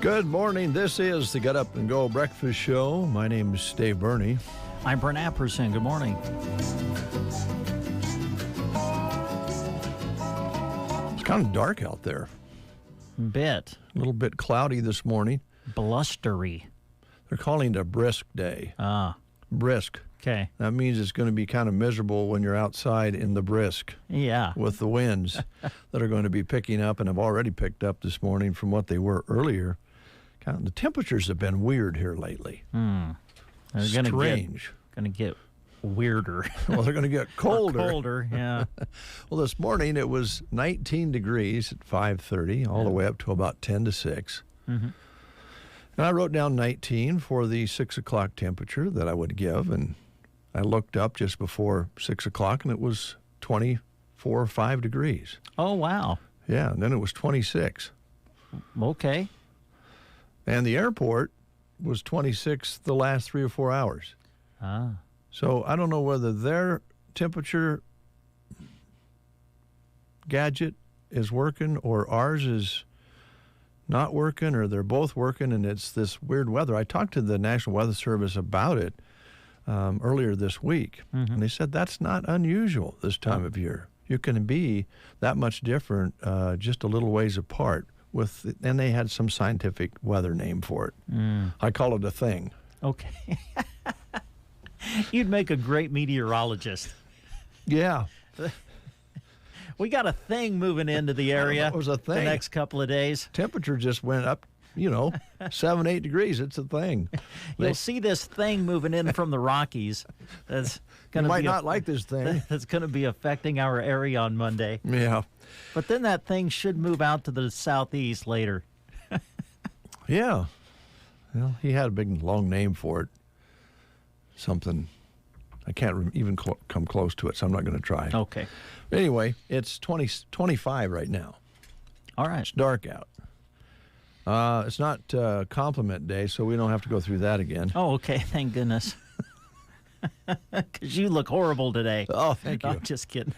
Good morning. This is the Get Up and Go Breakfast Show. My name is Dave Burney. I'm Brent Apperson. Good morning. It's kind of dark out there. Bit. A little bit cloudy this morning. Blustery. They're calling it a brisk day. Brisk. Okay. That means it's going to be kind of miserable when you're outside in the brisk. Yeah. With the winds that are going to be picking up and have already picked up this morning from what they were earlier. The temperatures have been weird here lately. They're strange. Going to get weirder. Well, they're going to get colder. Colder, yeah. Well, this morning it was 19 degrees at 5:30, all the way up to about 10 to 6. Mm-hmm. And I wrote down 19 for the 6 o'clock temperature that I would give, and I looked up just before 6 o'clock, and it was 24 or 5 degrees. Oh, wow. Yeah, and then it was 26. Okay. And the airport was 26 the last 3 or 4 hours. So I don't know whether their temperature gadget is working or ours is not working, or they're both working, and it's this weird weather. I talked to the National Weather Service about it earlier this week, and they said that's not unusual this time of year. You can be that much different just a little ways apart. And they had some scientific weather name for it. I call it a thing. Okay. You'd make a great meteorologist. Yeah. We got a thing moving into the area. It was a thing. The next couple of days. Temperature just went up, 7, 8 degrees. It's a thing. You'll see this thing moving in from the Rockies. That's going to might not like this thing. That's going to be affecting our area on Monday. Yeah. But then that thing should move out to the southeast later. Yeah. Well, he had a big, long name for it. Something. I can't even come close to it, so I'm not going to try. Okay. Anyway, it's 25 right now. All right. It's dark out. It's not compliment day, so we don't have to go through that again. Oh, okay. Thank goodness. Because you look horrible today. Oh, thank you. I'm just kidding.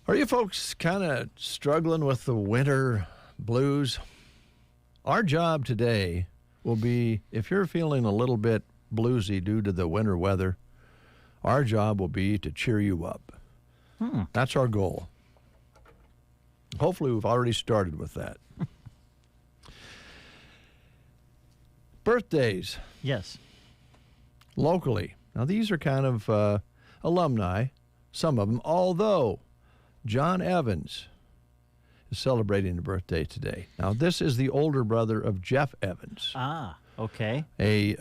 Are you folks kind of struggling with the winter blues? Our job today will be, if you're feeling a little bit bluesy due to the winter weather, our job will be to cheer you up. That's our goal. Hopefully we've already started with that. Birthdays. Yes. Locally. Now, these are kind of alumni, some of them, although John Evans is celebrating a birthday today. Now, this is the older brother of Jeff Evans. Ah, okay. A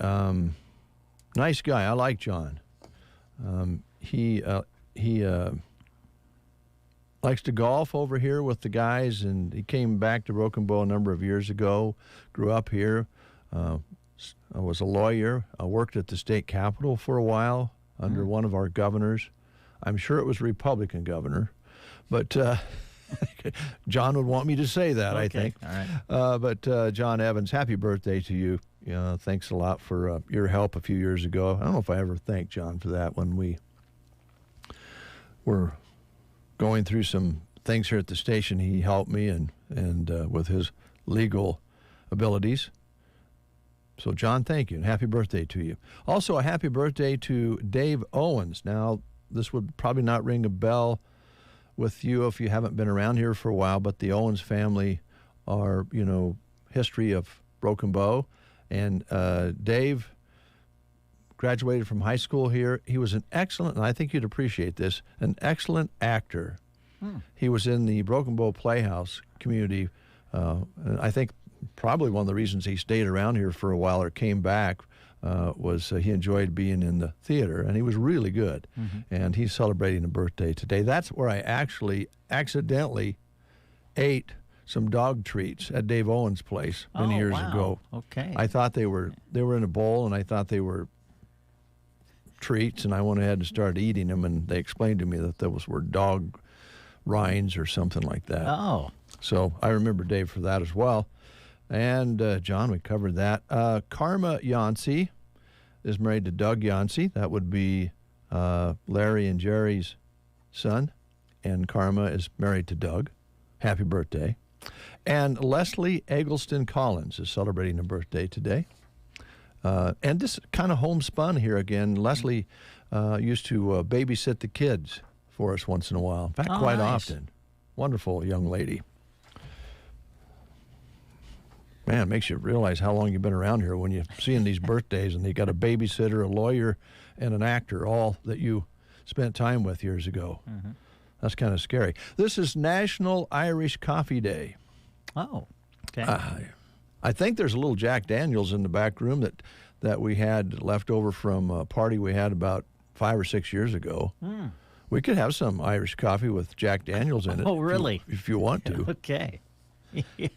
nice guy. I like John. He likes to golf over here with the guys, and he came back to Broken Bow a number of years ago, grew up here. I was a lawyer. I worked at the state capitol for a while under one of our governors. I'm sure it was a Republican governor, but John would want me to say that, okay. I think. All right. But John Evans, happy birthday to you. Thanks a lot for your help a few years ago. I don't know if I ever thanked John for that when we were going through some things here at the station. He helped me and with his legal abilities. So, John, thank you, and happy birthday to you. Also, a happy birthday to Dave Owens. Now, this would probably not ring a bell with you if you haven't been around here for a while, but the Owens family are, history of Broken Bow. And Dave graduated from high school here. He was an excellent, and I think you'd appreciate this, an excellent actor. He was in the Broken Bow Playhouse community. And I think probably one of the reasons he stayed around here for a while or came back was he enjoyed being in the theater, and he was really good. And he's celebrating a birthday today. That's where I actually accidentally ate some dog treats at Dave Owens' place many years ago. Okay. I thought they were in a bowl, and I thought they were treats, and I went ahead and started eating them, and they explained to me that those were dog rinds or something like that. Oh. So I remember Dave for that as well. And John, we covered that. Karma Yancey is married to Doug Yancey. That would be Larry and Jerry's son. And Karma is married to Doug. Happy birthday. And Leslie Eggleston Collins is celebrating a birthday today. And this kind of homespun here again. Leslie used to babysit the kids for us once in a while. In fact, quite often. Wonderful young lady. Man, it makes you realize how long you've been around here when you're seeing these birthdays and you got a babysitter, a lawyer, and an actor, all that you spent time with years ago. That's kind of scary. This is National Irish Coffee Day. Oh, okay. I think there's a little Jack Daniels in the back room that we had left over from a party we had about 5 or 6 years ago. We could have some Irish coffee with Jack Daniels in it. Oh, really? If you want to. Okay. Yeah,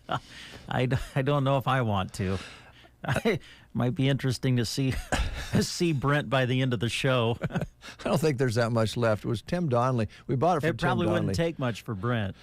I don't know if I want to. It might be interesting to see Brent by the end of the show. I don't think there's that much left. It was Tim Donnelly. We bought it from Tim Donnelly. It probably wouldn't take much for Brent.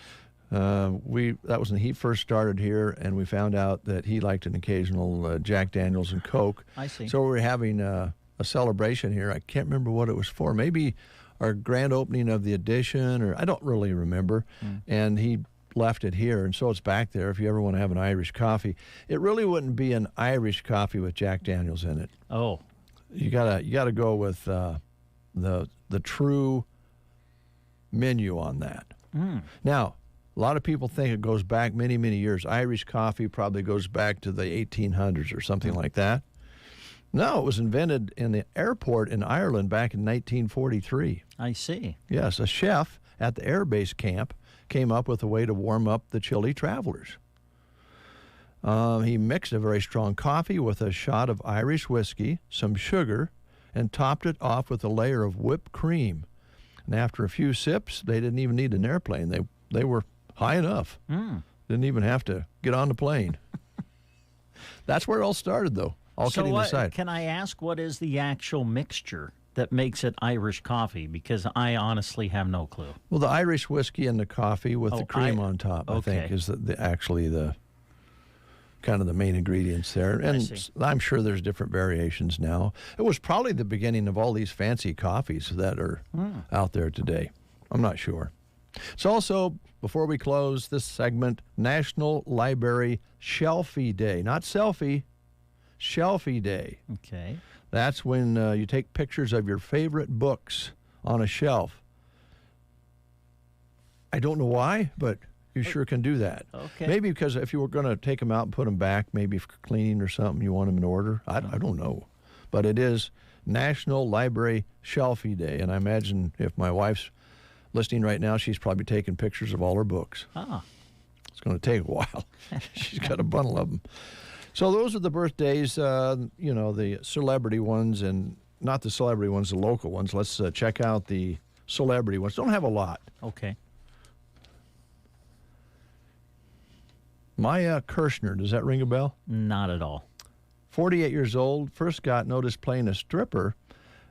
That was when he first started here, and we found out that he liked an occasional Jack Daniels and Coke. I see. So we were having a celebration here. I can't remember what it was for. Maybe our grand opening of the Edition, or I don't really remember. And he left it here, and so it's back there if you ever want to have an Irish coffee. It really wouldn't be an Irish coffee with Jack Daniels in it. Oh. You gotta go with the true menu on that. Now, a lot of people think it goes back many, many years. Irish coffee probably goes back to the 1800s or something like that. No, it was invented in the airport in Ireland back in 1943. I see. Yes, a chef at the air base camp came up with a way to warm up the chilly travelers. He mixed a very strong coffee with a shot of Irish whiskey, some sugar, and topped it off with a layer of whipped cream. And after a few sips, they didn't even need an airplane. They were high enough. Didn't even have to get on the plane. That's where it all started, though. All kidding aside. Can I ask, what is the actual mixture that makes it Irish coffee? Because I honestly have no clue. Well, the Irish whiskey and the coffee with the cream on top, I think, is actually the kind of the main ingredients there. And I'm sure there's different variations now. It was probably the beginning of all these fancy coffees that are out there today. I'm not sure. It's also, before we close this segment, National Library Shelfie Day. Not selfie, Shelfie Day. Okay. That's when you take pictures of your favorite books on a shelf. I don't know why, but you sure can do that. Okay. Maybe because if you were going to take them out and put them back, maybe for cleaning or something, you want them in order. I don't know. But it is National Library Shelfie Day. And I imagine if my wife's listening right now, she's probably taking pictures of all her books. It's going to take a while. She's got a bundle of them. So those are the birthdays, the celebrity ones, and not the celebrity ones, the local ones. Let's check out the celebrity ones. Don't have a lot. Okay. Maya Kirshner, does that ring a bell? Not at all. 48 years old, first got noticed playing a stripper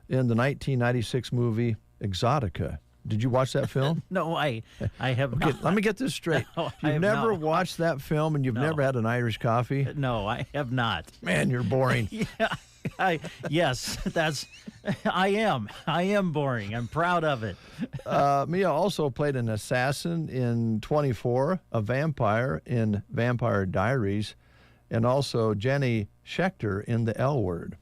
in the 1996 movie Exotica. Did you watch that film? No, I have not. Let me get this straight. No, you've never watched that film, and you've never had an Irish coffee? No, I have not. Man, you're boring. Yes, I am boring. I'm proud of it. Mia also played an assassin in 24, a vampire in Vampire Diaries, and also Jenny Schechter in The L Word.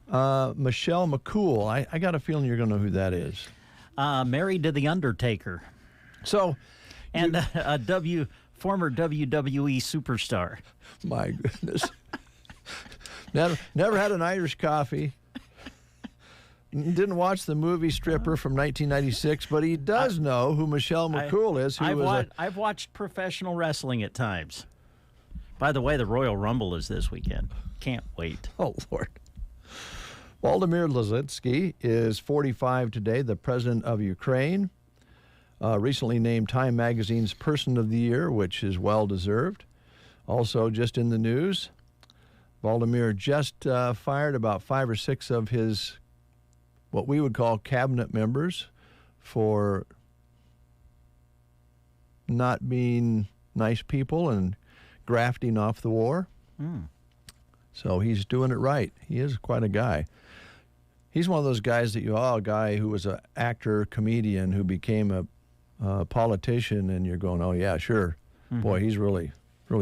Michelle McCool, I got a feeling you're going to know who that is. Married to The Undertaker. So, and a former WWE superstar. My goodness. Never had an Irish coffee. didn't watch the movie Stripper from 1996, but he does know who Michelle McCool is. I've watched professional wrestling at times. By the way, the Royal Rumble is this weekend. Can't wait. Oh, Lord. Volodymyr Zelensky is 45 today, the president of Ukraine. Recently named Time Magazine's Person of the Year, which is well-deserved. Also, just in the news, Volodymyr just fired about 5 or 6 of his, what we would call cabinet members, for not being nice people and grafting off the war. So he's doing it right. He is quite a guy. He's one of those guys that a guy who was an actor, comedian, who became a politician, and you're going, oh, yeah, sure. Boy, he's really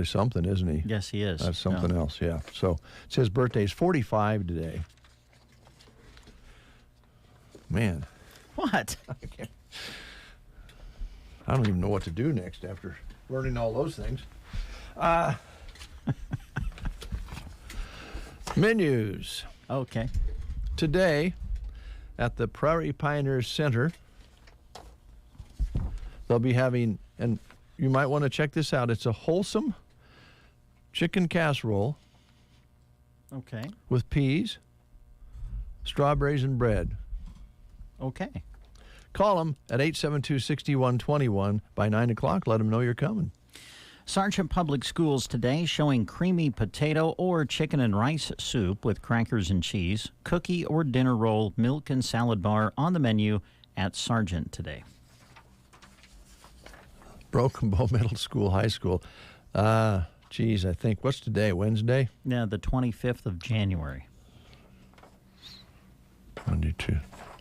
something, isn't he? Yes, he is. That's something else, yeah. So it's his birthday. He's 45 today. Man. What? I don't even know what to do next after learning all those things. Menus. Okay. Today, at the Prairie Pioneers Center, they'll be having, and you might want to check this out, it's a wholesome chicken casserole Okay. with peas, strawberries, and bread. Okay. Call them at 872-6121 by 9 o'clock. Let them know you're coming. Sargent Public Schools today showing creamy potato or chicken and rice soup with crackers and cheese, cookie or dinner roll, milk and salad bar on the menu at Sargent today. Broken Bow Middle School, High School. I think, what's today, Wednesday? Yeah, the 25th of January. 22.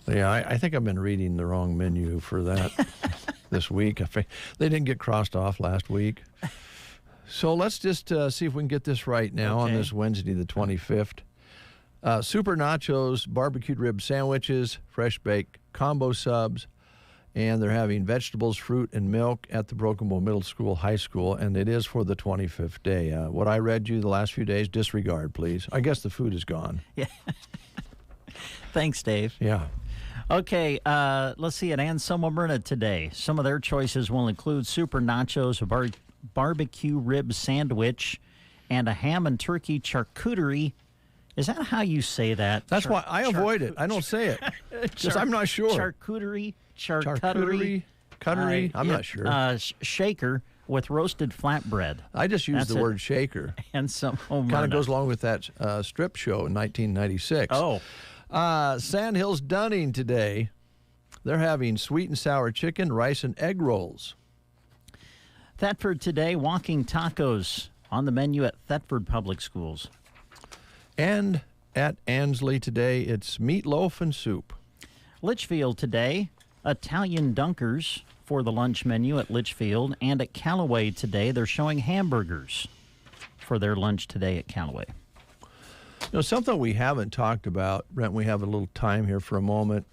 Yeah, I think I've been reading the wrong menu for that this week. They didn't get crossed off last week. So let's just see if we can get this right now on this Wednesday, the 25th. Super Nachos, barbecued rib sandwiches, fresh baked combo subs, and they're having vegetables, fruit, and milk at the Broken Bow Middle School, High School, and it is for the 25th day. What I read you the last few days, disregard, please. I guess the food is gone. Yeah. Thanks, Dave. Yeah. Okay, let's see. At Anselmo Myrna today, some of their choices will include Super Nachos, a barbecue rib sandwich, and a ham and turkey charcuterie. Is that how you say that? That's why I avoid it. I don't say it. Just I'm not sure. Charcuterie. I'm not sure. Shaker with roasted flatbread. I just use the word shaker. And some kind of goes along with that strip show in 1996. Oh. Sandhills Dunning today, they're having sweet and sour chicken, rice, and egg rolls. Thetford today, walking tacos on the menu at Thetford Public Schools. And at Ansley today, it's meatloaf and soup. Litchfield today, Italian Dunkers for the lunch menu at Litchfield. And at Callaway today, they're showing hamburgers for their lunch today at Callaway. You know, something we haven't talked about, Brent, we have a little time here for a moment.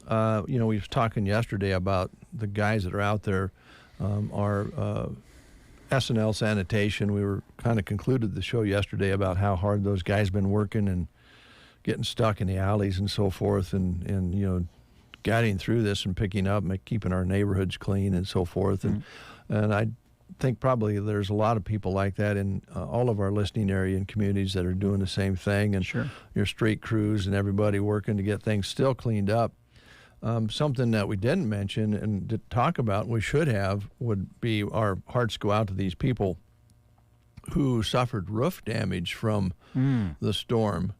We were talking yesterday about the guys that are out there, our S&L Sanitation. We were kind of concluded the show yesterday about how hard those guys been working and getting stuck in the alleys and so forth and guiding through this and picking up and keeping our neighborhoods clean and so forth. And I think probably there's a lot of people like that in all of our listening area and communities that are doing the same thing. And sure, your street crews and everybody working to get things still cleaned up. Something that we didn't mention and to talk about, we should have, would be our hearts go out to these people who suffered roof damage from the storm.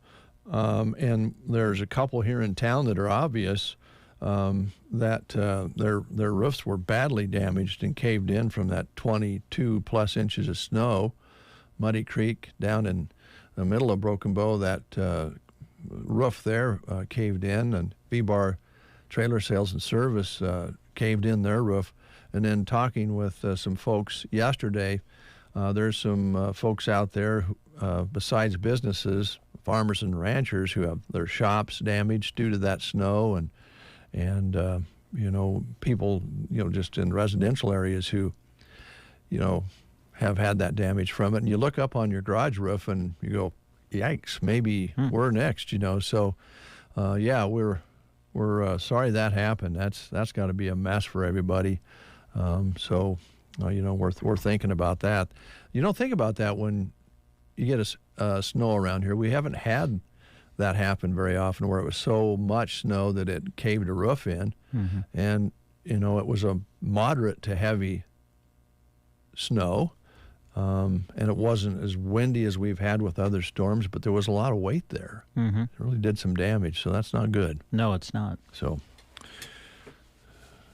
And there's a couple here in town that are obvious that their roofs were badly damaged and caved in from that 22 plus inches of snow. Muddy Creek down in the middle of Broken Bow, that roof there caved in, and V-Bar Trailer Sales and Service caved in their roof. And then talking with some folks yesterday, there's some folks out there who, besides businesses, farmers and ranchers who have their shops damaged due to that snow, and people, just in residential areas who, have had that damage from it. And you look up on your garage roof and you go, yikes, maybe we're next, So, we're we're sorry that happened. That's got to be a mess for everybody. So, we're thinking about that. You don't think about that when you get snow around here. We haven't had that happen very often, where it was so much snow that it caved a roof in, and it was a moderate to heavy snow. And it wasn't as windy as we've had with other storms, but there was a lot of weight there. It really did some damage, so that's not good. No, it's not. So,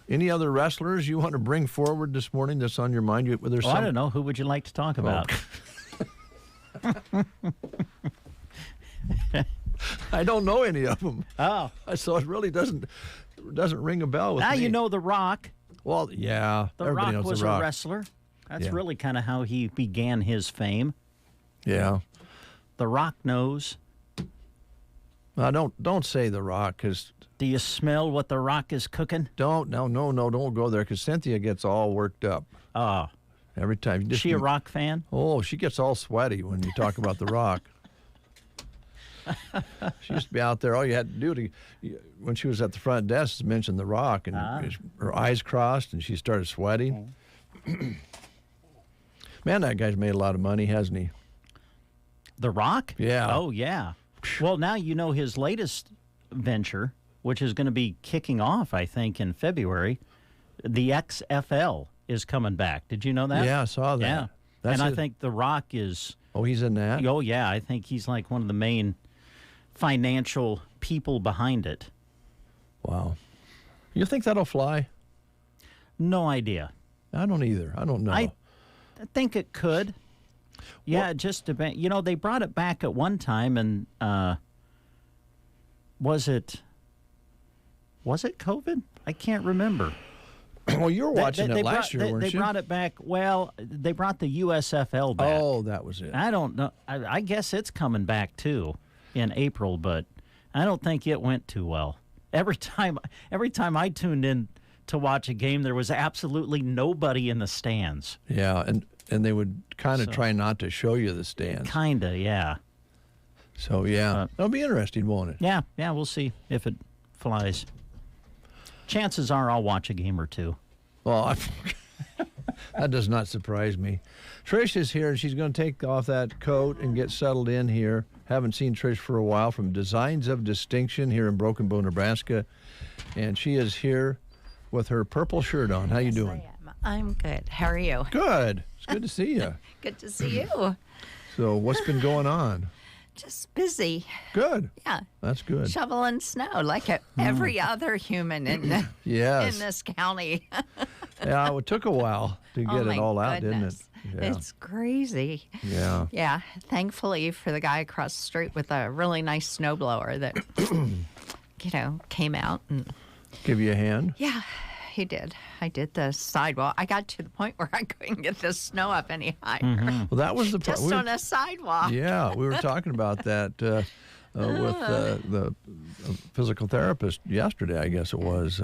any other wrestlers you want to bring forward this morning that's on your mind? I don't know. Who would you like to talk about? I don't know any of them. Oh. So it really doesn't ring a bell with me. Now you know The Rock. Well, yeah. The Rock was a wrestler. That's really kind of how he began his fame. Yeah. The Rock knows. Don't say The Rock, because... Do you smell what The Rock is cooking? Don't go there, because Cynthia gets all worked up. Oh. Every time. Is she a Rock fan? Oh, she gets all sweaty when you talk about The Rock. She used to be out there. All you had to do when she was at the front desk is mention The Rock, and her eyes crossed, and she started sweating. Man, that guy's made a lot of money, hasn't he? The Rock? Yeah. Oh, yeah. Well, now you know his latest venture, which is going to be kicking off, I think, in February. The XFL is coming back. Did you know that? Yeah, I saw that. Yeah. I think The Rock is... Oh, he's in that? Oh, yeah. I think he's like one of the main financial people behind it. Wow. You think that'll fly? No idea. I don't either. I don't know. I think it could. Yeah, it just depends. They brought it back at one time, and was it COVID? I can't remember. Well, you were watching it last year, weren't you? They brought it back. Well, they brought the USFL back. Oh, that was it. I don't know. I guess it's coming back, too, in April, but I don't think it went too well. Every time I tuned in to watch a game, there was absolutely nobody in the stands. Yeah, and they would kind of try not to show you the stands. Kind of, yeah. So, yeah. It'll be interesting, won't it? Yeah, we'll see if it flies. Chances are I'll watch a game or two. Well, that does not surprise me. Trish is here, and she's going to take off that coat and get settled in here. Haven't seen Trish for a while from Designs of Distinction here in Broken Bow, Nebraska. And she is here with her purple shirt on. How you doing? I'm good. How are you? Good. It's good to see you. Good to see you. So what's been going on? Just busy. Good. Yeah. That's good. Shoveling snow like every other human in this county. Yeah, it took a while to get it all out, goodness. didn't it? Yeah. It's crazy. Yeah. Yeah. Thankfully for the guy across the street with a really nice snowblower that, came out and... Give you a hand? Yeah, he did. I did the sidewalk. I got to the point where I couldn't get the snow up any higher. Well, that was the Just on a sidewalk. Yeah, we were talking about that with the physical therapist yesterday, I guess it was.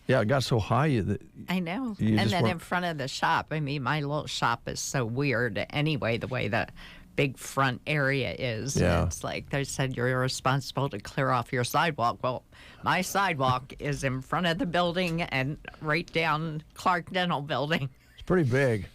Yeah, it got so high that I know. And then in front of the shop, my little shop is so weird anyway, the way the big front area is. Yeah. It's like they said you're responsible to clear off your sidewalk. Well, my sidewalk is in front of the building and right down Clark Dental building. It's pretty big.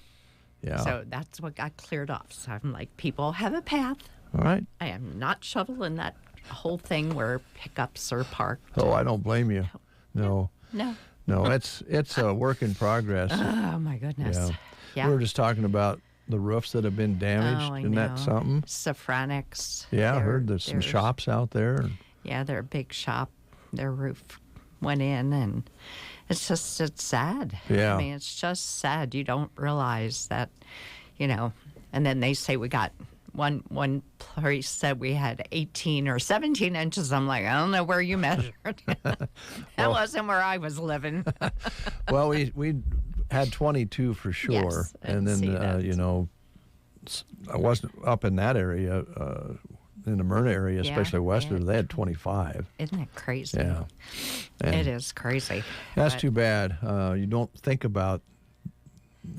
Yeah. So that's what got cleared off. So I'm like, people have a path. All right. I am not shoveling that whole thing where pickups are parked. Oh, I don't blame you. No. No, it's a work in progress. Oh, my goodness. Yeah. We were just talking about the roofs that have been damaged. Oh, I Isn't know. that something? Sophronics. Yeah, I heard there's some shops out there. Yeah, they're a big shop. Their roof went in, and it's sad. Yeah. I mean, it's just sad. You don't realize that, and then they say we got one place said we had 18 or 17 inches. I'm like, I don't know where you measured. That wasn't where I was living. Well, we had 22 for sure. Yes, and then, I wasn't up in that area, in the Myrna area, especially Western. They had 25. Isn't it crazy? Yeah. And it is crazy. That's too bad. You don't think about,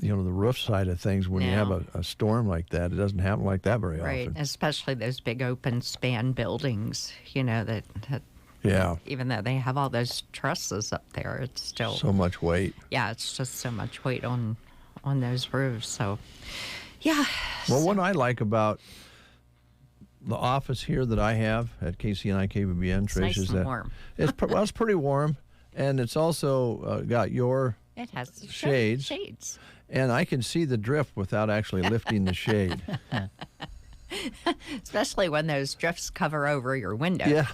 the roof side of things when you have a storm like that. It doesn't happen like that very right, often. especially those big open span buildings, that Yeah. Even though they have all those trusses up there, it's still So much weight. yeah, it's just so much weight on those roofs. So yeah. Well, what I like about the office here that I have at KCNI KBBN, Trish, nice is and that warm. it's pretty warm, and it's also got your It has Shades. Shades. and I can see the drift without actually lifting the shade. Especially when those drifts cover over your window. Yeah.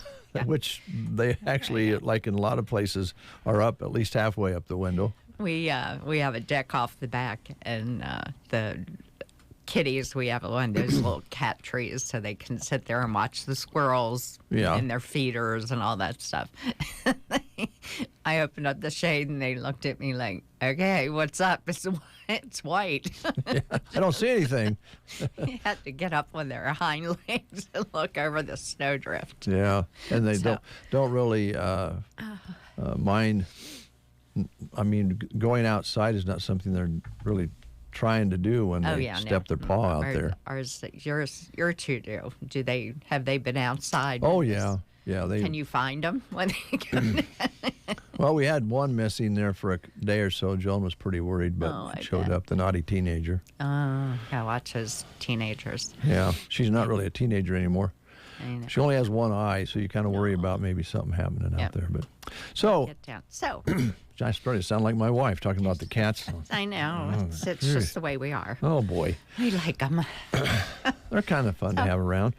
Which they actually, like in a lot of places, are up at least halfway up the window. We have a deck off the back, and the kitties, we have one of those little cat trees so they can sit there and watch the squirrels Yeah. in their feeders and all that stuff. I opened up the shade and they looked at me like, okay, what's up? It's white. I don't see anything. You had to get up on their hind legs and look over the snowdrift. Yeah, and they So- don't really mind. I mean, going outside is not something they're really trying to do when Oh they yeah, step their paw out there. Ours, your two do. Have they been outside? Oh yeah, yeah. They Can you find them when they come? well, we had one missing there for a day or so. Joan was pretty worried, but Oh, I showed bet. up, the naughty teenager. Yeah, watch those teenagers. Yeah, she's not really a teenager anymore. I know. She only has one eye, so you kind of worry about maybe something happening out Yep. there. But so Get down. So I started to sound like my wife talking about the cats. I know it's just the way we are. Oh boy, We like them. they're kind of fun to have around.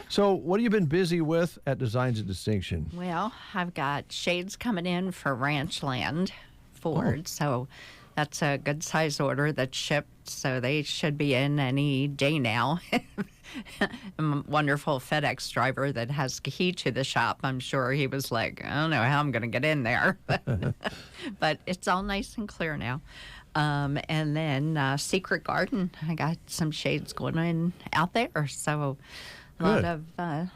So, what have you been busy with at Designs of Distinction? Well, I've got shades coming in for Ranch Land Ford, so that's a good size order that's shipped. So they should be in any day now. A wonderful FedEx driver that has a key to the shop. I'm sure he was like, I don't know how I'm going to get in there, but it's all nice and clear now. And then Secret Garden, I got some shades going in out there. So a lot Good. of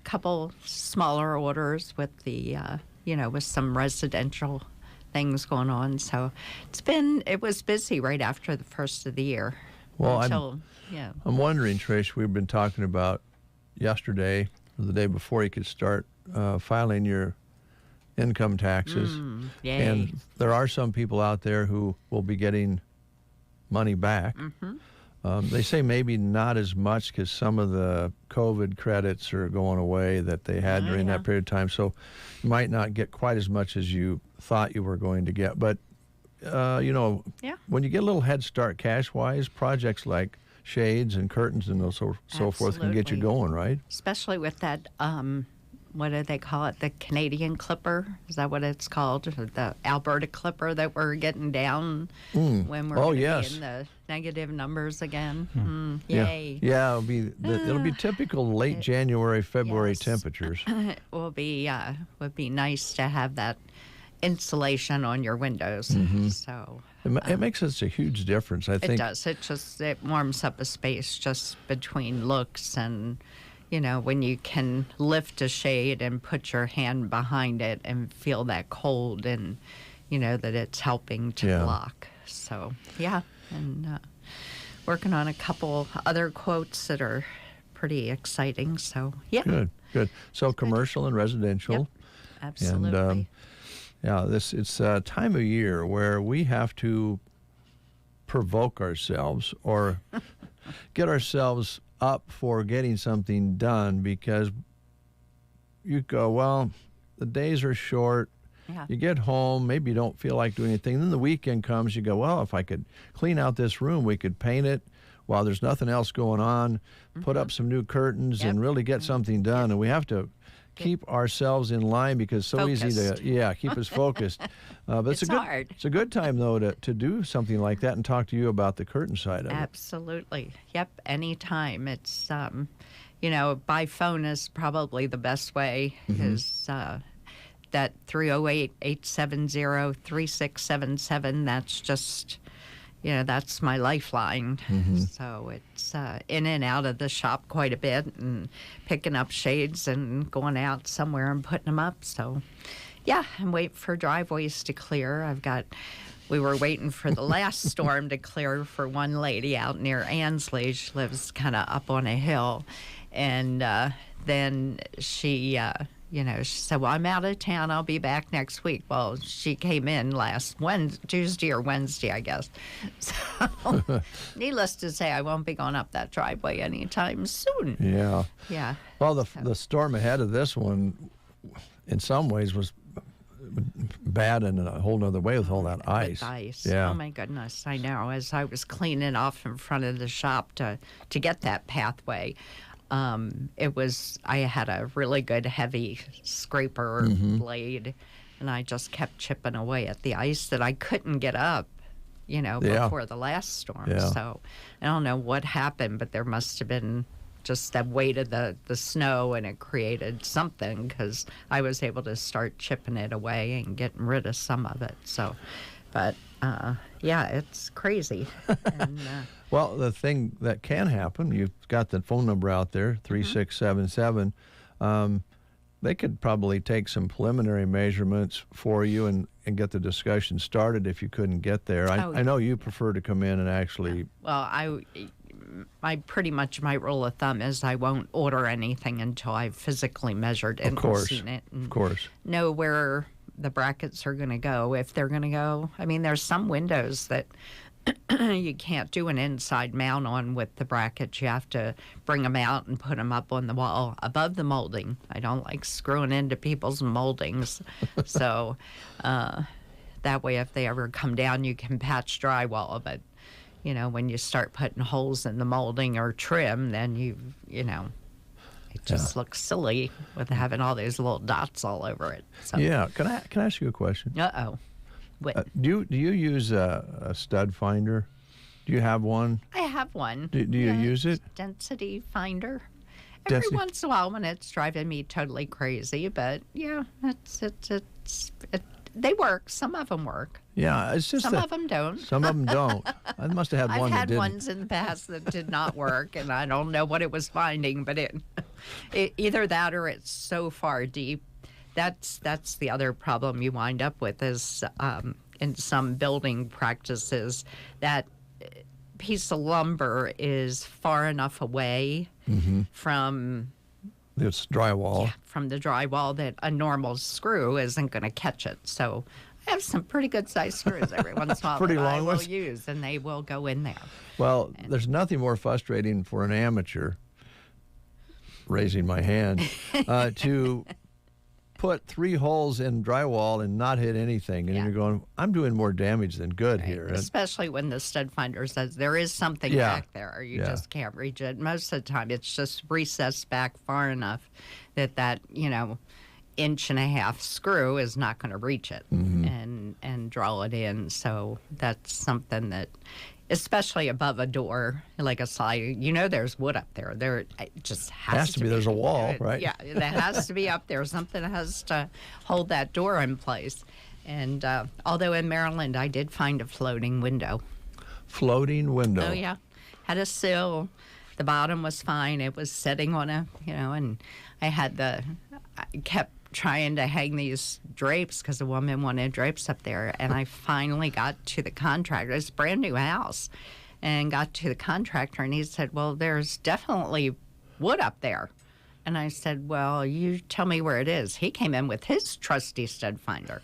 couple smaller orders with the with some residential things going on. So it was busy right after the first of the year. Well, I'm wondering, Trish, we've been talking about yesterday or the day before you could start filing your income taxes. Yay. And there are some people out there who will be getting money back. They say maybe not as much because some of the COVID credits are going away that they had during that period of time. So you might not get quite as much as you thought you were going to get. But, Yeah. when you get a little head start cash-wise, projects like shades and curtains and so forth can get you Absolutely. going, right? Especially with that, what do they call it? The Canadian Clipper? Is that what it's called? The Alberta Clipper that we're getting down when we're Oh, gonna be yes. in the negative numbers again. Yeah. Yay. Yeah, it'll be typical late January, February Yes. temperatures. It would be nice to have that insulation on your windows. So It makes such a huge difference, I think. it does. It warms up a space just between looks and, when you can lift a shade and put your hand behind it and feel that cold and, that it's helping to Yeah. block. So, yeah. And working on a couple other quotes that are pretty exciting. So, yeah. Good. So commercial and residential. Absolutely. Yeah, it's a time of year where we have to provoke ourselves or get ourselves up for getting something done because you go, well, the days are short. Yeah. You get home, maybe you don't feel like doing anything. Then the weekend comes, you go, well, if I could clean out this room, we could paint it while there's nothing else going on, put up some new curtains Yep. and really get something done. And we have to keep ourselves in line because it's so easy Focused. to keep us focused. But It's a good hard. it's a good time though to do something like that and talk to you about the curtain side of it. Absolutely. Yep. Anytime. It's, by phone is probably the best way is that 308-870-3677. That's just, that's my lifeline. So it's in and out of the shop quite a bit and picking up shades and going out somewhere and putting them up. So, yeah, I'm waiting for driveways to clear. We were waiting for the last storm to clear for one lady out near Ansley. She lives kind of up on a hill. And then she, She said, well, I'm out of town. I'll be back next week. Well, she came in last Tuesday or Wednesday, I guess. So, needless to say, I won't be going up that driveway anytime soon. Yeah. Yeah. Well, the storm ahead of this one, in some ways, was bad in a whole nother way with all that ice. With ice. Yeah. Oh, my goodness. I know. As I was cleaning off in front of the shop to get that pathway, I had a really good heavy scraper blade, and I just kept chipping away at the ice that I couldn't get up, before the last storm. Yeah. So I don't know what happened, but there must have been just that weight of the snow, and it created something, because I was able to start chipping it away and getting rid of some of it. So, but yeah, it's crazy. And, well, the thing that can happen, you've got the phone number out there, 3677. They could probably take some preliminary measurements for you and get the discussion started if you couldn't get there. I know you prefer to come in and actually... Well, I pretty much, my rule of thumb is I won't order anything until I've physically measured it and seen it. And of course. know where the brackets are going to go, if they're going to go. I mean, there's some windows that you can't do an inside mount on with the brackets. You have to bring them out and put them up on the wall above the molding. I don't like screwing into people's moldings. So that way, if they ever come down, you can patch drywall. But, when you start putting holes in the molding or trim, then it just looks silly with having all these little dots all over it. So. Yeah. Can I ask you a question? Uh-oh. What? Do you use a stud finder? Do you have one? I have one. Do you use it? Density finder. Density. Every once in a while when it's driving me totally crazy, but yeah, they work. Some of them work. Yeah, it's just Some of them don't. Some of them don't. I must have had one I've that had didn't. ones in the past that did not work, and I don't know what it was finding, but it either that or it's so far deep. That's the other problem you wind up with is in some building practices that piece of lumber is far enough away from It's drywall. from the drywall that a normal screw isn't going to catch it. So I have some pretty good sized screws every once in a while Pretty that I long will ones? use, and they will go in there. Well, there's nothing more frustrating for an amateur, raising my hand, to put 3 holes in drywall and not hit anything. And Yeah. you're going, I'm doing more damage than good here. And Especially when the stud finder says there is something Yeah. back there, or you Yeah. just can't reach it. Most of the time, it's just recessed back far enough that inch and a half screw is not going to reach it and draw it in. So that's something that, especially above a door, like a slide, there's wood up there. There it just has to be. There's a wall, right? Yeah, that has to be up there. Something has to hold that door in place. And although in Maryland, I did find a floating window. floating window. Oh, yeah. Had a sill. The bottom was fine. It was sitting on and I kept trying to hang these drapes because the woman wanted drapes up there. And I finally got to the contractor. It's a brand new house. And got to the contractor, and he said, well, there's definitely wood up there. And I said, well, you tell me where it is. He came in with his trusty stud finder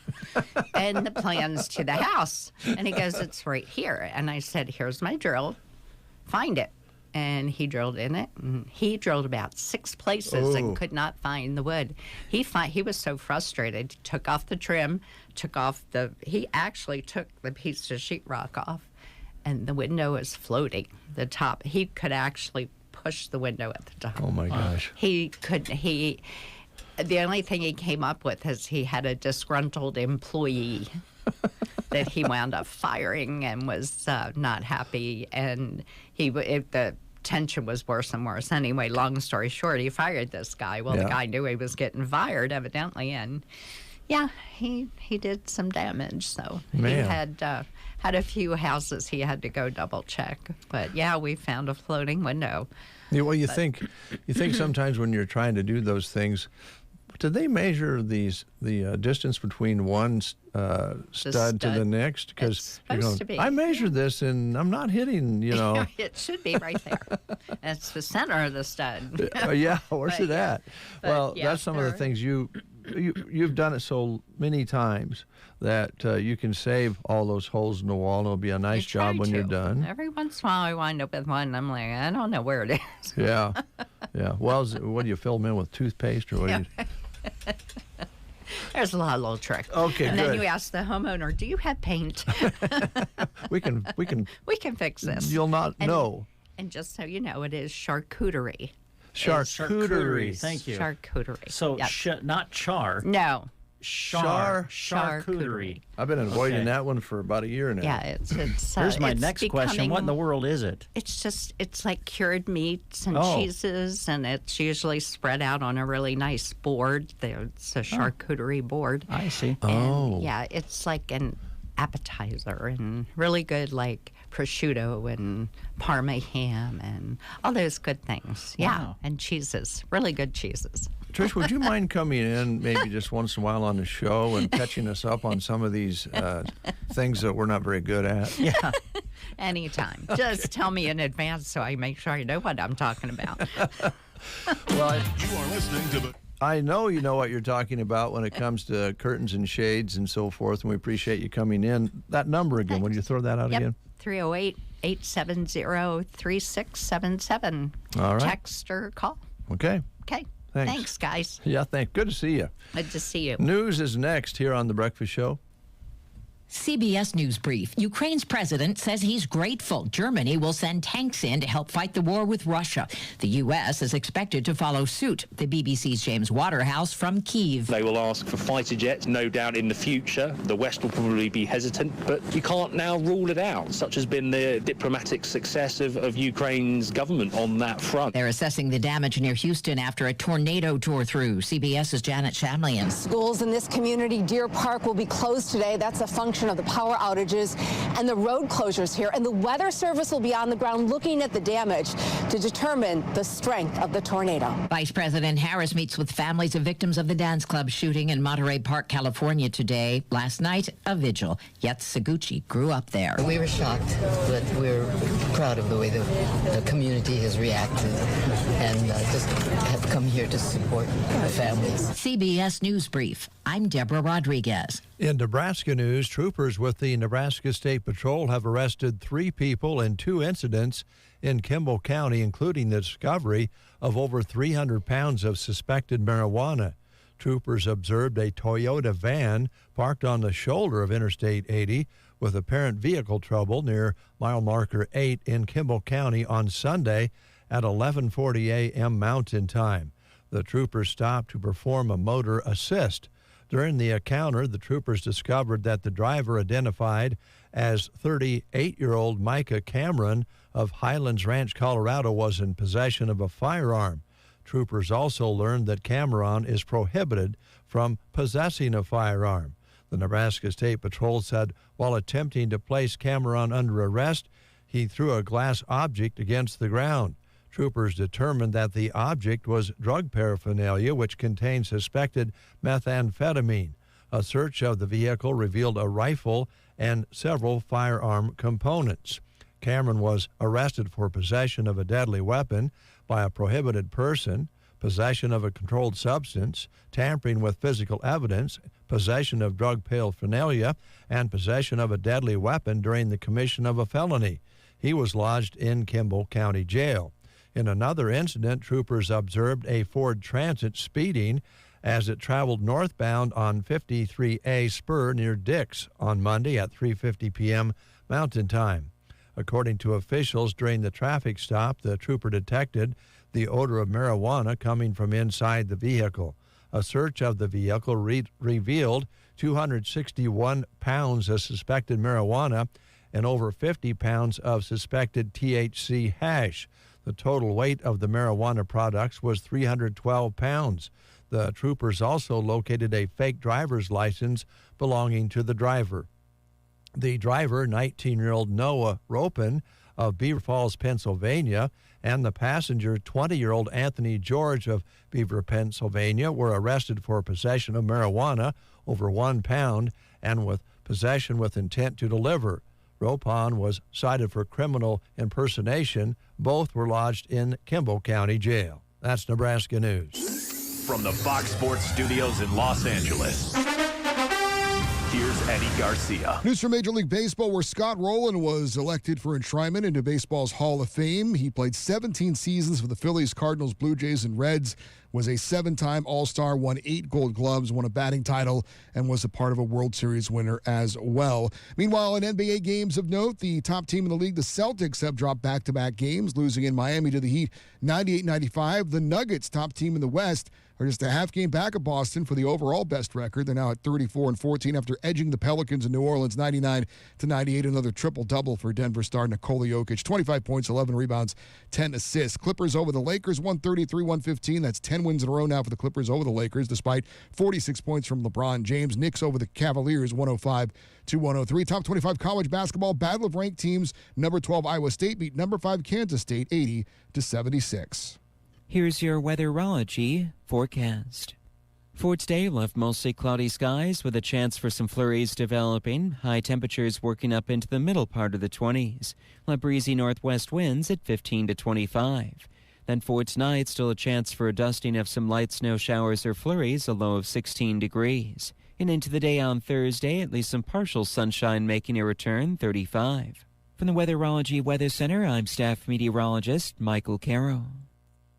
and the plans to the house. And he goes, it's right here. And I said, here's my drill. Find it. And he drilled in it. And he drilled about 6 places and could not find the wood. He was so frustrated. He took off the trim, he actually took the piece of sheetrock off. And the window is floating. The top, he could actually push the window at the top. Oh my gosh. The only thing he came up with is he had a disgruntled employee that he wound up firing and was not happy. And the tension was worse and worse. Anyway, long story short, he fired this guy. Well, the guy knew he was getting fired, evidently. And yeah, he did some damage. So Man. he had a few houses he had to go double check. But yeah, we found a floating window. Yeah, well, you think sometimes when you're trying to do those things, Do they measure the distance between one stud to the next? It's supposed to be. I measured this and I'm not hitting, It should be right there. That's the center of the stud. Yeah, where's But it yeah. at? But Well, yeah, that's some of the they're- things you've done it so many times that you can save all those holes in the wall, and it'll be a nice I try job when you're to. done. Every once in a while, I wind up with one. I'm like, I don't know where it is. Yeah, yeah. Well, what do you fill them in with, toothpaste or what? Yeah. Do you, There's a lot of little tricks. Okay, and good. then you ask the homeowner, "Do you have paint? we can. We can fix this." You'll not And- know. And just so you know, it is charcuterie. Charcuterie. Thank you. Charcuterie. So Yep. not char. No. Charcuterie. I've been avoiding Okay. that one for about a year now. Yeah, it's. Here's my it's next question. What in the world is it? It's like cured meats and Oh. cheeses, and it's usually spread out on a really nice board. It's a charcuterie board. I see. Oh. And yeah, it's like an appetizer and really good, like prosciutto and Parma ham and all those good things. Yeah, Wow. and cheeses, really good cheeses. Trish, would you mind coming in maybe just once in a while on the show and catching us up on some of these things that we're not very good at? Yeah. Anytime. Just tell me in advance so I make sure I know what I'm talking about. Well, You are listening to the I know you know what you're talking about when it comes to curtains and shades and so forth, and we appreciate you coming in. That number again, would you throw that out Yep. again? 308-870-3677. All right. Text or call. Okay. Okay. Thanks. Guys. Yeah, good to see you. Good to see you. News is next here on The Breakfast Show. CBS News Brief. Ukraine's president says he's grateful Germany will send tanks in to help fight the war with Russia. The U.S. is expected to follow suit. The BBC's James Waterhouse from Kyiv. They will ask for fighter jets, no doubt in the future. The West will probably be hesitant, but you can't now rule it out. Such has been the diplomatic success of Ukraine's government on that front. They're assessing the damage near Houston after a tornado tore through. CBS's Janet Shamlian. Schools in this community, Deer Park, will be closed today. That's a function of the power outages and the road closures here. And the Weather Service will be on the ground looking at the damage to determine the strength of the tornado. Vice President Harris meets with families of victims of the dance club shooting in Monterey Park, California today. Last night, a vigil. Yet Seguchi grew up there. We were shocked, but we're proud of the way the community has reacted and just have come here to support the families. CBS News Brief. I'm Deborah Rodriguez. In Nebraska news, troopers with the Nebraska State Patrol have arrested 3 people in 2 incidents in Kimball County, including the discovery of over 300 pounds of suspected marijuana. Troopers observed a Toyota van parked on the shoulder of Interstate 80 with apparent vehicle trouble near mile marker 8 in Kimball County on Sunday at 11:40 a.m. Mountain Time. The troopers stopped to perform a motor assist. During the encounter, the troopers discovered that the driver, identified as 38-year-old Micah Cameron of Highlands Ranch, Colorado, was in possession of a firearm. Troopers also learned that Cameron is prohibited from possessing a firearm. The Nebraska State Patrol said while attempting to place Cameron under arrest, he threw a glass object against the ground. Troopers determined that the object was drug paraphernalia, which contained suspected methamphetamine. A search of the vehicle revealed a rifle and several firearm components. Cameron was arrested for possession of a deadly weapon by a prohibited person, possession of a controlled substance, tampering with physical evidence, possession of drug paraphernalia, and possession of a deadly weapon during the commission of a felony. He was lodged in Kimball County Jail. In another incident, troopers observed a Ford Transit speeding as it traveled northbound on 53A Spur near Dix on Monday at 3:50 p.m. Mountain Time. According to officials, during the traffic stop, the trooper detected the odor of marijuana coming from inside the vehicle. A search of the vehicle revealed 261 pounds of suspected marijuana and over 50 pounds of suspected THC hash. The total weight of the marijuana products was 312 pounds. The troopers also located a fake driver's license belonging to the driver. The driver, 19-year-old Noah Ropin of Beaver Falls, Pennsylvania, and the passenger, 20-year-old Anthony George of Beaver, Pennsylvania, were arrested for possession of marijuana over 1 pound and with possession with intent to deliver. Ropon was cited for criminal impersonation. Both were lodged in Kimball County Jail. That's Nebraska News. From the Fox Sports Studios in Los Angeles, here's Eddie Garcia. News from Major League Baseball, where Scott Rowland was elected for enshrinement into baseball's Hall of Fame. He played 17 seasons for the Phillies, Cardinals, Blue Jays, and Reds, was a 7-time All-Star, won 8 Gold Gloves, won a batting title, and was a part of a World Series winner as well. Meanwhile, in NBA games of note, the top team in the league, the Celtics, have dropped back-to-back games, losing in Miami to the Heat 98-95. The Nuggets, top team in the West, are just a half game back of Boston for the overall best record. They're now at 34-14 after edging the Pelicans in New Orleans 99-98. Another triple-double for Denver star Nikola Jokic. 25 points, 11 rebounds, 10 assists. Clippers over the Lakers 133-115. That's 10 wins in a row now for the Clippers over the Lakers, despite 46 points from LeBron James. Knicks over the Cavaliers 105-103. Top 25 college basketball battle of ranked teams. Number 12 Iowa State beat number 5 Kansas State 80-76. Here's your weatherology forecast. For today, we'll have mostly cloudy skies with a chance for some flurries developing. High temperatures working up into the middle part of the 20s. We'll have breezy northwest winds at 15 to 25. Then for tonight, still a chance for a dusting of some light snow showers or flurries, a low of 16 degrees. And into the day on Thursday, at least some partial sunshine making a return, 35. From the Weatherology Weather Center, I'm staff meteorologist Michael Caro.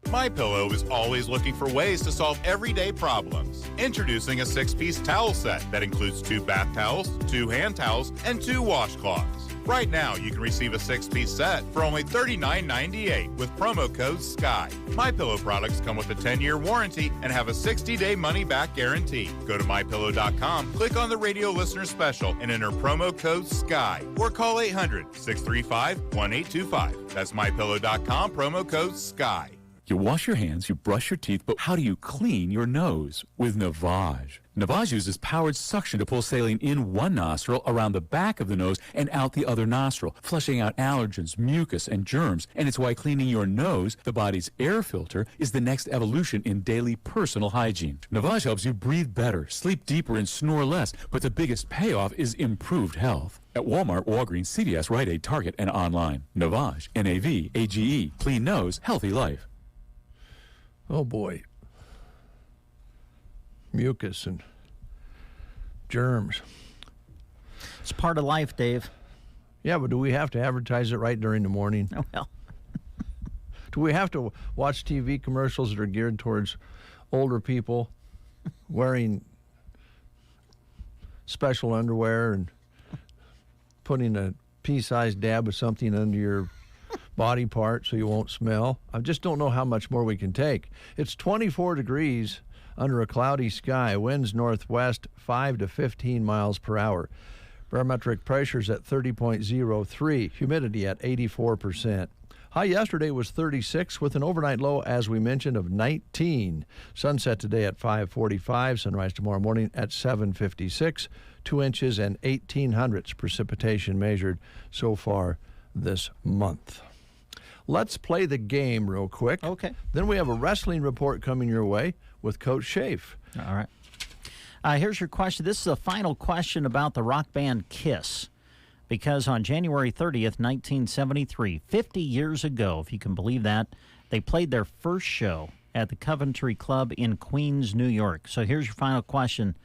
MyPillow is always looking for ways to solve everyday problems. Introducing a 6-piece towel set that includes 2 bath towels, 2 hand towels, and 2 washcloths. Right now, you can receive a 6-piece set for only $39.98 with promo code SKY. MyPillow products come with a 10-year warranty and have a 60-day money-back guarantee. Go to MyPillow.com, click on the radio listener special, and enter promo code SKY. Or call 800-635-1825. That's MyPillow.com, promo code SKY. You wash your hands, you brush your teeth, but how do you clean your nose? With Navage. Navage uses powered suction to pull saline in one nostril, around the back of the nose, and out the other nostril, flushing out allergens, mucus, and germs. And it's why cleaning your nose, the body's air filter, is the next evolution in daily personal hygiene. Navage helps you breathe better, sleep deeper, and snore less, but the biggest payoff is improved health. At Walmart, Walgreens, CVS, Rite Aid, Target, and online. Navage, N-A-V-A-G-E, clean nose, healthy life. Oh, boy. Mucus and germs. It's part of life, Dave. Yeah, but do we have to advertise it right during the morning? Oh, well. Do we have to watch TV commercials that are geared towards older people wearing special underwear and putting a pea-sized dab of something under your body part so you won't smell? I just don't know how much more we can take. It's 24 degrees under a cloudy sky, winds northwest 5 to 15 miles per hour. Barometric pressures at 30.03, humidity at 84%. High yesterday was 36 with an overnight low, as we mentioned, of 19. Sunset today at 5:45, sunrise tomorrow morning at 7:56. 2 inches and 0.18 precipitation measured so far this month. Let's play the game real quick. Okay. Then we have a wrestling report coming your way with Coach Schaaf. All right. Here's your question. This is the final question about the rock band Kiss. Because on January 30th, 1973, 50 years ago, if you can believe that, they played their first show at the Coventry Club in Queens, New York. So here's your final question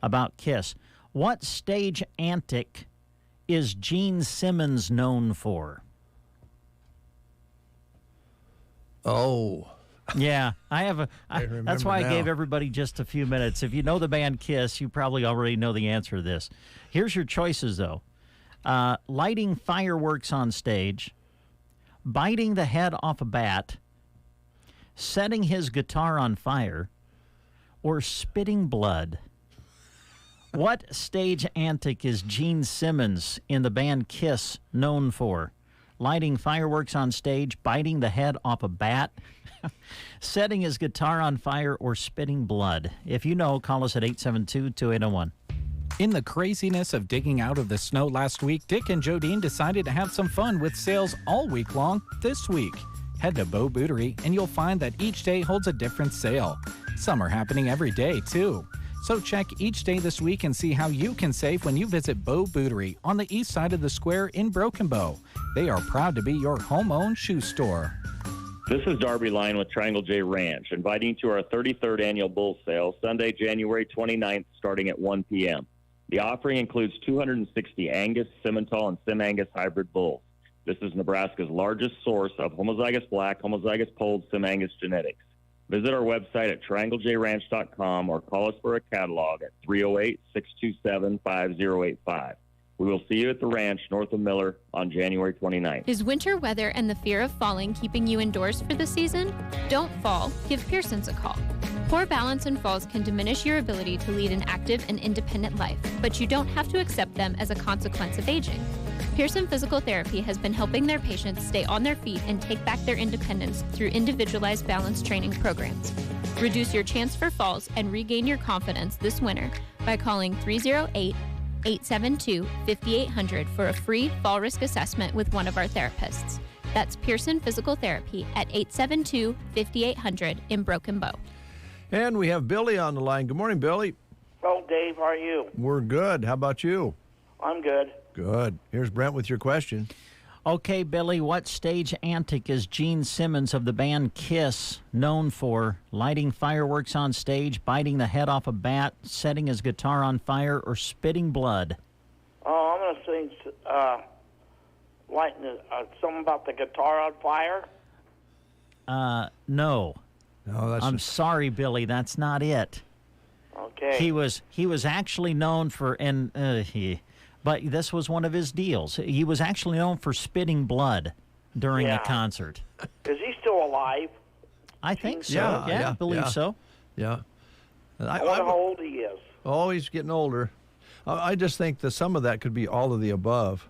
about Kiss. What stage antic is Gene Simmons known for? Oh. Yeah, that's why I gave now. everybody just a few minutes. If you know the band Kiss, you probably already know the answer to this. Here's your choices, though. Lighting fireworks on stage, biting the head off a bat, setting his guitar on fire, or spitting blood. What stage antic is Gene Simmons in the band Kiss known for? Lighting fireworks on stage, biting the head off a bat, setting his guitar on fire, or spitting blood? If you know, call us at 872-2801. In the craziness of digging out of the snow last week, Dick and Jodine decided to have some fun with sales all week long this week. Head to Bow Bootery and you'll find that each day holds a different sale. Some are happening every day, too. So check each day this week and see how you can save when you visit Bow Bootery on the east side of the square in Broken Bow. They are proud to be your home-owned shoe store. This is Darby Lyon with Triangle J Ranch, inviting you to our 33rd annual bull sale, Sunday, January 29th, starting at 1 p.m. The offering includes 260 Angus, Simmental, and Sim-Angus hybrid bulls. This is Nebraska's largest source of homozygous black, homozygous polled Sim-Angus genetics. Visit our website at trianglejranch.com or call us for a catalog at 308-627-5085. We will see you at the ranch north of Miller on January 29th. Is winter weather and the fear of falling keeping you indoors for the season? Don't fall. Give Pearson's a call. Poor balance and falls can diminish your ability to lead an active and independent life, but you don't have to accept them as a consequence of aging. Pearson Physical Therapy has been helping their patients stay on their feet and take back their independence through individualized balance training programs. Reduce your chance for falls and regain your confidence this winter by calling 308-872-5800 for a free fall risk assessment with one of our therapists. That's Pearson Physical Therapy at 872-5800 in Broken Bow. And we have Billy on the line. Good morning, Billy. Well, Dave, how are you? We're good. How about you? I'm good. Good. Here's Brent with your question. Okay, Billy, what stage antic is Gene Simmons of the band Kiss known for? Lighting fireworks on stage, biting the head off a bat, setting his guitar on fire, or spitting blood? Oh, I'm going to sing lighting something about the guitar on fire. No. No, I'm sorry, Billy, that's not it. Okay. He was actually known for, but this was one of his deals. He was actually known for spitting blood during a concert. Is he still alive? I think so. Yeah, I believe so. Yeah. I wonder how old he is. Oh, he's getting older. I just think that some of that could be all of the above.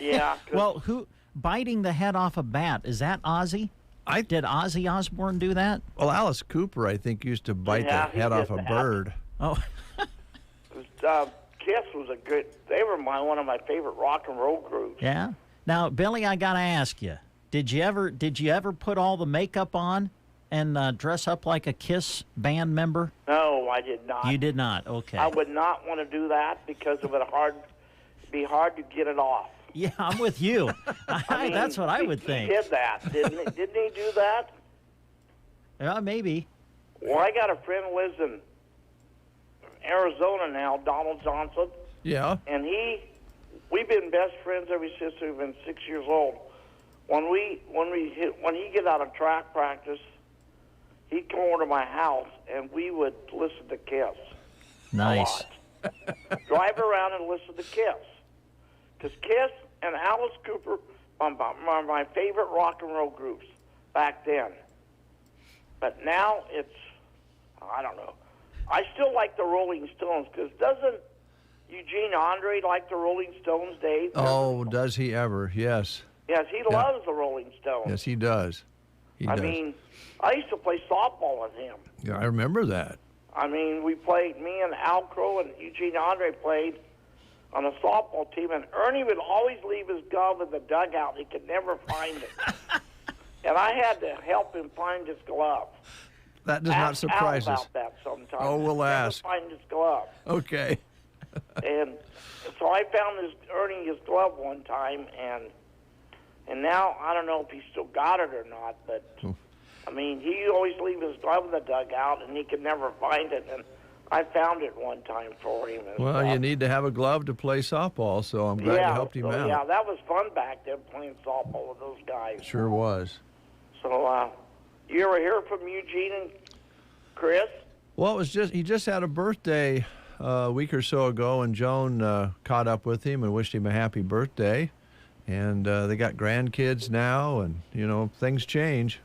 Yeah. Well, who biting the head off a bat, is that Ozzy? Did Ozzy Osbourne do that? Well, Alice Cooper, I think, used to bite the head off a bird. Oh. Kiss was they were one of my favorite rock and roll groups. Yeah. Now, Billy, I got to ask you, did you ever put all the makeup on and dress up like a Kiss band member? No, I did not. You did not. Okay. I would not want to do that because it would be hard to get it off. Yeah, I'm with you. I mean, that's what I would think. He did that, didn't he? Didn't he do that? Yeah, maybe. Well, I got a friend who lives in Arizona now, Donald Johnson. Yeah. And we've been best friends ever since we've been 6 years old. When he get out of track practice, he'd come over to my house and we would listen to Kiss. Nice. A lot. Drive around and listen to Kiss. Because Kiss and Alice Cooper are my favorite rock and roll groups back then. But now I don't know. I still like the Rolling Stones, because doesn't Eugene Andre like the Rolling Stones, Dave? Oh, does he ever? Yes. Yes, he loves the Rolling Stones. Yes, he does. I mean, I used to play softball with him. Yeah, I remember that. I mean, me and Al Crow and Eugene Andre played on a softball team, and Ernie would always leave his glove in the dugout. He could never find it. And I had to help him find his glove. That does not surprise us. About that sometimes. Oh, we'll ask. Never find his glove. Okay. And so I found Ernie his glove one time, and now I don't know if he still got it or not, but I mean, he always leave his glove in the dugout, and he could never find it, and I found it one time for him. Well, you need to have a glove to play softball, so I'm glad you helped him out. Yeah, that was fun back then, playing softball with those guys. Sure was. So, you ever hear from Eugene and Chris? Well, he just had a birthday a week or so ago, and Joan caught up with him and wished him a happy birthday. And they got grandkids now, and, things change.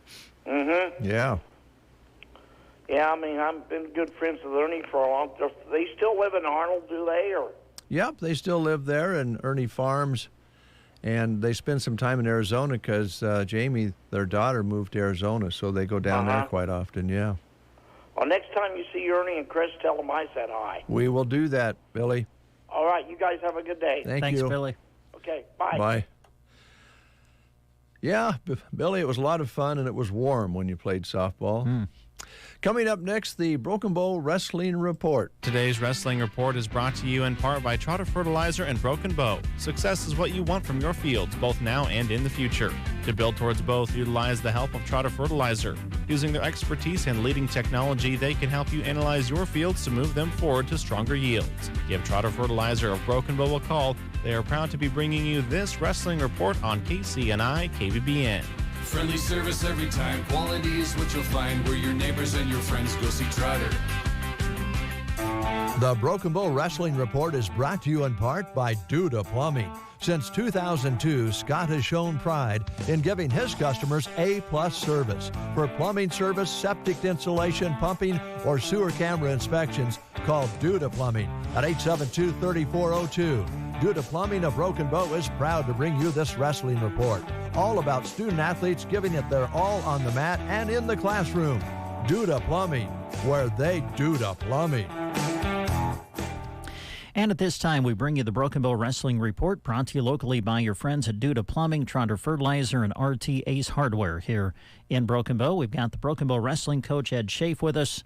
Mm-hmm. Yeah. Yeah, I mean, I've been good friends with Ernie for a long time. They still live in Arnold, do they? Or? Yep, they still live there in Ernie Farms, and they spend some time in Arizona because Jamie, their daughter, moved to Arizona, so they go down there quite often, yeah. Well, next time you see Ernie and Chris, tell them I said hi. We will do that, Billy. All right, you guys have a good day. Thanks, Billy. Okay, bye. Bye. Yeah, Billy, it was a lot of fun, and it was warm when you played softball. Coming up next, the Broken Bow Wrestling Report. Today's Wrestling Report is brought to you in part by Trotter Fertilizer and Broken Bow. Success is what you want from your fields, both now and in the future. To build towards both, utilize the help of Trotter Fertilizer. Using their expertise and leading technology, they can help you analyze your fields to move them forward to stronger yields. Give Trotter Fertilizer of Broken Bow a call. They are proud to be bringing you this Wrestling Report on KCNI KVBN. Friendly service every time. Quality is what you'll find where your neighbors and your friends go see Trotter. The Broken Bow Wrestling Report is brought to you in part by Duda Plumbing. Since 2002, Scott has shown pride in giving his customers A-plus service. For plumbing service, septic installation, pumping, or sewer camera inspections, call Duda Plumbing at 872-3402. Duda Plumbing of Broken Bow is proud to bring you this wrestling report. All about student athletes giving it their all on the mat and in the classroom. Duda Plumbing, where they Duda Plumbing. And at this time, we bring you the Broken Bow Wrestling Report, brought to you locally by your friends at Duda Plumbing, Trotter Fertilizer, and RT Ace Hardware here in Broken Bow. We've got the Broken Bow Wrestling coach, Ed Schaaf, with us.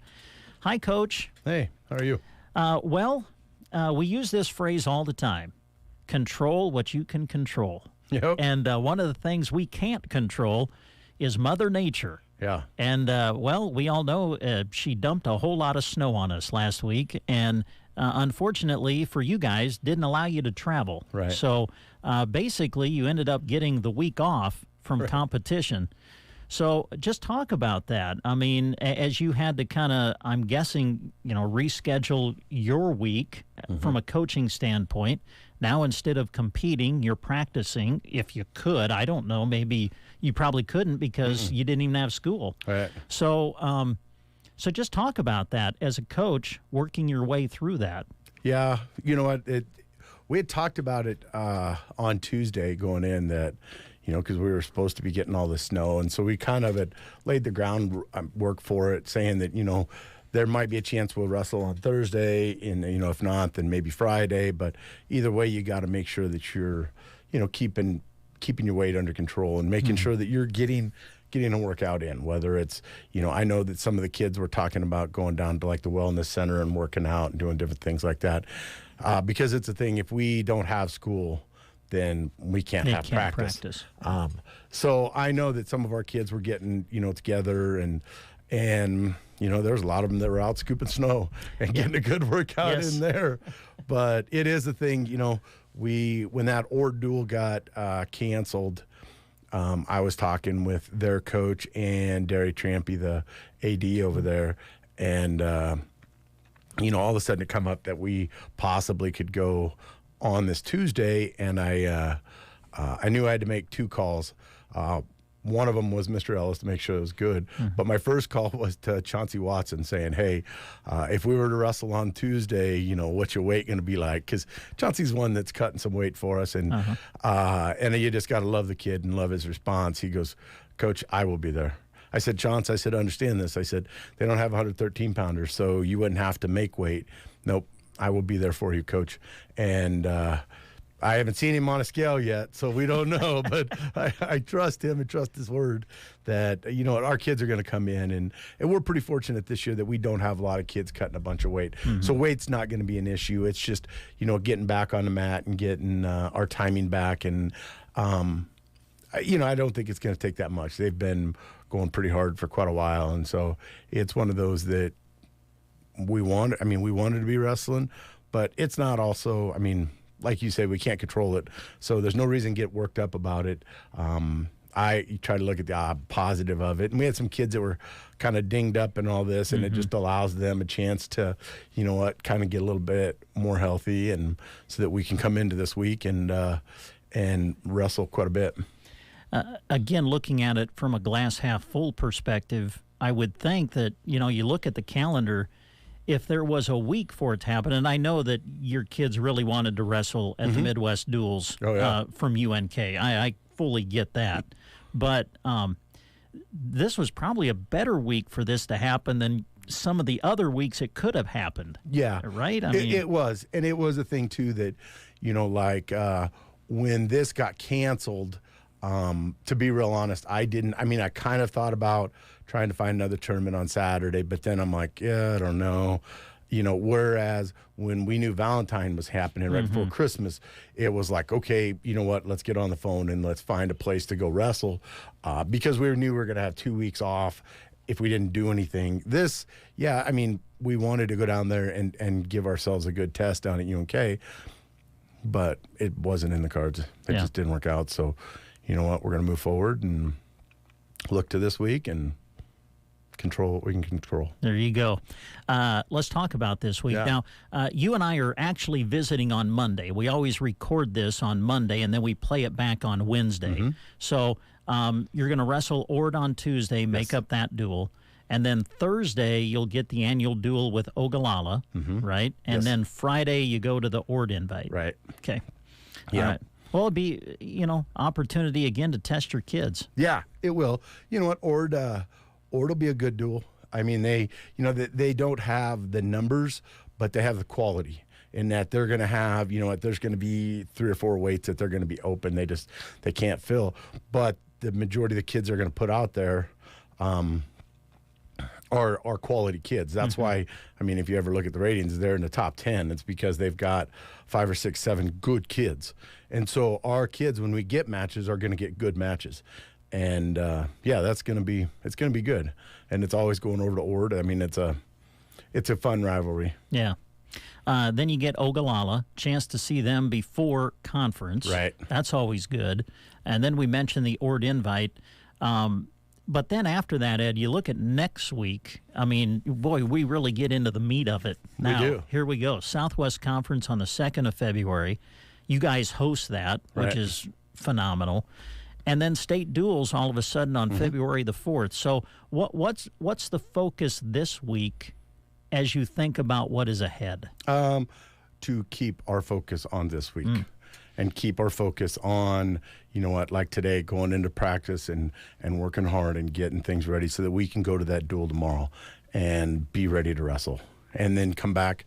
Hi, Coach. Hey, how are you? We use this phrase all the time. Control what you can control. Yep. And one of the things we can't control is Mother Nature. Yeah. And, we all know she dumped a whole lot of snow on us last week, and unfortunately for you guys, didn't allow you to travel. Right. So basically, you ended up getting the week off from competition. So just talk about that. I mean, as you had to kind of, I'm guessing, reschedule your week from a coaching standpoint. Now, instead of competing, you're practicing. If you could, I don't know, maybe you probably couldn't because you didn't even have school. Right. So, so just talk about that as a coach, working your way through that. Yeah, you know what? We had talked about it on Tuesday going in that, because we were supposed to be getting all the snow. And so we kind of had laid the groundwork for it, saying that, there might be a chance we'll wrestle on Thursday, and, if not, then maybe Friday. But either way, you got to make sure that you're, keeping your weight under control and making sure that you're getting a workout in, whether it's, I know that some of the kids were talking about going down to like the wellness center and working out and doing different things like that. Because it's a thing, if we don't have school, then we can't have practice. So I know that some of our kids were getting, together and there's a lot of them that were out scooping snow and getting a good workout in there. But it is a thing, when that Ord Duel got canceled, I was talking with their coach and Derry Trampy, the AD over there, and all of a sudden it come up that we possibly could go on this Tuesday, and I knew I had to make two calls. One of them was Mr. Ellis to make sure it was good. But my first call was to Chauncey Watson saying, hey, if we were to wrestle on Tuesday, what's your weight going to be like? Because Chauncey's one that's cutting some weight for us. And you just got to love the kid and love his response. He goes, Coach, I will be there. I said, Chauncey, I said, understand this. I said, they don't have 113-pounders, so you wouldn't have to make weight. Nope, I will be there for you, Coach. And I haven't seen him on a scale yet, so we don't know, but I trust him and trust his word that, our kids are going to come in. And we're pretty fortunate this year that we don't have a lot of kids cutting a bunch of weight. So weight's not going to be an issue. It's just, getting back on the mat and getting our timing back. And, I don't think it's going to take that much. They've been going pretty hard for quite a while. And so it's one of those that we wanted to be wrestling, but it's not also, like you say, we can't control it, so there's no reason to get worked up about it. I try to look at the positive of it, and we had some kids that were kind of dinged up and all this, and it just allows them a chance to, kind of get a little bit more healthy, and so that we can come into this week and wrestle quite a bit. Again, looking at it from a glass half full perspective, I would think that, you look at the calendar, if there was a week for it to happen, and I know that your kids really wanted to wrestle at the Midwest Duels from UNK. I fully get that. But this was probably a better week for this to happen than some of the other weeks it could have happened. Yeah. Right? It was. And it was a thing, too, that, when this got canceled, To be real honest, I didn't. I mean, I kind of thought about trying to find another tournament on Saturday, but then I'm like, yeah, I don't know. Whereas when we knew Valentine was happening right before Christmas, it was like, okay, you know what? Let's get on the phone and let's find a place to go wrestle, because we knew we were going to have 2 weeks off if we didn't do anything. I mean, we wanted to go down there and give ourselves a good test down at UNK, but it wasn't in the cards. It just didn't work out. So, you know what? We're going to move forward and look to this week and control what we can control. There you go. Let's talk about this week. Yeah. Now, you and I are actually visiting on Monday. We always record this on Monday, and then we play it back on Wednesday. So you're going to wrestle Ord on Tuesday, make up that duel. And then Thursday, you'll get the annual duel with Ogallala, right? And then Friday, you go to the Ord invite. Right. Okay. Yeah. All right. Well, it'll be, opportunity again to test your kids. Yeah, it will. You know what? Ord will be a good duel. I mean, they don't have the numbers, but they have the quality in that they're going to have, there's going to be 3 or 4 weights that they're going to be open. They can't fill. But the majority of the kids they're going to put out there are quality kids. That's why, I mean, if you ever look at the ratings, they're in the top 10. It's because they've got 5 or 6, 7 good kids. And so our kids, when we get matches, are going to get good matches. And it's going to be good. And it's always going over to Ord. I mean, it's a fun rivalry. Yeah. Then you get Ogallala, chance to see them before conference. Right. That's always good. And then we mentioned the Ord invite. But then after that, Ed, you look at next week. I mean, boy, we really get into the meat of it. Now, we do. Here we go. Southwest Conference on the 2nd of February. You guys host that, which is phenomenal. And then state duels all of a sudden on February the 4th. So what's the focus this week as you think about what is ahead? To keep our focus on this week. And keep our focus on, like today, going into practice and working hard and getting things ready so that we can go to that duel tomorrow and be ready to wrestle. And then come back,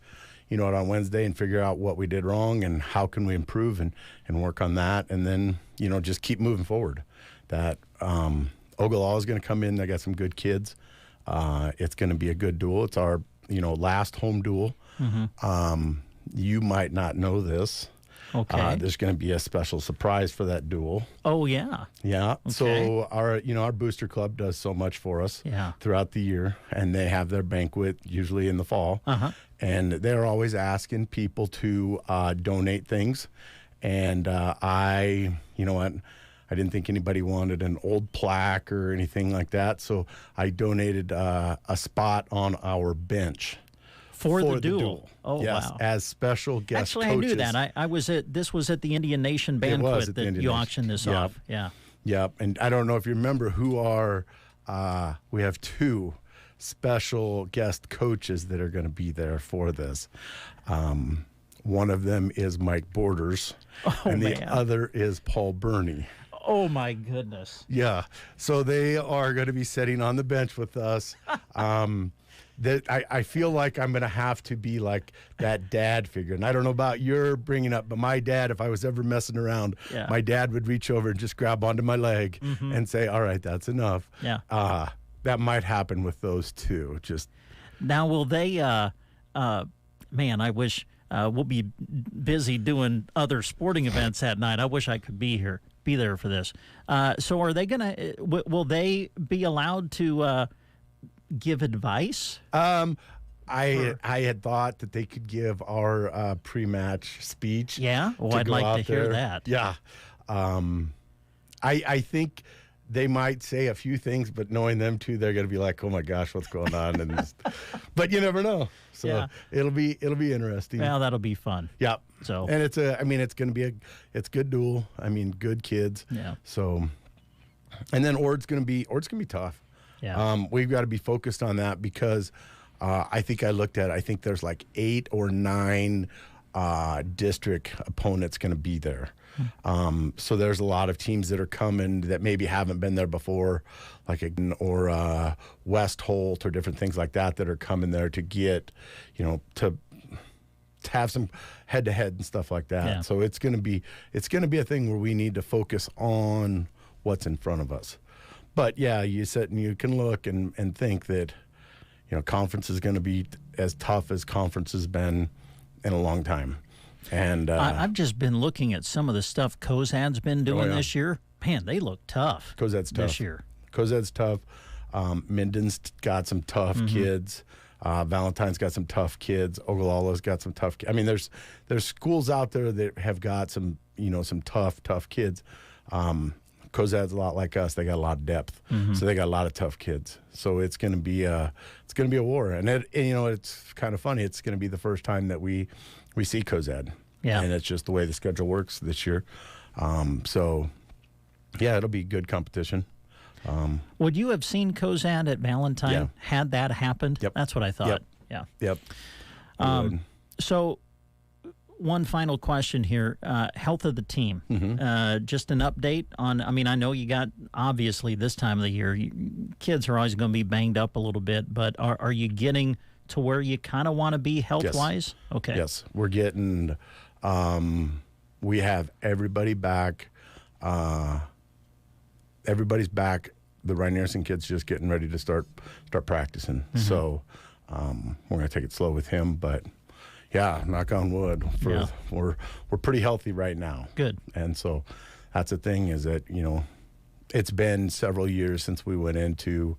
on Wednesday and figure out what we did wrong and how can we improve and work on that. And then, just keep moving forward. That Ogallala is going to come in. They got some good kids. It's going to be a good duel. It's our, last home duel. You might not know this. Okay. There's going to be a special surprise for that duel. Oh, yeah. Yeah. Okay. So our booster club does so much for us throughout the year, and they have their banquet usually in the fall. And they're always asking people to donate things. And I didn't think anybody wanted an old plaque or anything like that. So I donated a spot on our bench. For the duel. Oh, yes, wow. As special guest Actually, coaches. I knew that. This was at the Indian Nation banquet that you auctioned this off. Yeah. Yep. And I don't know if you remember who we have 2 special guest coaches that are going to be there for this. One of them is Mike Borders, and the other is Paul Burney. Oh, my goodness. Yeah. So they are going to be sitting on the bench with us. That I feel like I'm going to have to be like that dad figure. And I don't know about your bringing up, but my dad, if I was ever messing around, my dad would reach over and just grab onto my leg and say, all right, that's enough. Yeah. That might happen with those 2. Now, will they, man, I wish we'll be busy doing other sporting events that night. I wish I could be there for this. So are they going to, will they be allowed to give advice? I had thought that they could give our pre-match speech. Yeah? Well, I'd like to hear that. Yeah. I think they might say a few things, but knowing them too, they're going to be like, "Oh my gosh, what's going on?" But you never know. So it'll be interesting. Well, that'll be fun. Yeah. So and it's going to be it's good duel. I mean, good kids. Yeah. So, and then Ord's going to be tough. Yeah. We've got to be focused on that because I think there's like 8 or 9 district opponents going to be there. So there's a lot of teams that are coming that maybe haven't been there before, like West Holt or different things like that are coming there to get, to have some head-to-head and stuff like that. Yeah. So it's going to be a thing where we need to focus on what's in front of us. But yeah, you sit and you can look and think that, conference is going to be as tough as conference has been in a long time. And I've just been looking at some of the stuff Cozad's been doing this year. Man, they look tough. Cozad's tough this year. Cozad's tough. Minden's got some tough kids. Valentine's got some tough kids. Ogallala's got some tough kids. I mean, there's schools out there that have got some some tough kids. Cozad's a lot like us. They got a lot of depth, so they got a lot of tough kids. So it's going to be a war, and it's kind of funny. It's going to be the first time that we see Cozad, and it's just the way the schedule works this year. So yeah, it'll be good competition. Would you have seen Cozad at Valentine had that happened? Yep. That's what I thought. Yep. Yeah. Yep. So one final question here. Health of the team. Just an update on, I know you got, obviously this time of the year, kids are always going to be banged up a little bit, but are you getting to where you kind of want to be health-wise? Yes. Okay. Yes. We're getting, we have everybody back. Everybody's back. The Ryan Anderson kid's just getting ready to start practicing. So we're going to take it slow with him, but yeah, knock on wood. We're pretty healthy right now. Good. And so that's the thing is that, it's been several years since we went into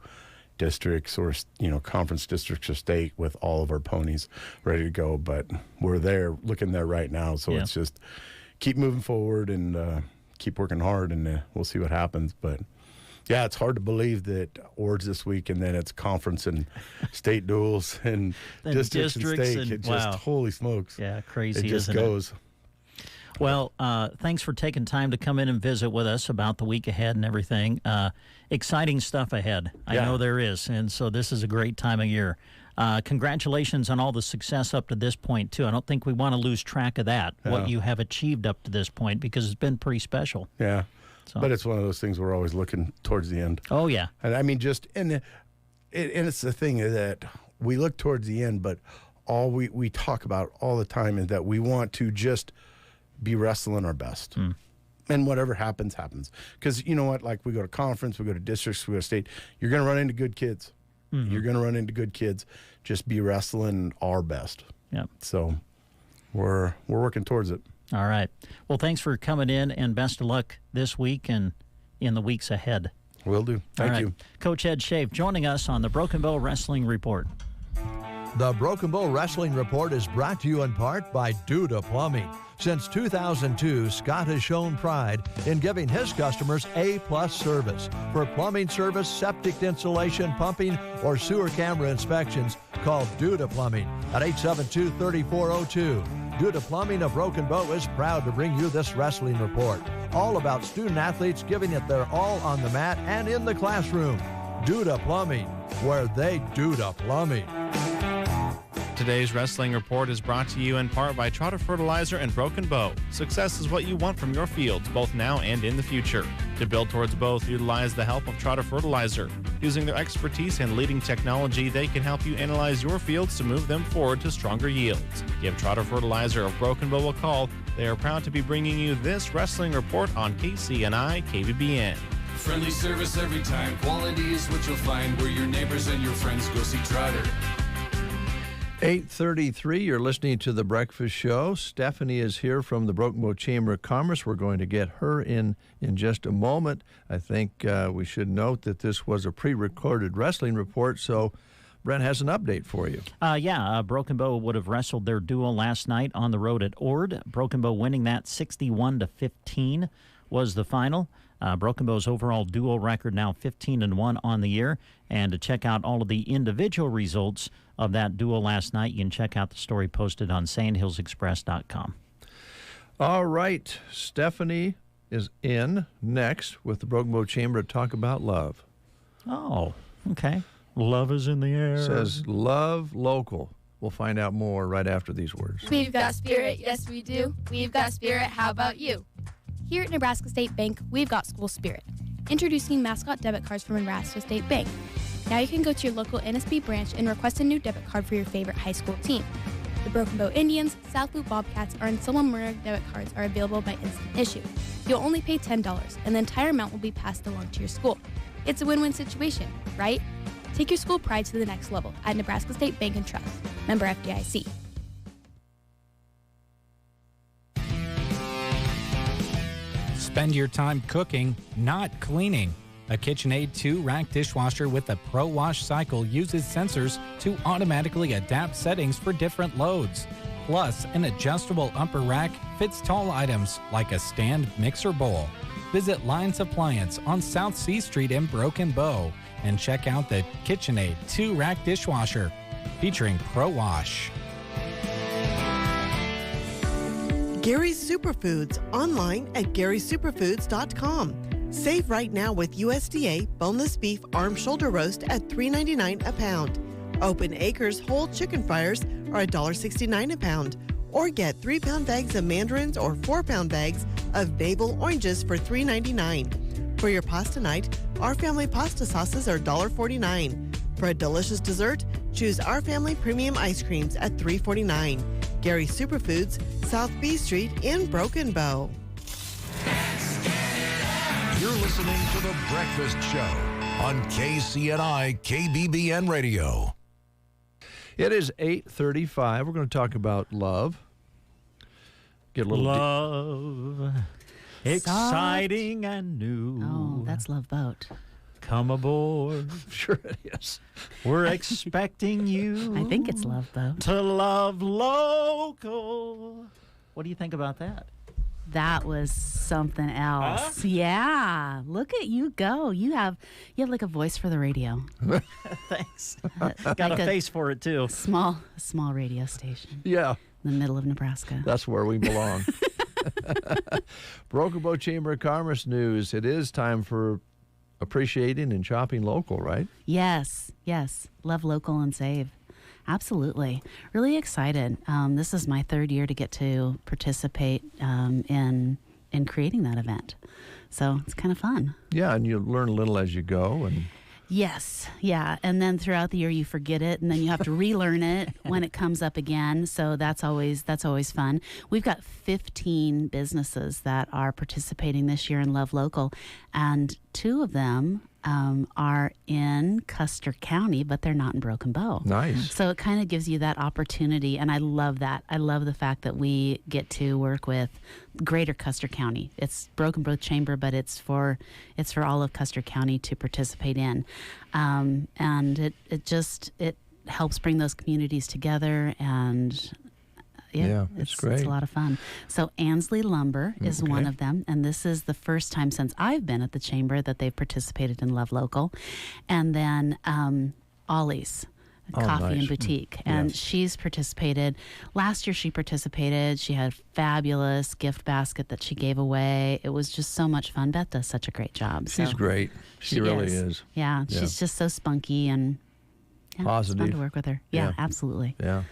districts or, conference districts or state with all of our ponies ready to go. But we're looking there right now. So it's just keep moving forward and keep working hard, and we'll see what happens. But yeah, it's hard to believe that Ords this week, and then it's conference and state duels and districts and state. It just, holy smokes. Yeah, crazy, it just isn't goes. it? Well, thanks for taking time to come in and visit with us about the week ahead and everything. Exciting stuff ahead. I know there is, and so this is a great time of year. Congratulations on all the success up to this point, too. I don't think we want to lose track of that, what you have achieved up to this point, because it's been pretty special. Yeah. But it's one of those things we're always looking towards the end. Oh, yeah. And I mean, and it's the thing that we look towards the end, but all we talk about all the time is that we want to just be wrestling our best. And whatever happens, happens. Because you know what? Like, we go to conference, we go to districts, we go to state, you're going to run into good kids. You're going to run into good kids. Just be wrestling our best. Yeah. So we're working towards it. All right. Well, thanks for coming in, and best of luck this week and in the weeks ahead. Will do. Thank you. Coach Ed Schaaf joining us on the Broken Bow Wrestling Report. The Broken Bow Wrestling Report is brought to you in part by Duda Plumbing. Since 2002, Scott has shown pride in giving his customers A-plus service. For plumbing service, septic installation, pumping, or sewer camera inspections, call Duda Plumbing at 872-3402. Duda Plumbing of Broken Bow is proud to bring you this wrestling report. All about student athletes giving it their all on the mat and in the classroom. Duda Plumbing, where they Duda Plumbing. Today's wrestling report is brought to you in part by Trotter Fertilizer and Broken Bow. Success is what you want from your fields, both now and in the future. To build towards both, utilize the help of Trotter Fertilizer. Using their expertise and leading technology, they can help you analyze your fields to move them forward to stronger yields. Give Trotter Fertilizer of Broken Bow a call. They are proud to be bringing you this wrestling report on KCNI KVBN. Friendly service every time. Quality is what you'll find where your neighbors and your friends go see Trotter. 8:33, you're listening to The Breakfast Show. Stephanie is here from the Broken Bow Chamber of Commerce. We're going to get her in just a moment. I think we should note that this was a pre-recorded wrestling report, so Brent has an update for you. Broken Bow would have wrestled their duel last night on the road at Ord. Broken Bow winning that 61-15 was the final. Broken Bow's overall duel record now 15-1 on the year. And to check out all of the individual results of that duel last night, you can check out the story posted on sandhillsexpress.com. All right, Stephanie is in next with the Broken Bow Chamber to talk about love. Oh, okay. Love is in the air. Says love local. We'll find out more right after these words. We've got spirit, yes we do. We've got spirit, how about you? Here at Nebraska State Bank, we've got school spirit. Introducing mascot debit cards from Nebraska State Bank. Now you can go to your local NSB branch and request a new debit card for your favorite high school team. The Broken Bow Indians, South Loop Bobcats, or Anselmo Murrah debit cards are available by instant issue. You'll only pay $10, and the entire amount will be passed along to your school. It's a win-win situation, right? Take your school pride to the next level at Nebraska State Bank and Trust. Member FDIC. Spend your time cooking, not cleaning. A KitchenAid 2-rack dishwasher with a Pro Wash cycle uses sensors to automatically adapt settings for different loads. Plus, an adjustable upper rack fits tall items like a stand mixer bowl. Visit Lines Appliance on South C Street in Broken Bow and check out the KitchenAid 2-rack dishwasher featuring Pro Wash. Gary's Superfoods, online at garysuperfoods.com. Save right now with USDA boneless beef arm shoulder roast at $3.99 a pound. Open Acres whole chicken fryers are $1.69 a pound. Or get 3-pound bags of mandarins or 4-pound bags of Babel oranges for $3.99. For your pasta night, Our Family pasta sauces are $1.49. For a delicious dessert, choose Our Family premium ice creams at $3.49. Gary Superfoods, South B Street in Broken Bow. You're listening to The Breakfast Show on KCNI KBBN Radio. It is 8:35. We're going to talk about love. Get a little love. Exciting and new. Oh, that's Love Boat. Come aboard. Sure it is. We're expecting you. I think it's Love Boat. To love local. What do you think about that? That was something else. Huh? Yeah. Look at you go. You have like a voice for the radio. Thanks. Got a face for it too. Small radio station. Yeah. In the middle of Nebraska. That's where we belong. Broken Bow Chamber of Commerce news. It is time for appreciating and shopping local, right? Yes. Love local and save. Absolutely. Really excited. This is my third year to get to participate in creating that event. So it's kind of fun. Yeah, and you learn a little as you go. And yes, yeah. And then throughout the year you forget it, and then you have to relearn it when it comes up again. So that's always fun. We've got 15 businesses that are participating this year in Love Local, and 2 of them are in Custer County, but they're not in Broken Bow. Nice. So it kind of gives you that opportunity, and I love that. I love the fact that we get to work with Greater Custer County. It's Broken Bow Chamber, but it's for all of Custer County to participate in, and it helps bring those communities together, and it's great. It's a lot of fun. So Ansley Lumber is one of them, and this is the first time since I've been at the chamber that they've participated in Love Local. And then Ollie's Coffee and Boutique, and she's participated. Last year she participated. She had a fabulous gift basket that she gave away. It was just so much fun. Beth does such a great job. She's great. She really is. Yeah, she's just so spunky and positive. It's fun to work with her. Yeah, absolutely. Yeah.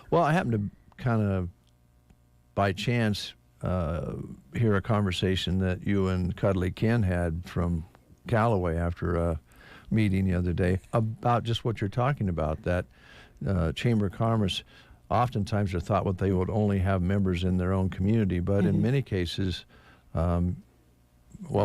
Well, I happened to kind of by chance hear a conversation that you and Cuddly Ken had from Callaway after a meeting the other day about just what you're talking about, that Chamber of Commerce oftentimes are thought what they would only have members in their own community, but in many cases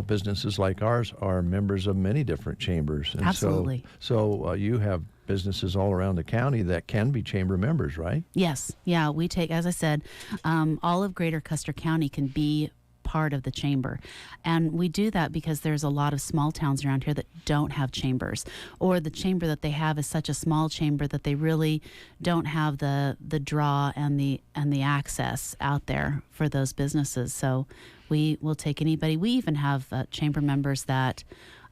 businesses like ours are members of many different chambers. And absolutely. So you have businesses all around the county that can be chamber members, right? Yes. Yeah, we take, as I said, all of Greater Custer County can be part of the chamber. And we do that because there's a lot of small towns around here that don't have chambers, or the chamber that they have is such a small chamber that they really don't have the draw and the access out there for those businesses. So we will take anybody. We even have chamber members that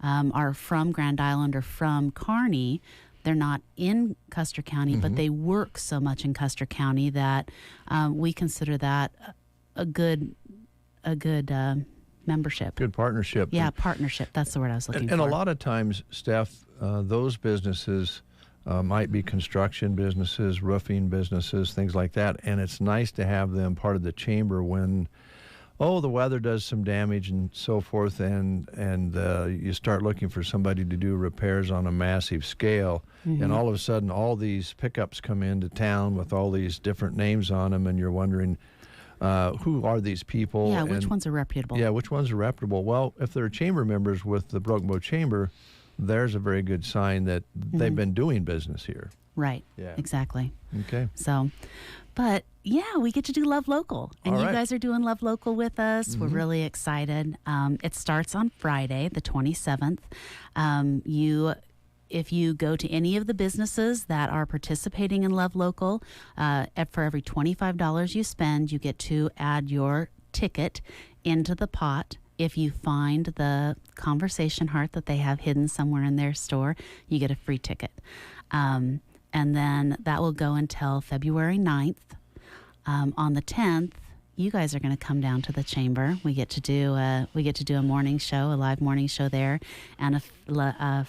are from Grand Island or from Kearney. They're not in Custer County, but they work so much in Custer County that we consider that a good membership. Good partnership. Yeah, partnership. That's the word I was looking for. And a lot of times, Steph, those businesses might be construction businesses, roofing businesses, things like that. And it's nice to have them part of the chamber when oh, the weather does some damage and so forth, and you start looking for somebody to do repairs on a massive scale, and all of a sudden all these pickups come into town with all these different names on them, and you're wondering, who are these people? Yeah, which and, ones are reputable? Yeah, which ones are reputable? Well, if they're chamber members with the Broken Bow Chamber, there's a very good sign that they've been doing business here. Right. Yeah. Exactly. Okay. So, but yeah, we get to do Love Local, and All you right. guys are doing Love Local with us. We're really excited. It starts on Friday, the 27th. If you go to any of the businesses that are participating in Love Local, for every $25 you spend, you get to add your ticket into the pot. If you find the conversation heart that they have hidden somewhere in their store, you get a free ticket. And then that will go until February 9th. On the 10th, you guys are going to come down to the chamber. We get to do a morning show, a live morning show there, and a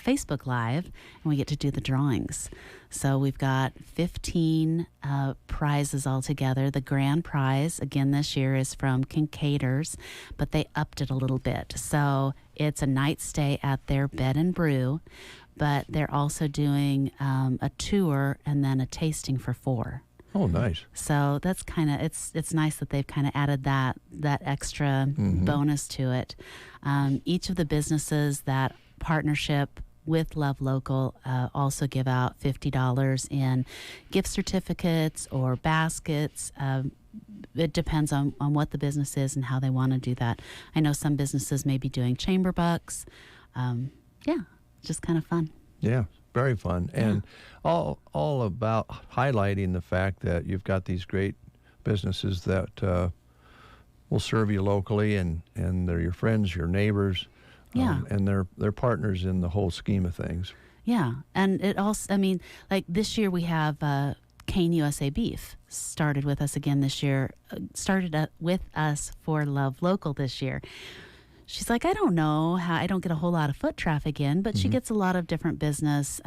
Facebook Live, and we get to do the drawings. So we've got 15 prizes altogether. The grand prize, again, this year is from Kincaiders, but they upped it a little bit. So it's a night stay at their Bed and Brew, but they're also doing a tour and then a tasting for 4. Oh, nice. So that's kind of, it's nice that they've kind of added that extra bonus to it. Each of the businesses that partnership with Love Local also give out $50 in gift certificates or baskets. It depends on what the business is and how they want to do that. I know some businesses may be doing chamber bucks. Yeah, just kind of fun. Yeah, very fun. And all about highlighting the fact that you've got these great businesses that will serve you locally, and they're your friends, your neighbors, and they're partners in the whole scheme of things. Yeah, and it also, I mean, like this year we have Kane USA Beef started with us again this year, started with us for Love Local this year. She's like, I don't know how, I don't get a whole lot of foot traffic in, but she gets a lot of different business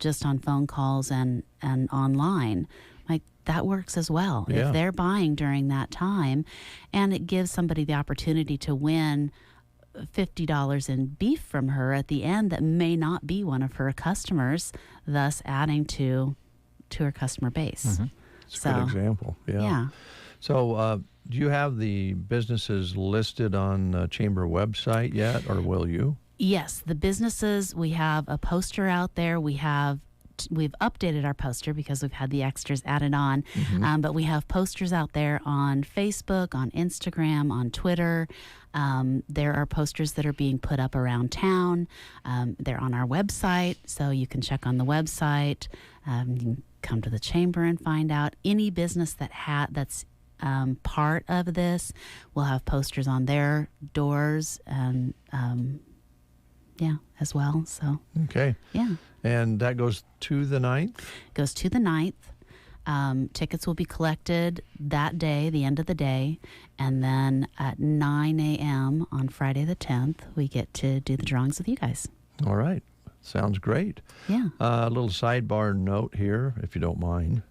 just on phone calls and online. Like, that works as well. Yeah. If they're buying during that time, and it gives somebody the opportunity to win $50 in beef from her at the end that may not be one of her customers, thus adding to her customer base. It's a good example. Yeah. So, do you have the businesses listed on the chamber website yet, or will you? Yes, the businesses, we have a poster out there. We've updated our poster because we've had the extras added on, but we have posters out there on Facebook, on Instagram, on Twitter. There are posters that are being put up around town. They're on our website, so you can check on the website. You can come to the chamber and find out. Any business that's part of this will have posters on their doors and as well. So Okay. yeah, And that goes to the 9th? goes to the 9th. Tickets will be collected that day, the end of the day, and then at 9 a.m. on Friday the 10th, we get to do the drawings with you guys. All right. Sounds great. Yeah. A little sidebar note here, if you don't mind.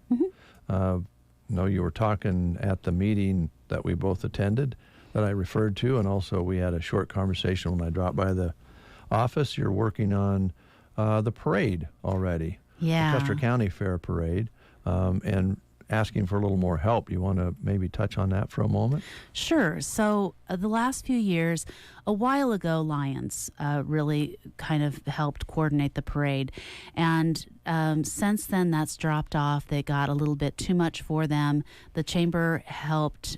No, you were talking at the meeting that we both attended that I referred to, and also we had a short conversation when I dropped by the office. You're working on the parade already. Yeah. The Custer County Fair Parade, and asking for a little more help. You want to maybe touch on that for a moment? Sure. So the last few years, a while ago, Lions really kind of helped coordinate the parade. And since then, that's dropped off. They got a little bit too much for them. The chamber helped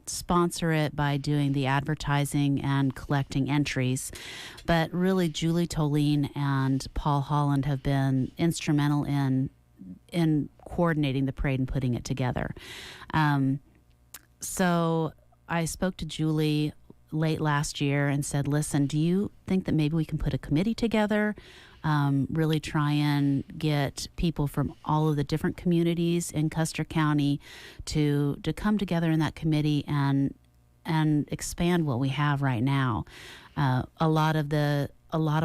sponsor it by doing the advertising and collecting entries. But really, Julie Toline and Paul Holland have been instrumental in coordinating the parade and putting it together. So I spoke to Julie late last year and said, listen, do you think that maybe we can put a committee together, really try and get people from all of the different communities in Custer County to come together in that committee and expand what we have right now. A lot of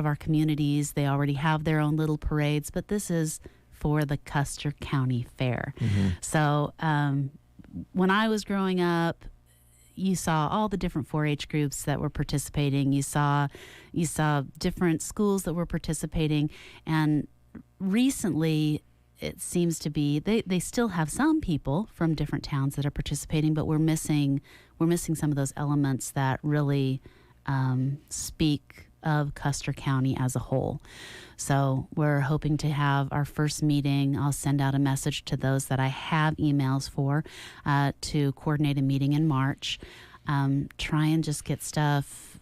our communities, they already have their own little parades, but this is for the Custer County Fair. So when I was growing up, you saw all the different 4-H groups that were participating. You saw different schools that were participating, and recently it seems to be they still have some people from different towns that are participating, but we're missing some of those elements that really speak of Custer County as a whole. So we're hoping to have our first meeting. I'll send out a message to those that I have emails for to coordinate a meeting in March. Try and just get stuff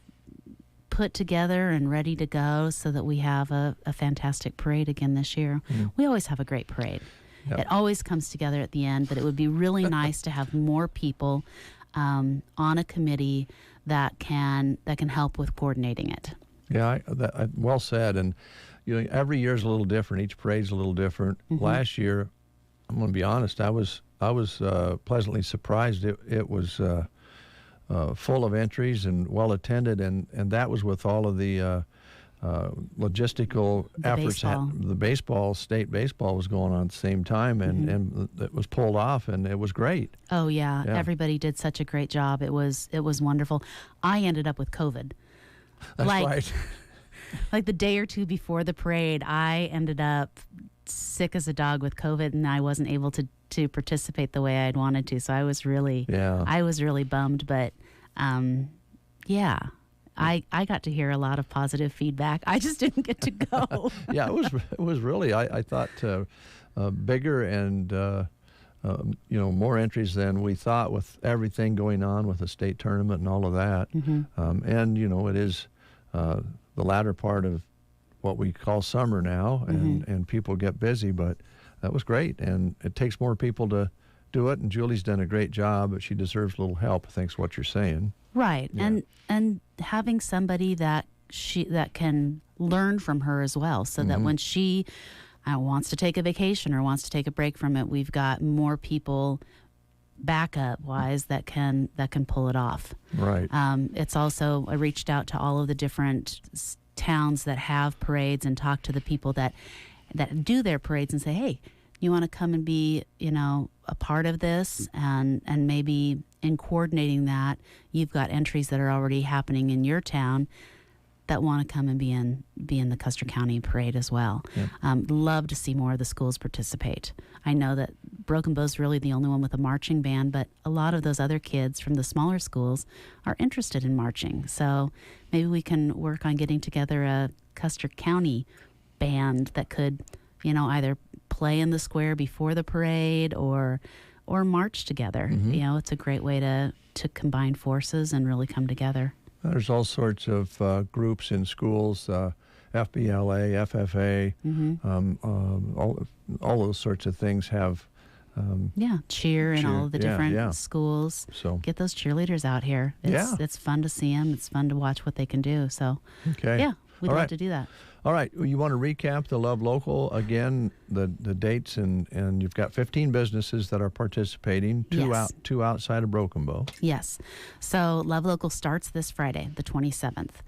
put together and ready to go so that we have a fantastic parade again this year. We always have a great parade. Yep. It always comes together at the end, but it would be really nice to have more people on a committee that can help with coordinating it. Yeah, well said. And every year is a little different. Each parade's a little different. Last year, I'm going to be honest, I was pleasantly surprised. It was full of entries and well attended, and that was with all of the logistical efforts. The state baseball was going on at the same time, and it was pulled off, and it was great. Oh yeah, everybody did such a great job. It was wonderful. I ended up with COVID. That's right. Like the day or two before the parade, I ended up sick as a dog with COVID, and I wasn't able to participate the way I'd wanted to. So I was really bummed. But I got to hear a lot of positive feedback. I just didn't get to go. Yeah, it was really, I thought, bigger and more entries than we thought, with everything going on with the state tournament and all of that. And it is the latter part of what we call summer now, and people get busy, but that was great. And it takes more people to do it, and Julie's done a great job, but she deserves a little help, I think is what you're saying. Right. Yeah. And having somebody that can learn from her as well, so that when she wants to take a vacation or wants to take a break from it, we've got more people backup wise that can pull it off. Right. It's also, I reached out to all of the different towns that have parades and talked to the people that do their parades and say, hey, you want to come and be, a part of this, and maybe in coordinating that, you've got entries that are already happening in your town that want to come and be in the Custer County parade as well. Yep. Love to see more of the schools participate. I know that Broken Bow's really the only one with a marching band, but a lot of those other kids from the smaller schools are interested in marching. So maybe we can work on getting together a Custer County band that could, either play in the square before the parade or march together. It's a great way to combine forces and really come together. There's all sorts of groups in schools, FBLA, FFA, all those sorts of things have. Cheer in all of the different schools. So get those cheerleaders out here. It's fun to see them. It's fun to watch what they can do. So we'd love to do that. All right, you want to recap the Love Local again, the dates, and you've got 15 businesses that are participating, two outside of Broken Bow. Yes. So Love Local starts this Friday, the 27th.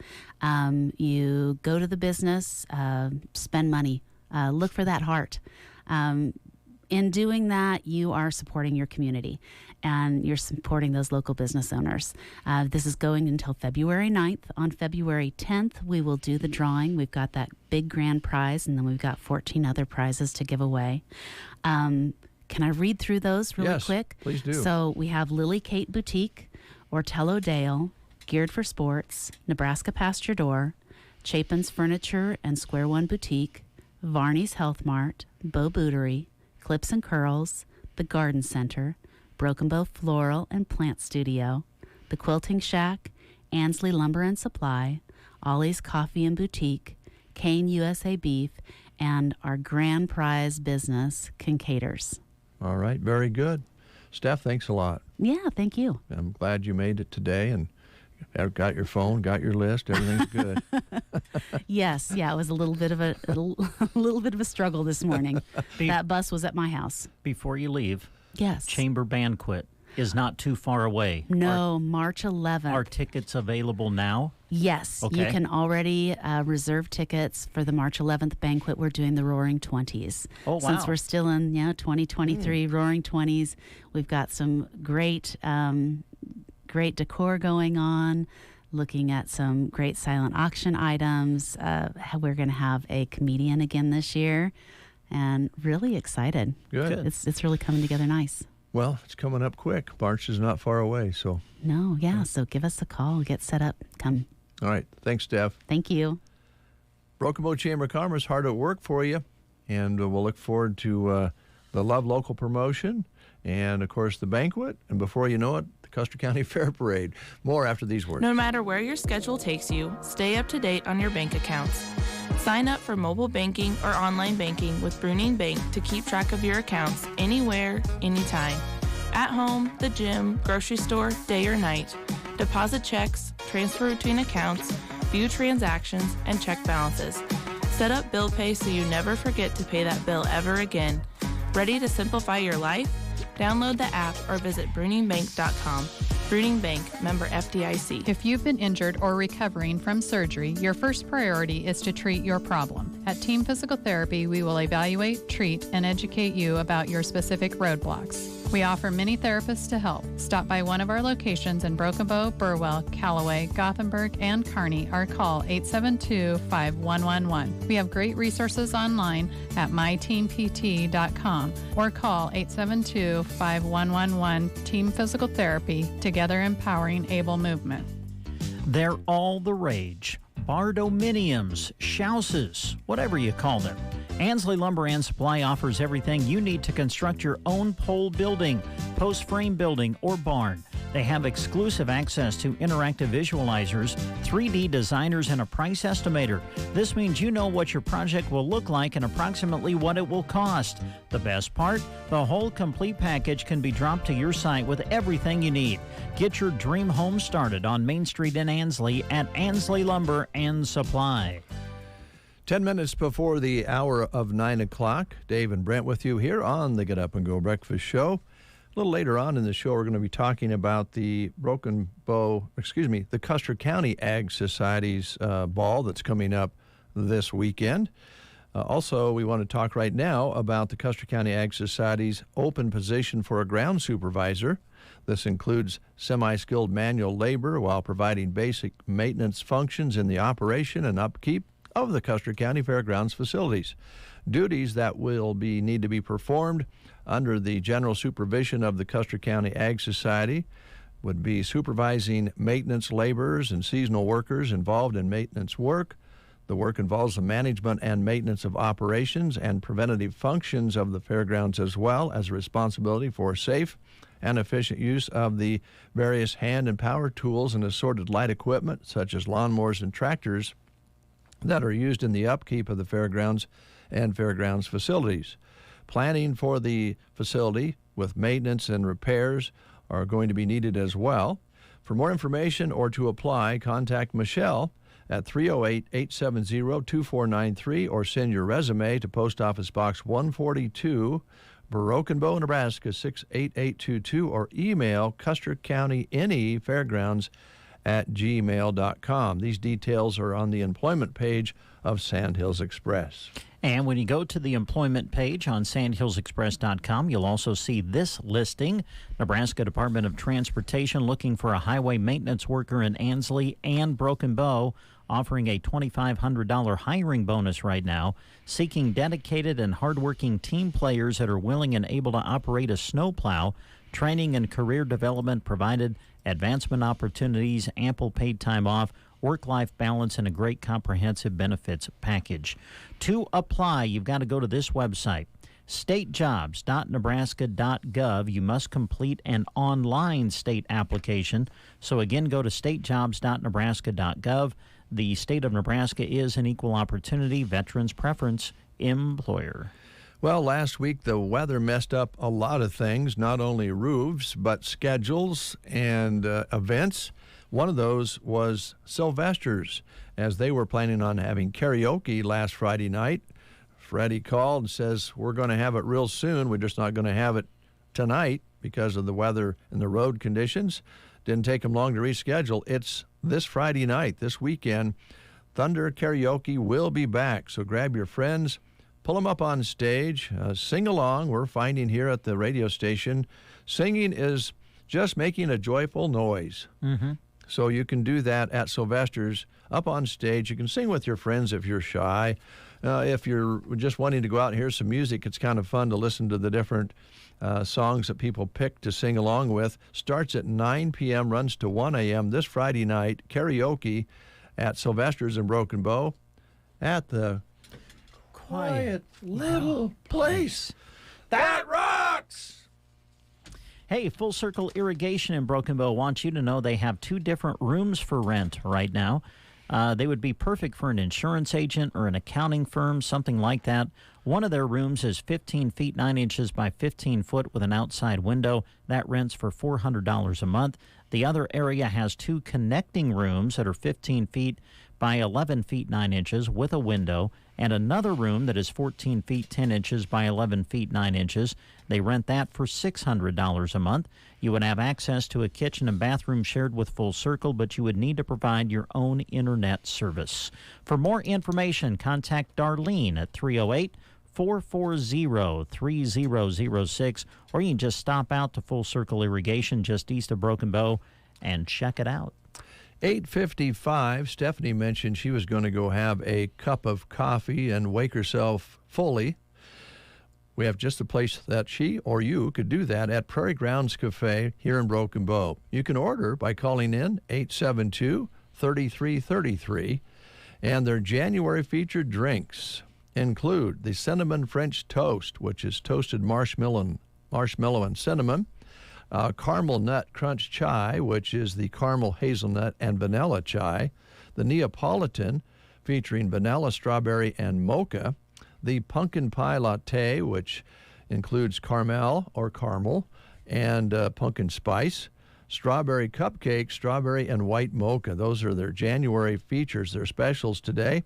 You go to the business, spend money, look for that heart. In doing that, you are supporting your community, and you're supporting those local business owners. This is going until February 9th. On February 10th, we will do the drawing. We've got that big grand prize, and then we've got 14 other prizes to give away. Can I read through those really quick? Yes, please do. So we have Lily Kate Boutique, Ortello Dale, Geared for Sports, Nebraska Past Your Door, Chapin's Furniture and Square One Boutique, Varney's Health Mart, Bow Bootery, Clips and Curls, the Garden Center, Broken Bow Floral and Plant Studio, the Quilting Shack, Ansley Lumber and Supply, Ollie's Coffee and Boutique, Kane USA Beef, and our grand prize business, Kincaider's. All right, very good. Steph, thanks a lot. Yeah, thank you. I'm glad you made it today and got your phone, got your list. Everything's good. Yes, it was a little bit of a struggle this morning. That bus was at my house. Before you leave, yes, Chamber Banquet is not too far away. No, March 11th. Are tickets available now? Yes, okay. You can already reserve tickets for the March 11th banquet. We're doing the Roaring 20s. Oh, wow. Since we're still in 2023 Roaring 20s, we've got some great great decor going on, looking at some great silent auction items. We're going to have a comedian again this year, and really excited. Good. It's really coming together nice. Well, it's coming up quick. March is not far away, so. No, yeah, so give us a call, get set up, come. All right. Thanks, Steph. Thank you. Broken Bow Chamber of Commerce, hard at work for you, and we'll look forward to the Love Local promotion and, of course, the banquet, and before you know it, the Custer County Fair Parade. More after these words. No matter where your schedule takes you, stay up to date on your bank accounts. Sign up for mobile banking or online banking with Bruning Bank to keep track of your accounts anywhere, anytime. At home, the gym, grocery store, day or night. Deposit checks, transfer between accounts, view transactions, and check balances. Set up bill pay so you never forget to pay that bill ever again. Ready to simplify your life? Download the app or visit BruningBank.com. Bruning Bank, member FDIC. If you've been injured or recovering from surgery, your first priority is to treat your problem. At Team Physical Therapy, we will evaluate, treat, and educate you about your specific roadblocks. We offer many therapists to help. Stop by one of our locations in Broken Bow, Burwell, Callaway, Gothenburg, and Kearney or call 872-5111. We have great resources online at myteampt.com or call 872-5111 Team Physical Therapy, together empowering able movement. They're all the rage. Bardominiums, Schauses, whatever you call them. Ansley Lumber and Supply offers everything you need to construct your own pole building, post frame building, or barn. They have exclusive access to interactive visualizers, 3D designers, and a price estimator. This means you know what your project will look like and approximately what it will cost. The best part? The whole complete package can be dropped to your site with everything you need. Get your dream home started on Main Street in Ansley at Ansley Lumber and Supply. 10 minutes before the hour of 9 o'clock, Dave and Brent with you here on the Get Up and Go Breakfast Show. A little later on in the show, we're going to be talking about the the Custer County Ag Society's ball that's coming up this weekend. Also, we want to talk right now about the Custer County Ag Society's open position for a ground supervisor. This includes semi-skilled manual labor while providing basic maintenance functions in the operation and upkeep of the Custer County Fairgrounds facilities. Duties that will need to be performed under the general supervision of the Custer County Ag Society would be supervising maintenance laborers and seasonal workers involved in maintenance work. The work involves the management and maintenance of operations and preventative functions of the fairgrounds, as well as responsibility for safe and efficient use of the various hand and power tools and assorted light equipment, such as lawnmowers and tractors, that are used in the upkeep of the fairgrounds and fairgrounds facilities. Planning for the facility with maintenance and repairs are going to be needed as well. For more information or to apply, contact Michelle at 308-870-2493 or send your resume to Post Office Box 142, Broken Bow, Nebraska 68822, or email Custer County NE Fairgrounds at gmail.com. These details are on the employment page of Sandhills Express. And when you go to the employment page on sandhillsexpress.com, you'll also see this listing. Nebraska Department of Transportation looking for a highway maintenance worker in Ansley and Broken Bow, offering a $2,500 hiring bonus right now, seeking dedicated and hardworking team players that are willing and able to operate a snowplow. Training and career development provided, advancement opportunities, ample paid time off, work-life balance, and a great comprehensive benefits package. To apply, you've got to go to this website, statejobs.nebraska.gov. You must complete an online state application. So again, go to statejobs.nebraska.gov. The state of Nebraska is an equal opportunity veterans preference employer. Well, last week the weather messed up a lot of things, not only roofs, but schedules and events. One of those was Sylvester's, as they were planning on having karaoke last Friday night. Freddie called and says, we're going to have it real soon. We're just not going to have it tonight because of the weather and the road conditions. Didn't take them long to reschedule. It's this Friday night, this weekend. Thunder Karaoke will be back, so grab your friends, pull them up on stage, sing along. We're finding here at the radio station, singing is just making a joyful noise. Mm-hmm. So you can do that at Sylvester's up on stage. You can sing with your friends if you're shy. If you're just wanting to go out and hear some music, it's kind of fun to listen to the different songs that people pick to sing along with. Starts at 9 p.m., runs to 1 a.m. this Friday night. Karaoke at Sylvester's in Broken Bow at the Quiet Little Place That Rocks. Hey, Full Circle Irrigation in Broken Bow wants you to know they have 2 different rooms for rent right now. They would be perfect for an insurance agent or an accounting firm, something like that. One of their rooms is 15 feet 9 inches by 15 foot with an outside window. That rents for $400 a month. The other area has 2 connecting rooms that are 15 feet by 11 feet 9 inches with a window, and another room that is 14 feet 10 inches by 11 feet 9 inches. They rent that for $600 a month. You would have access to a kitchen and bathroom shared with Full Circle, but you would need to provide your own internet service. For more information, contact Darlene at 308-440-3006, or you can just stop out to Full Circle Irrigation just east of Broken Bow and check it out. 8:55, Stephanie mentioned she was going to go have a cup of coffee and wake herself fully. We have just a place that she or you could do that at Prairie Grounds Cafe here in Broken Bow. You can order by calling in 872-3333, and their January featured drinks include the Cinnamon French Toast, which is toasted marshmallow and cinnamon, Caramel Nut Crunch Chai, which is the caramel hazelnut and vanilla chai, the Neapolitan, featuring vanilla, strawberry, and mocha, the Pumpkin Pie Latte, which includes caramel and pumpkin spice, strawberry cupcake, strawberry, and white mocha. Those are their January features, their specials today.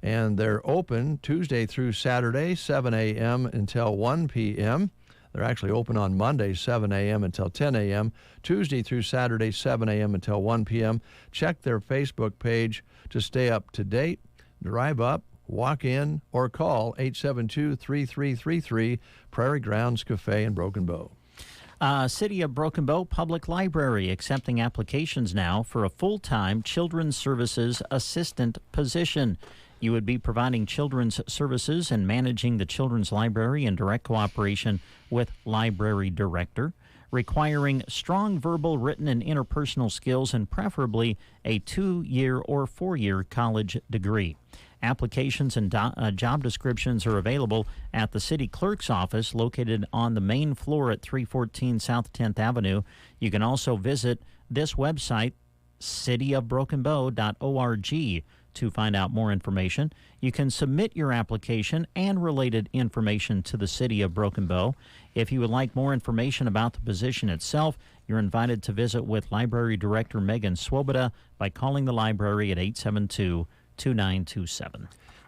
And they're open Tuesday through Saturday, 7 a.m. until 1 p.m., They're actually open on Monday, 7 a.m. until 10 a.m., Tuesday through Saturday, 7 a.m. until 1 p.m. Check their Facebook page to stay up to date. Drive up, walk in, or call 872-3333, Prairie Grounds Cafe in Broken Bow. City of Broken Bow Public Library accepting applications now for a full-time Children's Services Assistant position. You would be providing children's services and managing the Children's Library in direct cooperation with Library Director, requiring strong verbal, written, and interpersonal skills, and preferably a 2-year or 4-year college degree. Applications and job descriptions are available at the city clerk's office located on the main floor at 314 South 10th Avenue. You can also visit this website, cityofbrokenbow.org, to find out more information. You can submit your application and related information to the City of Broken Bow. If you would like more information about the position itself, you're invited to visit with Library Director Megan Swoboda by calling the library at 872-2927.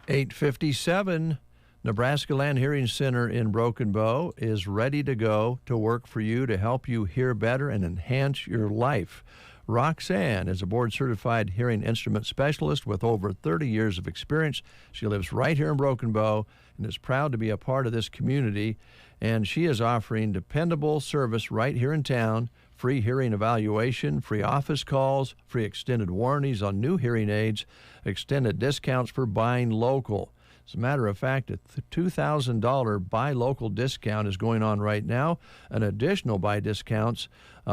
857, Nebraska Land Hearing Center in Broken Bow is ready to go to work for you to help you hear better and enhance your life. Roxanne is a board-certified hearing instrument specialist with over 30 years of experience. She lives right here in Broken Bow and is proud to be a part of this community. And she is offering dependable service right here in town, free hearing evaluation, free office calls, free extended warranties on new hearing aids, extended discounts for buying local. As a matter of fact, a $2,000 buy local discount is going on right now. An additional buy discounts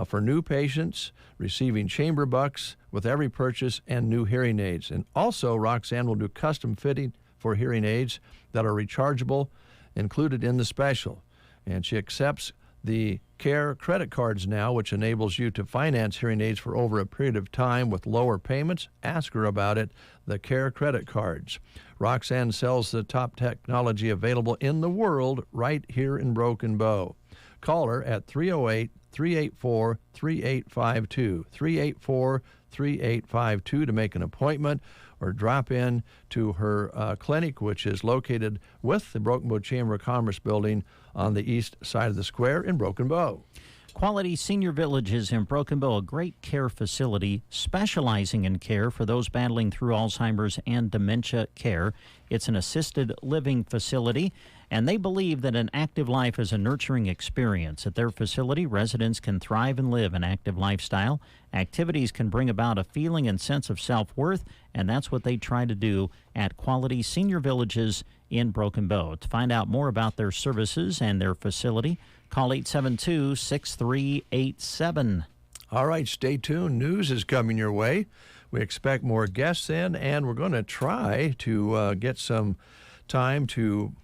for new patients receiving chamber bucks with every purchase and new hearing aids. And also, Roxanne will do custom fitting for hearing aids that are rechargeable, included in the special. And she accepts the CARE credit cards now, which enables you to finance hearing aids for over a period of time with lower payments. Ask her about it, the CARE credit cards. Roxanne sells the top technology available in the world right here in Broken Bow. Call her at 308-384-3852, 384-3852 to make an appointment, or drop in to her clinic, which is located with the Broken Bow Chamber of Commerce building on the east side of the square in Broken Bow. Quality Senior Villages in Broken Bow, a great care facility specializing in care for those battling through Alzheimer's and dementia care. It's an assisted living facility, and they believe that an active life is a nurturing experience. At their facility, residents can thrive and live an active lifestyle. Activities can bring about a feeling and sense of self-worth, and that's what they try to do at Quality Senior Villages in Broken Bow. To find out more about their services and their facility, call 872-6387. All right, stay tuned. News is coming your way. We expect more guests in, and we're going to try to get some time to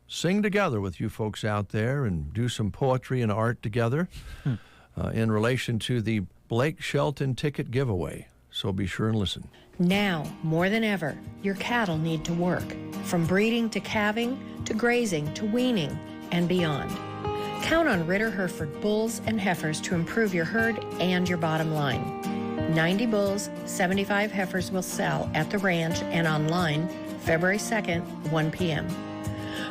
sing together with you folks out there and do some poetry and art together in relation to the Blake Shelton ticket giveaway. So be sure and listen. Now, more than ever, your cattle need to work, from breeding to calving to grazing to weaning and beyond. Count on Ritter Hereford bulls and heifers to improve your herd and your bottom line. 90 bulls, 75 heifers will sell at the ranch and online February 2nd, 1 p.m.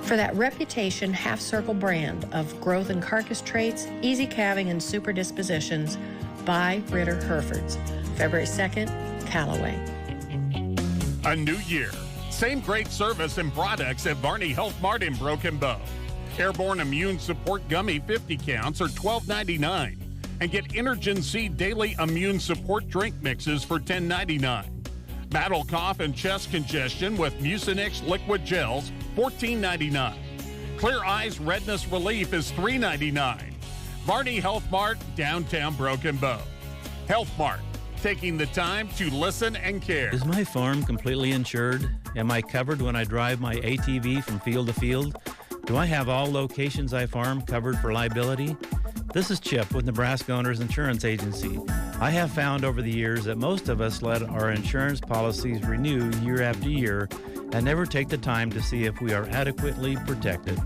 For that reputation half-circle brand of growth and carcass traits, easy calving, and super dispositions, buy Ritter Herefords. February 2nd, Callaway. A new year. Same great service and products at Varney Health Mart in Broken Bow. Airborne Immune Support Gummy 50 counts are $12.99. And get Energen C Daily Immune Support Drink Mixes for $10.99. Battle cough and chest congestion with Mucinex liquid gels, $14.99. Clear eyes redness relief is $3.99. Varney Health Mart, downtown Broken Bow. Health Mart, taking the time to listen and care. Is my farm completely insured? Am I covered when I drive my ATV from field to field? Do I have all locations I farm covered for liability? This is Chip with Nebraska Owners Insurance Agency. I have found over the years that most of us let our insurance policies renew year after year and never take the time to see if we are adequately protected.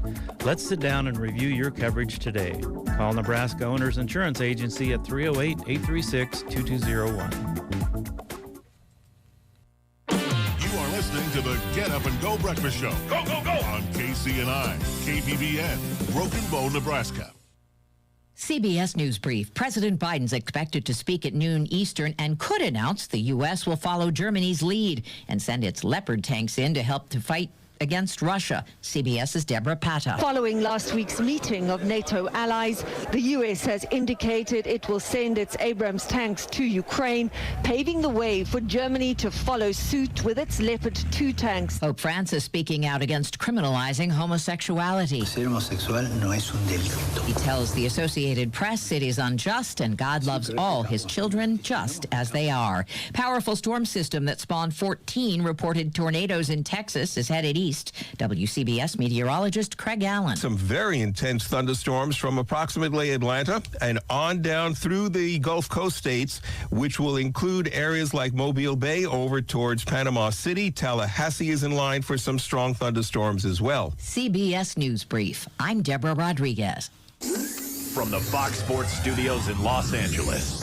Let's sit down and review your coverage today. Call Nebraska Owners Insurance Agency at 308-836-2201. You are listening to the Get Up and Go Breakfast Show. Go, go, go! On KCNI, KBBN, Broken Bow, Nebraska. CBS News Brief. President Biden's expected to speak at noon Eastern and could announce the U.S. will follow Germany's lead and send its Leopard tanks in to help to fight against Russia. CBS's Deborah Patta. Following last week's meeting of NATO allies, the U.S. has indicated it will send its Abrams tanks to Ukraine, paving the way for Germany to follow suit with its Leopard 2 tanks. Pope Francis speaking out against criminalizing homosexuality. Ser homosexual no es un delito. He tells the Associated Press it is unjust and God loves all his children just as they are. Powerful storm system that spawned 14 reported tornadoes in Texas is headed east. WCBS meteorologist Craig Allen. Some very intense thunderstorms from approximately Atlanta and on down through the Gulf Coast states, which will include areas like Mobile Bay over towards Panama City. Tallahassee is in line for some strong thunderstorms as well. CBS News Brief. I'm Deborah Rodriguez. From the Fox Sports Studios in Los Angeles,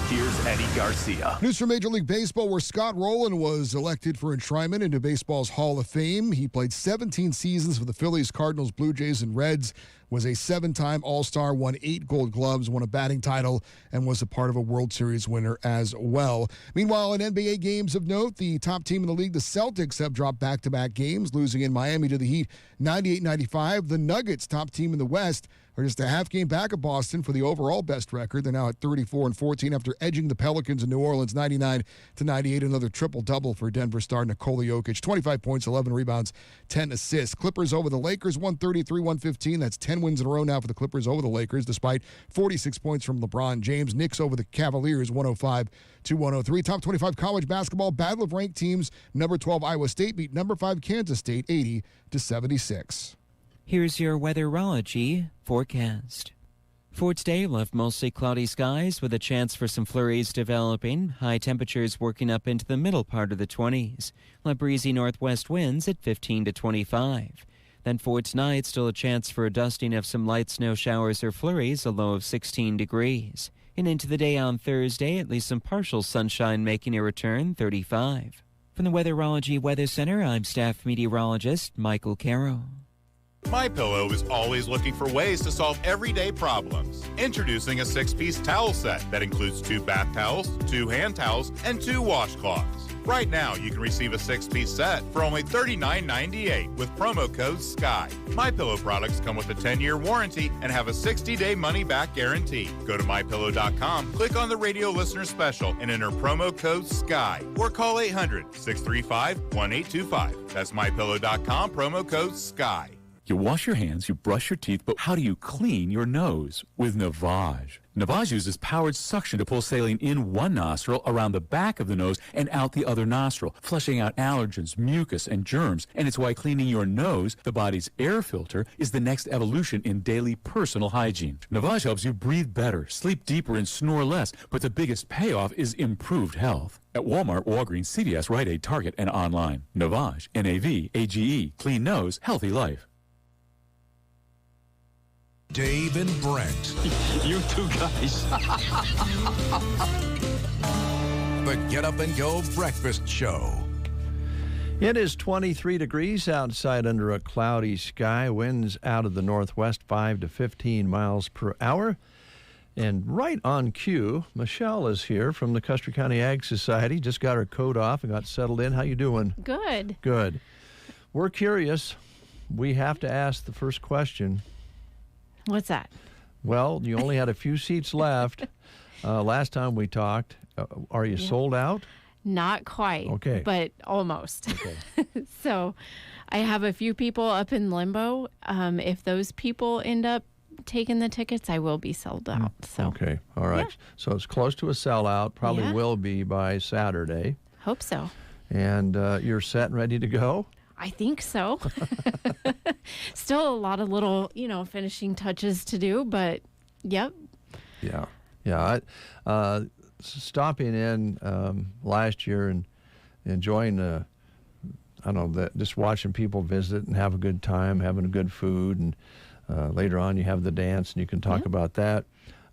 here's Eddie Garcia. News from Major League Baseball, where Scott Rowland was elected for enshrinement into baseball's Hall of Fame. He played 17 seasons for the Phillies, Cardinals, Blue Jays, and Reds, was a 7-time All-Star, won 8 Gold Gloves, won a batting title, and was a part of a World Series winner as well. Meanwhile, in NBA games of note, the top team in the league, the Celtics, have dropped back-to-back games, losing in Miami to the Heat 98-95. The Nuggets, top team in the West, are just a half game back of Boston for the overall best record. They're now at 34-14 after edging the Pelicans in New Orleans 99-98. Another triple-double for Denver star Nikola Jokic. 25 points, 11 rebounds, 10 assists. Clippers over the Lakers, 133-115. That's 10 wins in a row now for the Clippers over the Lakers, despite 46 points from LeBron James. Knicks over the Cavaliers, 105-103. Top 25 college basketball, battle of ranked teams. Number 12 Iowa State beat number 5 Kansas State 80-76. Here's your weatherology forecast. For today, left mostly cloudy skies with a chance for some flurries developing. High temperatures working up into the middle part of the 20s. Breezy northwest winds at 15 to 25. Then for tonight, still a chance for a dusting of some light snow showers or flurries, a low of 16 degrees. And into the day on Thursday, at least some partial sunshine making a return, 35. From the Weatherology Weather Center, I'm staff meteorologist Michael Caro. MyPillow is always looking for ways to solve everyday problems. Introducing a 6-piece towel set that includes 2 bath towels, 2 hand towels, and 2 washcloths. Right now, you can receive a 6-piece set for only $39.98 with promo code SKY. MyPillow products come with a 10-year warranty and have a 60-day money-back guarantee. Go to MyPillow.com, click on the radio listener special, and enter promo code SKY. Or call 800-635-1825. That's MyPillow.com, promo code SKY. You wash your hands, you brush your teeth, but how do you clean your nose? With Navage. Navage uses powered suction to pull saline in one nostril, around the back of the nose, and out the other nostril, flushing out allergens, mucus, and germs. And it's why cleaning your nose, the body's air filter, is the next evolution in daily personal hygiene. Navage helps you breathe better, sleep deeper, and snore less, but the biggest payoff is improved health. At Walmart, Walgreens, CVS, Rite Aid, Target, and online. Navage, N-A-V-A-G-E, clean nose, healthy life. Dave and Brent. You two guys. The Get Up and Go Breakfast Show. It is 23 degrees outside under a cloudy sky. Winds out of the northwest 5 to 15 miles per hour. And right on cue, Michelle is here from the Custer County Ag Society. Just got her coat off and got settled in. How you doing? Good. Good. We're curious. We have to ask the first question. What's that? Well, you only had a few seats left last time we talked. Are you sold out? Not quite. Okay. But almost. Okay. So I have a few people up in limbo. If those people end up taking the tickets, I will be sold out. So Okay. All right. Yeah. So it's close to a sellout. Probably will be by Saturday. Hope so. And you're set and ready to go? I think so. Still a lot of little, finishing touches to do, but yep. Yeah. Yeah. Stopping in last year and enjoying just watching people visit and have a good time, having a good food, and later on you have the dance and you can talk about that.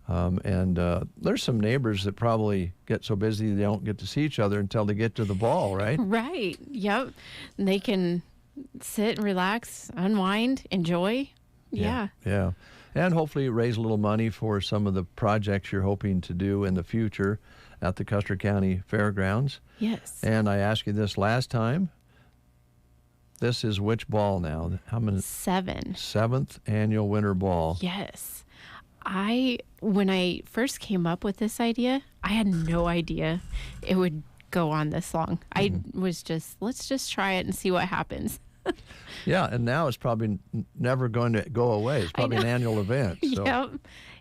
And there's some neighbors that probably get so busy they don't get to see each other until they get to the ball, right? Right. Yep. And they can sit and relax, unwind, enjoy. Yeah. Yeah. And hopefully raise a little money for some of the projects you're hoping to do in the future at the Custer County Fairgrounds. Yes. And I asked you this last time. This is which ball now? How many? 7. 7th annual winter ball. Yes. When I first came up with this idea, I had no idea it would go on this long. I was let's just try it and see what happens. Yeah, and now it's probably never going to go away. It's probably an annual event. So. Yep,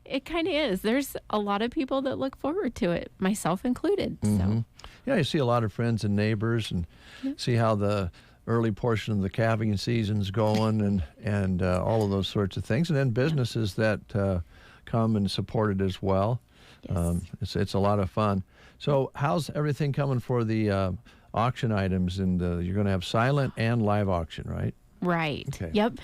it kind of is. There's a lot of people that look forward to it, myself included. So. Yeah, you see a lot of friends and neighbors and see how the early portion of the calving season's going and all of those sorts of things. And then businesses that come and support it as well. Yes. It's a lot of fun. So how's everything coming for the auction items? And you're going to have silent and live auction, right? Right. Okay. Yep.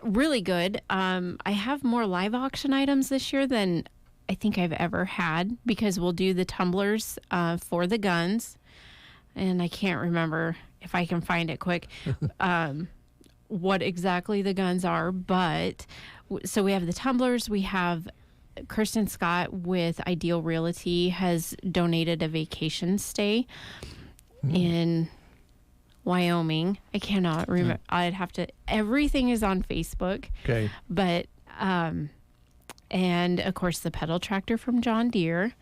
Really good. I have more live auction items this year than I think I've ever had because we'll do the tumblers for the guns. And I can't remember if I can find it quick what exactly the guns are. But so we have the tumblers. We have Kirsten Scott with Ideal Realty has donated a vacation stay in Wyoming. I cannot remember. I'd have to. Everything is on Facebook. Okay. But and of course the pedal tractor from John Deere.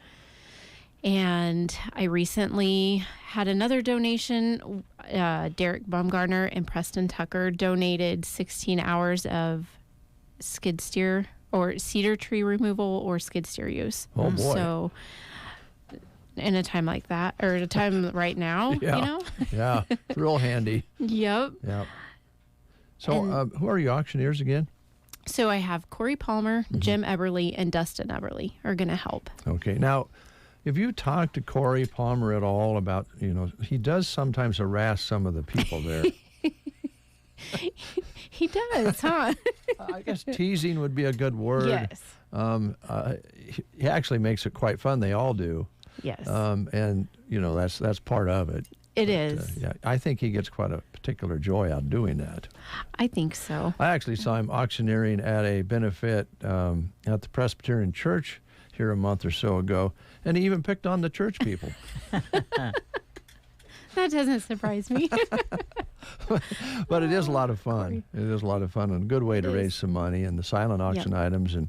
And I recently had another donation. Derek Baumgartner and Preston Tucker donated 16 hours of skid steer or cedar tree removal or skid steer use. Oh, boy. So in a time like that, or at a time right now, Yeah. Yeah, it's real handy. Yep. Yep. So who are your auctioneers again? So I have Corey Palmer, Jim Eberly, and Dustin Eberly are going to help. Okay. Now, if you talk to Corey Palmer at all about, he does sometimes harass some of the people there. He does, huh? I guess teasing would be a good word. Yes. He actually makes it quite fun. They all do. Yes. And that's part of it. It is. Yeah, I think he gets quite a particular joy out of doing that. I think so. I actually saw him auctioneering at a benefit at the Presbyterian Church here a month or so ago, and he even picked on the church people. That doesn't surprise me. But it is a lot of fun. It is a lot of fun and a good way to raise some money, and the silent auction items. And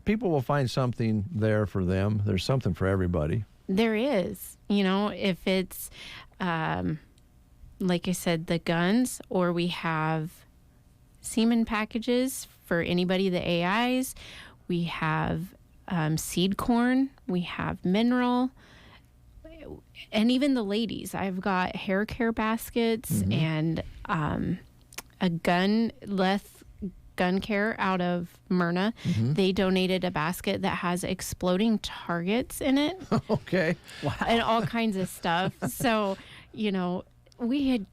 people will find something there for them. There's something for everybody. There is. If it's, like I said, the guns, or we have semen packages for anybody, the AIs. We have seed corn. We have mineral. And even the ladies. I've got hair care baskets and a gun care out of Myrna. They donated a basket that has exploding targets in it. Okay. Wow. And all kinds of stuff. So, we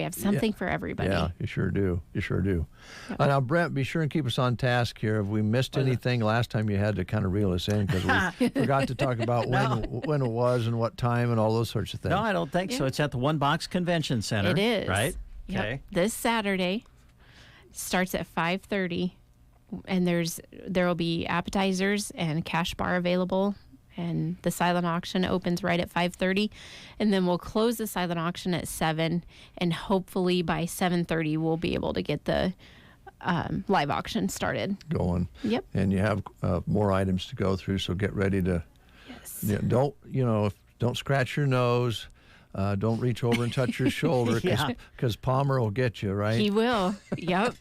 have something for everybody. Yeah, you sure do. You sure do. Now, Brent, be sure and keep us on task here. If we missed anything last time, you had to kind of reel us in because we forgot to talk about when it was and what time and all those sorts of things. No, I don't think so. It's at the One Box Convention Center. It is. Right? Yep. Okay. This Saturday starts at 5:30, and there will be appetizers and cash bar available. And the silent auction opens right at 5:30, and then we'll close the silent auction at 7, and hopefully by 7:30 we'll be able to get the live auction started. Going. Yep. And you have more items to go through, so get ready to. Yes. Don't scratch your nose. Don't reach over and touch your shoulder because Palmer will get you, right? He will. Yep.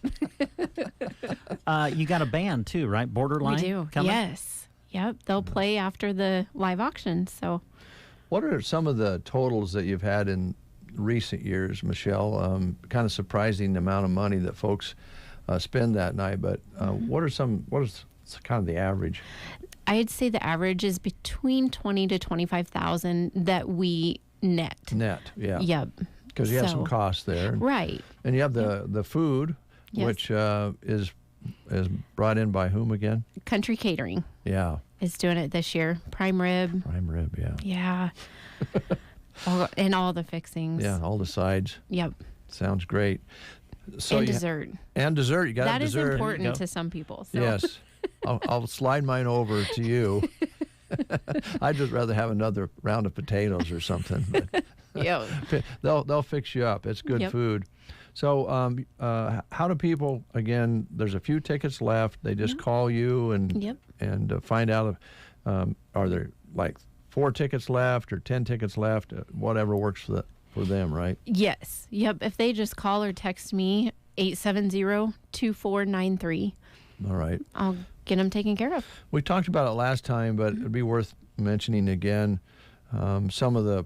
You got a band too, right? Borderline. We do. Coming? Yes. Yep, they'll play after the live auction. So, what are some of the totals that you've had in recent years, Michelle? Kind of surprising the amount of money that folks spend that night. But what is kind of the average? I'd say the average is between $20,000 to $25,000 that we net. Net, yeah. Yep. Because you have some costs there, right? And you have the food, which is brought in by whom again? Country Catering. Yeah. Is doing it this year. Prime rib. Prime rib, yeah. Yeah. And all the fixings. Yeah, all the sides. Yep. Sounds great. So and dessert. And dessert. You got that dessert. That is important to some people. So. Yes. I'll slide mine over to you. I'd just rather have another round of potatoes or something. But they'll fix you up. It's good food. So how do people, again, there's a few tickets left. They just call you and find out, are there like 4 tickets left or 10 tickets left, whatever works for them, right? Yes. Yep. If they just call or text me, 870-2493. All right. I'll get them taken care of. We talked about it last time, but it'd be worth mentioning again some of the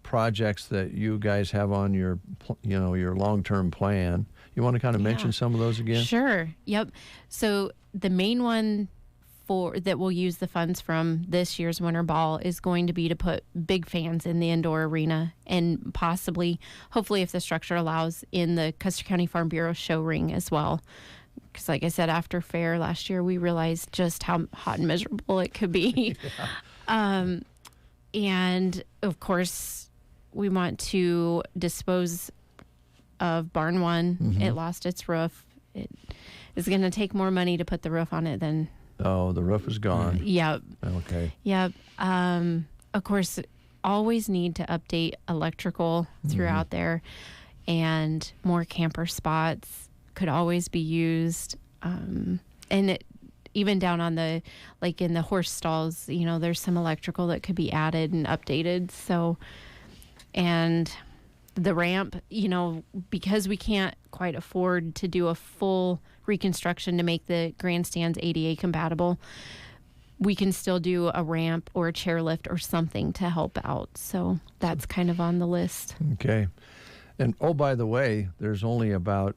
projects that you guys have on your long-term plan. You want to kind of mention some of those again? Sure. Yep. So the main one that we'll use the funds from this year's Winter Ball is going to be to put big fans in the indoor arena and possibly, hopefully if the structure allows, in the Custer County Farm Bureau show ring as well. Because like I said, after fair last year, we realized just how hot and miserable it could be. And of course, we want to dispose of Barn 1. It lost its roof. It is going to take more money to put the roof on it than... Oh, the roof is gone. Yep. Okay. Yep. Of course, always need to update electrical throughout there, and more camper spots could always be used. And even down on the, like in the horse stalls, there's some electrical that could be added and updated. So, and the ramp, because we can't quite afford to do a full reconstruction to make the grandstands ADA compatible, we can still do a ramp or a chairlift or something to help out. So that's kind of on the list. Okay. And oh, by the way, there's only about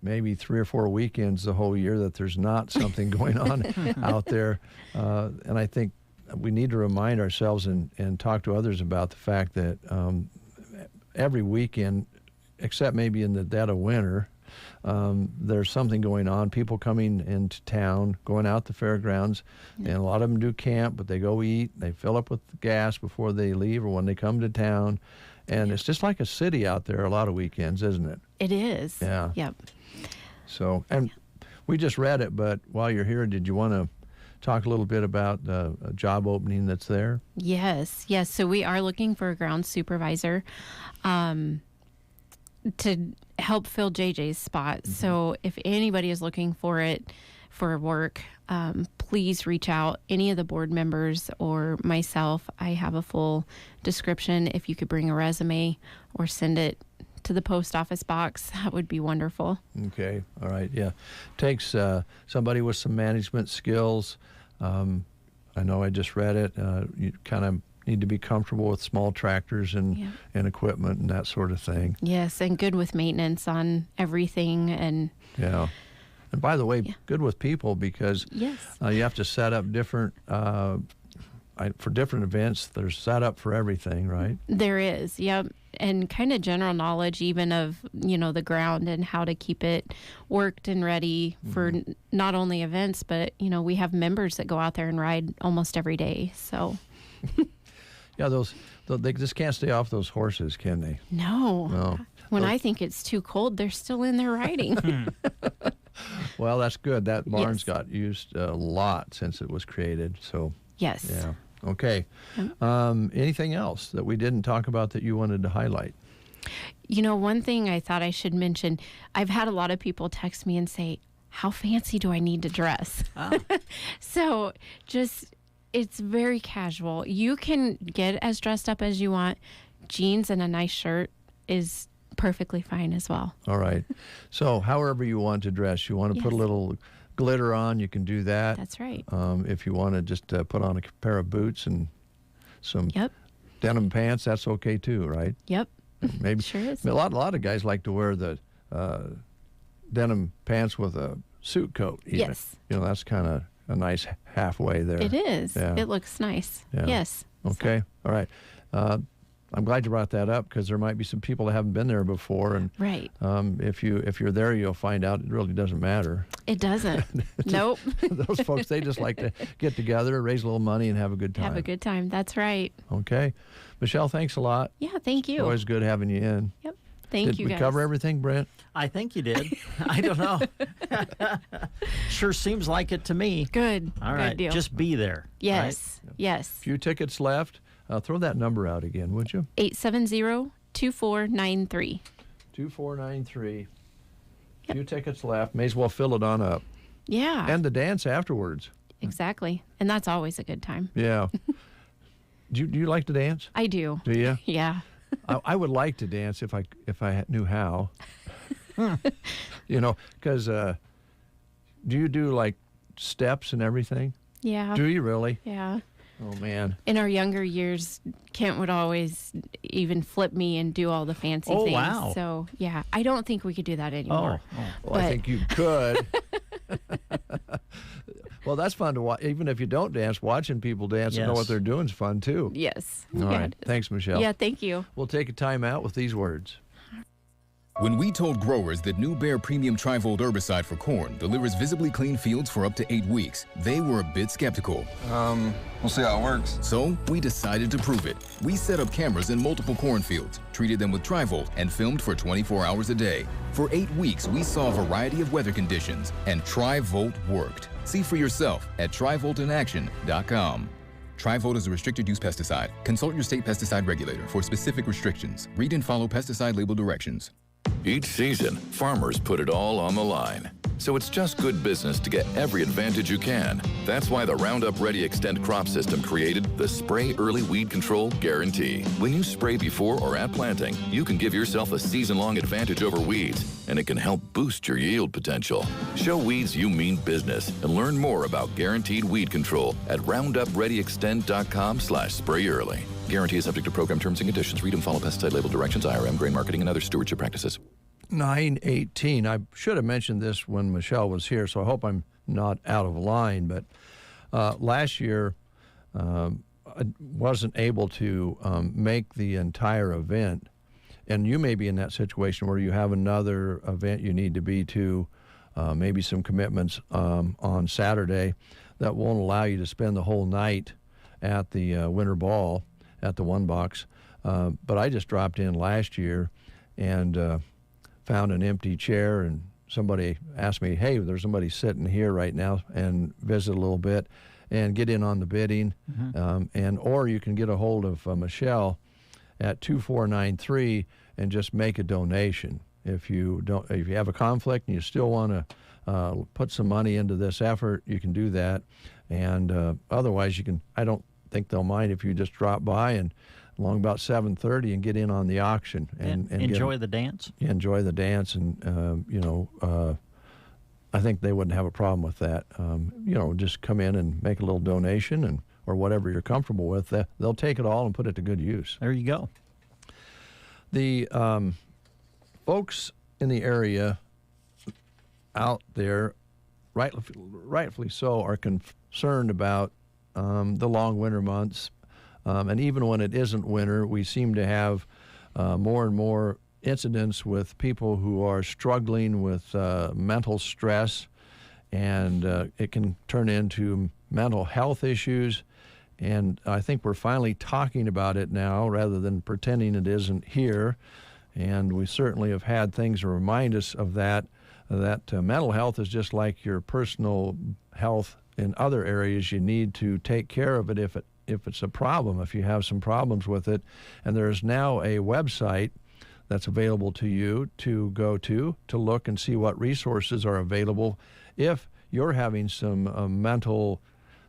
maybe 3 or 4 weekends the whole year that there's not something going on out there. And I think we need to remind ourselves and talk to others about the fact that every weekend, except maybe in the dead of winter, there's something going on. People coming into town, going out the fairgrounds, and a lot of them do camp, but they go eat. They fill up with gas before they leave or when they come to town. And it's just like a city out there a lot of weekends, isn't it? It is. Yeah. Yep. So, and we just read it, but while you're here, did you want to talk a little bit about a job opening that's there? Yes. So we are looking for a ground supervisor to help fill JJ's spot. So if anybody is looking for work, please reach out. Any of the board members or myself, I have a full description. If you could bring a resume or send it to the post office box, that would be wonderful. Okay. All right. Yeah. Takes somebody with some management skills. I know I just read it. You kind of need to be comfortable with small tractors and equipment and that sort of thing. Yes, and good with maintenance on everything. And yeah. And by the way, good with people because you have to set up different, for different events, there's setup for everything, right? There is, yep. And kind of general knowledge even of, the ground and how to keep it worked and ready for not only events, but, we have members that go out there and ride almost every day, so. Yeah, they just can't stay off those horses, can they? No. When I think it's too cold, they're still in there riding. Well, that's good. That barn's got used a lot since it was created, so. Yes. Yeah. Okay. Anything else that we didn't talk about that you wanted to highlight? One thing I thought I should mention, I've had a lot of people text me and say, how fancy do I need to dress? Oh. So it's very casual. You can get as dressed up as you want. Jeans and a nice shirt is perfectly fine as well. All right. So however you want to dress, you want to put a little glitter on, you can do that. That's right. If you want to just put on a pair of boots and some denim pants, that's okay too, right? Yep. Maybe sure is. A lot of guys like to wear the denim pants with a suit coat. Even. Yes. That's kind of a nice halfway there. It is. Yeah. It looks nice. Yeah. Yes. Okay. So. All right. I'm glad you brought that up because there might be some people that haven't been there before, and right. If you're there, you'll find out it really doesn't matter. It doesn't. Nope. Those folks, they just like to get together, raise a little money, and have a good time. Have a good time. That's right. Okay, Michelle, thanks a lot. Yeah, thank you. It's always good having you in. Yep. Thank you, Did we cover everything, Brent? I think you did. I don't know. Sure seems like it to me. Good. All right. Good deal. Just be there. Yes. Right? Yes. Few tickets left. Throw that number out again, would you? 870-2493. 2493. Few tickets left. May as well fill it on up. Yeah. And the dance afterwards. Exactly. And that's always a good time. Yeah. Do you like to dance? I do. Do you? Yeah. I would like to dance if I knew how. Because do you do like steps and everything? Yeah. Do you really? Yeah. Oh, man. In our younger years, Kent would always even flip me and do all the fancy things. Oh, wow. So, yeah, I don't think we could do that anymore. Well, I think you could. Well, that's fun to watch. Even if you don't dance, watching people dance and know what they're doing is fun, too. Yes. All right. Thanks, Michelle. Yeah, thank you. We'll take a time out with these words. When we told growers that new Bayer Premium Trivolt herbicide for corn delivers visibly clean fields for up to 8 weeks, they were a bit skeptical. We'll see how it works. So we decided to prove it. We set up cameras in multiple cornfields, treated them with Trivolt, and filmed for 24 hours a day. For 8 weeks, we saw a variety of weather conditions, and Trivolt worked. See for yourself at TrivoltInAction.com. Trivolt is a restricted-use pesticide. Consult your state pesticide regulator for specific restrictions. Read and follow pesticide label directions. Each season, farmers put it all on the line. So it's just good business to get every advantage you can. That's why the Roundup Ready Extend crop system created the Spray Early Weed Control Guarantee. When you spray before or at planting, you can give yourself a season-long advantage over weeds, and it can help boost your yield potential. Show weeds you mean business and learn more about guaranteed weed control at RoundupReadyExtend.com/sprayearly. Guarantee is subject to program terms and conditions. Read and follow pesticide label directions, IRM, grain marketing, and other stewardship practices. 9:18. I should have mentioned this when Michelle was here, so I hope I'm not out of line. But last year, I wasn't able to make the entire event and you may be in that situation where you have another event you need to be to, maybe some commitments on Saturday that won't allow you to spend the whole night at the Winter Ball at the One Box. But I just dropped in last year and found an empty chair, and somebody asked me, hey, there's somebody sitting here right now, and visit a little bit and get in on the bidding. Or you can get a hold of Michelle at 2493 and just make a donation. If you have a conflict and you still want to put some money into this effort, you can do that. And otherwise, I don't think they'll mind if you just drop by and along about 7:30 and get in on the auction and enjoy the dance. Enjoy the dance, and I think they wouldn't have a problem with that. Just come in and make a little donation or whatever you're comfortable with. They'll take it all and put it to good use. There you go. The folks in the area out there, rightfully so, are concerned about the long winter months. And even when it isn't winter, we seem to have more and more incidents with people who are struggling with mental stress, and it can turn into mental health issues. And I think we're finally talking about it now rather than pretending it isn't here. And we certainly have had things to remind us of that mental health is just like your personal health in other areas. You need to take care of it if it's a problem, if you have some problems with it. And there's now a website that's available to you to go to look and see what resources are available if you're having some mental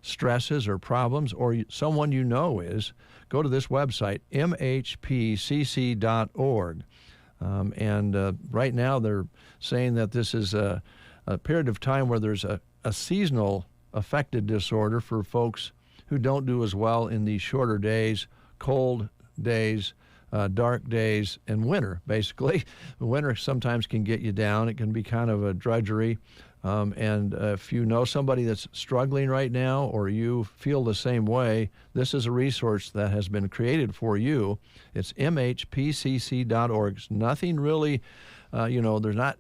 stresses or problems, or someone you know is. Go to this website, mhpcc.org. Right now they're saying that this is a period of time where there's a seasonal affected disorder for folks who don't do as well in these shorter days, cold days, dark days, and winter, basically. Winter sometimes can get you down. It can be kind of a drudgery. And if you know somebody that's struggling right now, or you feel the same way, this is a resource that has been created for you. It's mhpcc.org. It's nothing really, they're not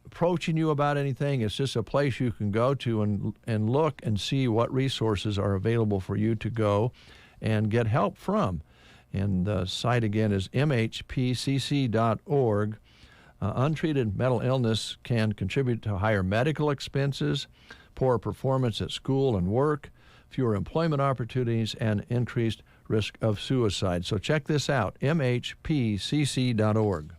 approaching you about anything. It's just a place you can go to and look and see what resources are available for you to go and get help from. And the site again is mhpcc.org. Untreated mental illness can contribute to higher medical expenses, poor performance at school and work, fewer employment opportunities, and increased risk of suicide. So check this out, mhpcc.org.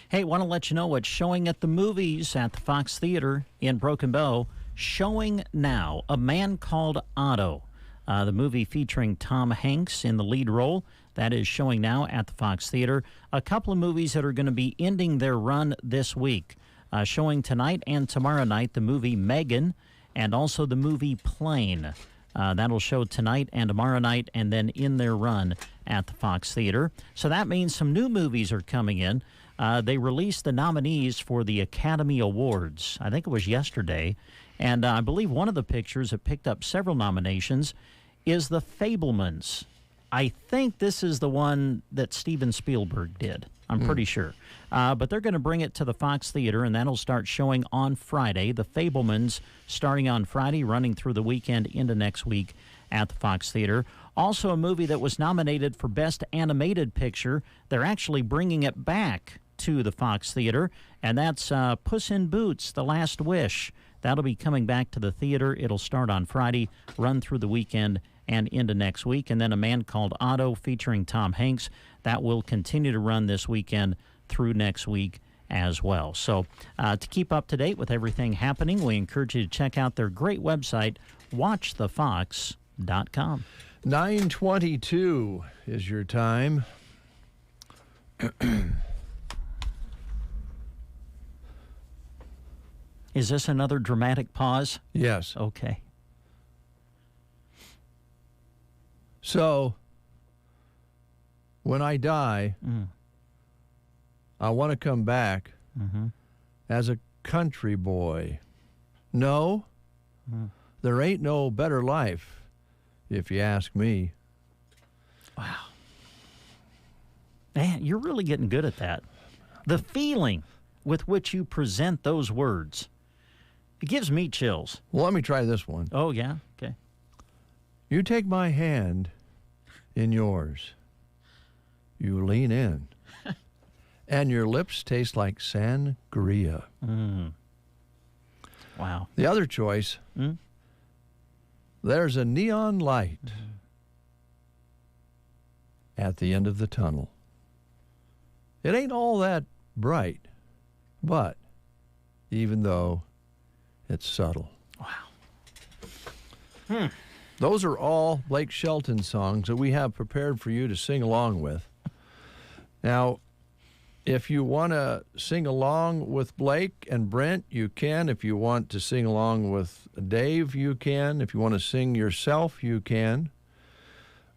Hey, want to let you know what's showing at the movies at the Fox Theater in Broken Bow. Showing now, A Man Called Otto, the movie featuring Tom Hanks in the lead role. That is showing now at the Fox Theater. A couple of movies that are going to be ending their run this week. Showing tonight and tomorrow night, the movie Megan, and also the movie Plane. That'll show tonight and tomorrow night, and then in their run at the Fox Theater. So that means some new movies are coming in. They released the nominees for the Academy Awards. I think it was yesterday. And I believe one of the pictures that picked up several nominations is The Fabelmans. I think this is the one that Steven Spielberg did. I'm pretty sure. But they're going to bring it to the Fox Theater, and that'll start showing on Friday. The Fabelmans starting on Friday, running through the weekend into next week at the Fox Theater. Also a movie that was nominated for Best Animated Picture. They're actually bringing it back to the Fox Theater, and that's Puss in Boots, The Last Wish. That'll be coming back to the theater. It'll start on Friday, run through the weekend and into next week. And then A Man Called Otto featuring Tom Hanks. That will continue to run this weekend through next week as well. So to keep up to date with everything happening, we encourage you to check out their great website, watchthefox.com. 9:22 is your time. Is this another dramatic pause? Yes. Okay. So, when I die, I want to come back as a country boy. No, there ain't no better life, if you ask me. Wow. Man, you're really getting good at that. The feeling with which you present those words, it gives me chills. Well, let me try this one. Oh, yeah? Okay. You take my hand in yours. You lean in. And your lips taste like sangria. Wow. The other choice, there's a neon light at the end of the tunnel. It ain't all that bright, but even though it's subtle. Wow. Those are all Blake Shelton songs that we have prepared for you to sing along with. Now, if you want to sing along with Blake and Brent, you can. If you want to sing along with Dave, you can. If you want to sing yourself, you can.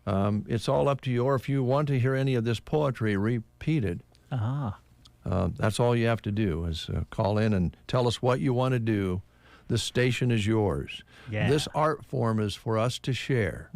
It's all up to you. Or if you want to hear any of this poetry repeated, that's all you have to do is call in and tell us what you want to do. This station is yours. Yeah. This art form is for us to share.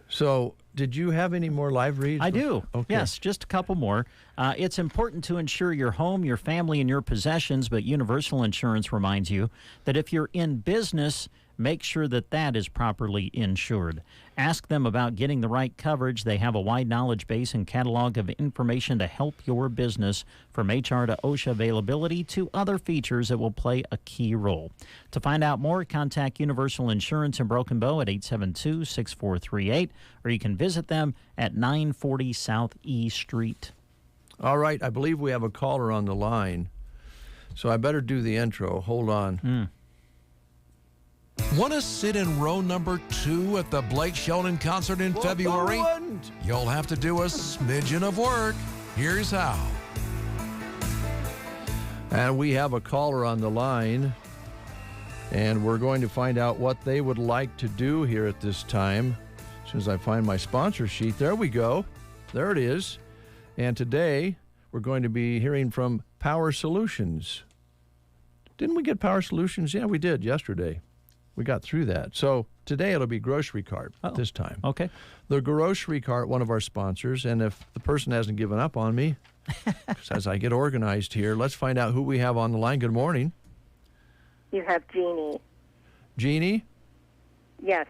So, did you have any more live reads? I do. Okay. Yes, just a couple more. It's important to insure your home, your family, and your possessions, but Universal Insurance reminds you that if you're in business, make sure that that is properly insured. Ask them about getting the right coverage. They have a wide knowledge base and catalog of information to help your business, from HR to OSHA availability to other features that will play a key role. To find out more, contact Universal Insurance in Broken Bow at 872-6438, or you can visit them at 940 South E Street. All right, I believe we have a caller on the line, so I better do the intro. Hold on. Want to sit in row number 2 at the Blake Shelton concert in February? You'll have to do a smidgen of work. Here's how. And we have a caller on the line, and we're going to find out what they would like to do here at this time. As soon as I find my sponsor sheet, there we go. There it is. And today, we're going to be hearing from Power Solutions. Didn't we get Power Solutions? Yeah, we did yesterday. We got through that. So today it'll be Grocery Cart this time. Okay. The Grocery Cart, one of our sponsors, and if the person hasn't given up on me, as I get organized here, let's find out who we have on the line. Good morning. You have Jeannie. Jeannie? Yes.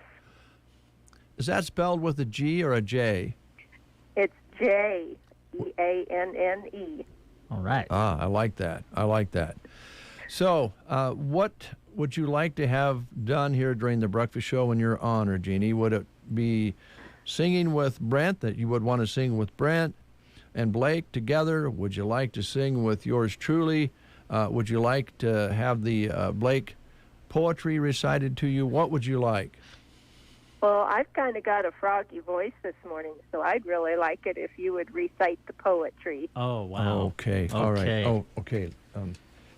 Is that spelled with a G or a J? It's Jeanne. All right. I like that. I like that. So, what would you like to have done here during the breakfast show in your honor, Jeannie? Would it be singing with Brent, that you would want to sing with Brent and Blake together? Would you like to sing with yours truly? Would you like to have the Blake poetry recited to you? What would you like? Well, I've kind of got a froggy voice this morning, so I'd really like it if you would recite the poetry. Oh, wow. Okay. All right. Oh, okay.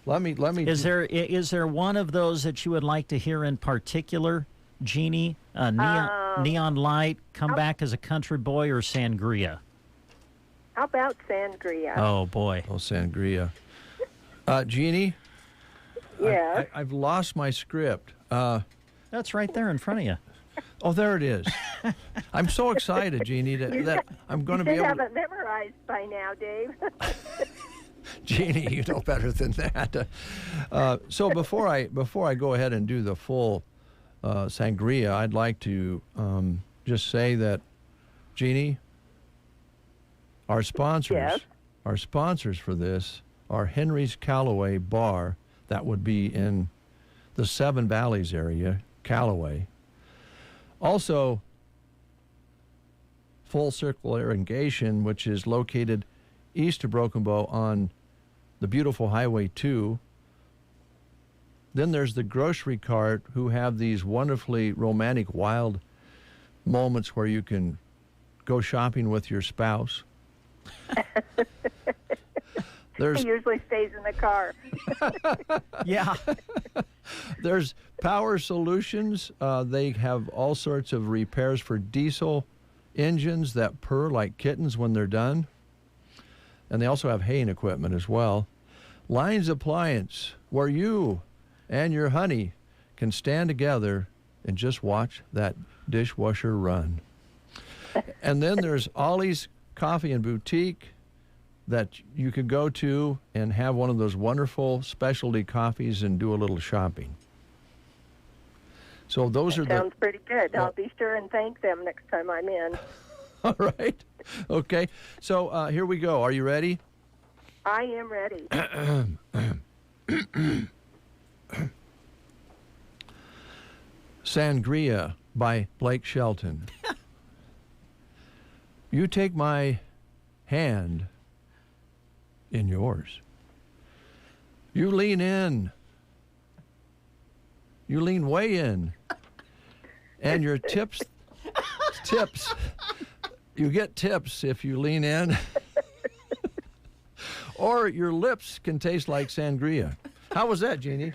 Let me. Is there one of those that you would like to hear in particular, Jeannie? Neon Light, Come Back as a Country Boy, or Sangria? How about Sangria? Oh boy. Oh, Sangria. Jeannie. Yeah. I've lost my script. That's right there in front of you. Oh, there it is. I'm so excited, Jeannie, that I'm going to be able to have it memorized by now, Dave. Jeannie, you know better than that. So before I go ahead and do the full Sangria, I'd like to just say that, Jeannie, our sponsors for this are Henry's Callaway Bar. That would be in the Seven Valleys area, Callaway. Also, Full Circle Irrigation, which is located east of Broken Bow on the beautiful Highway 2. Then there's the Grocery Cart, who have these wonderfully romantic, wild moments where you can go shopping with your spouse. He usually stays in the car. Yeah. There's Power Solutions. They have all sorts of repairs for diesel engines that purr like kittens when they're done. And they also have haying equipment as well. Lines Appliance, where you and your honey can stand together and just watch that dishwasher run. And then there's Ollie's Coffee and Boutique that you could go to and have one of those wonderful specialty coffees and do a little shopping. So those are Sounds pretty good. I'll be sure and thank them next time I'm in. All right. Okay. So here we go. Are you ready? I am ready. Sangria by Blake Shelton. You take my hand in yours. You lean in. You lean way in. And your tips, you get tips if you lean in. Or your lips can taste like sangria. How was that, Jeannie?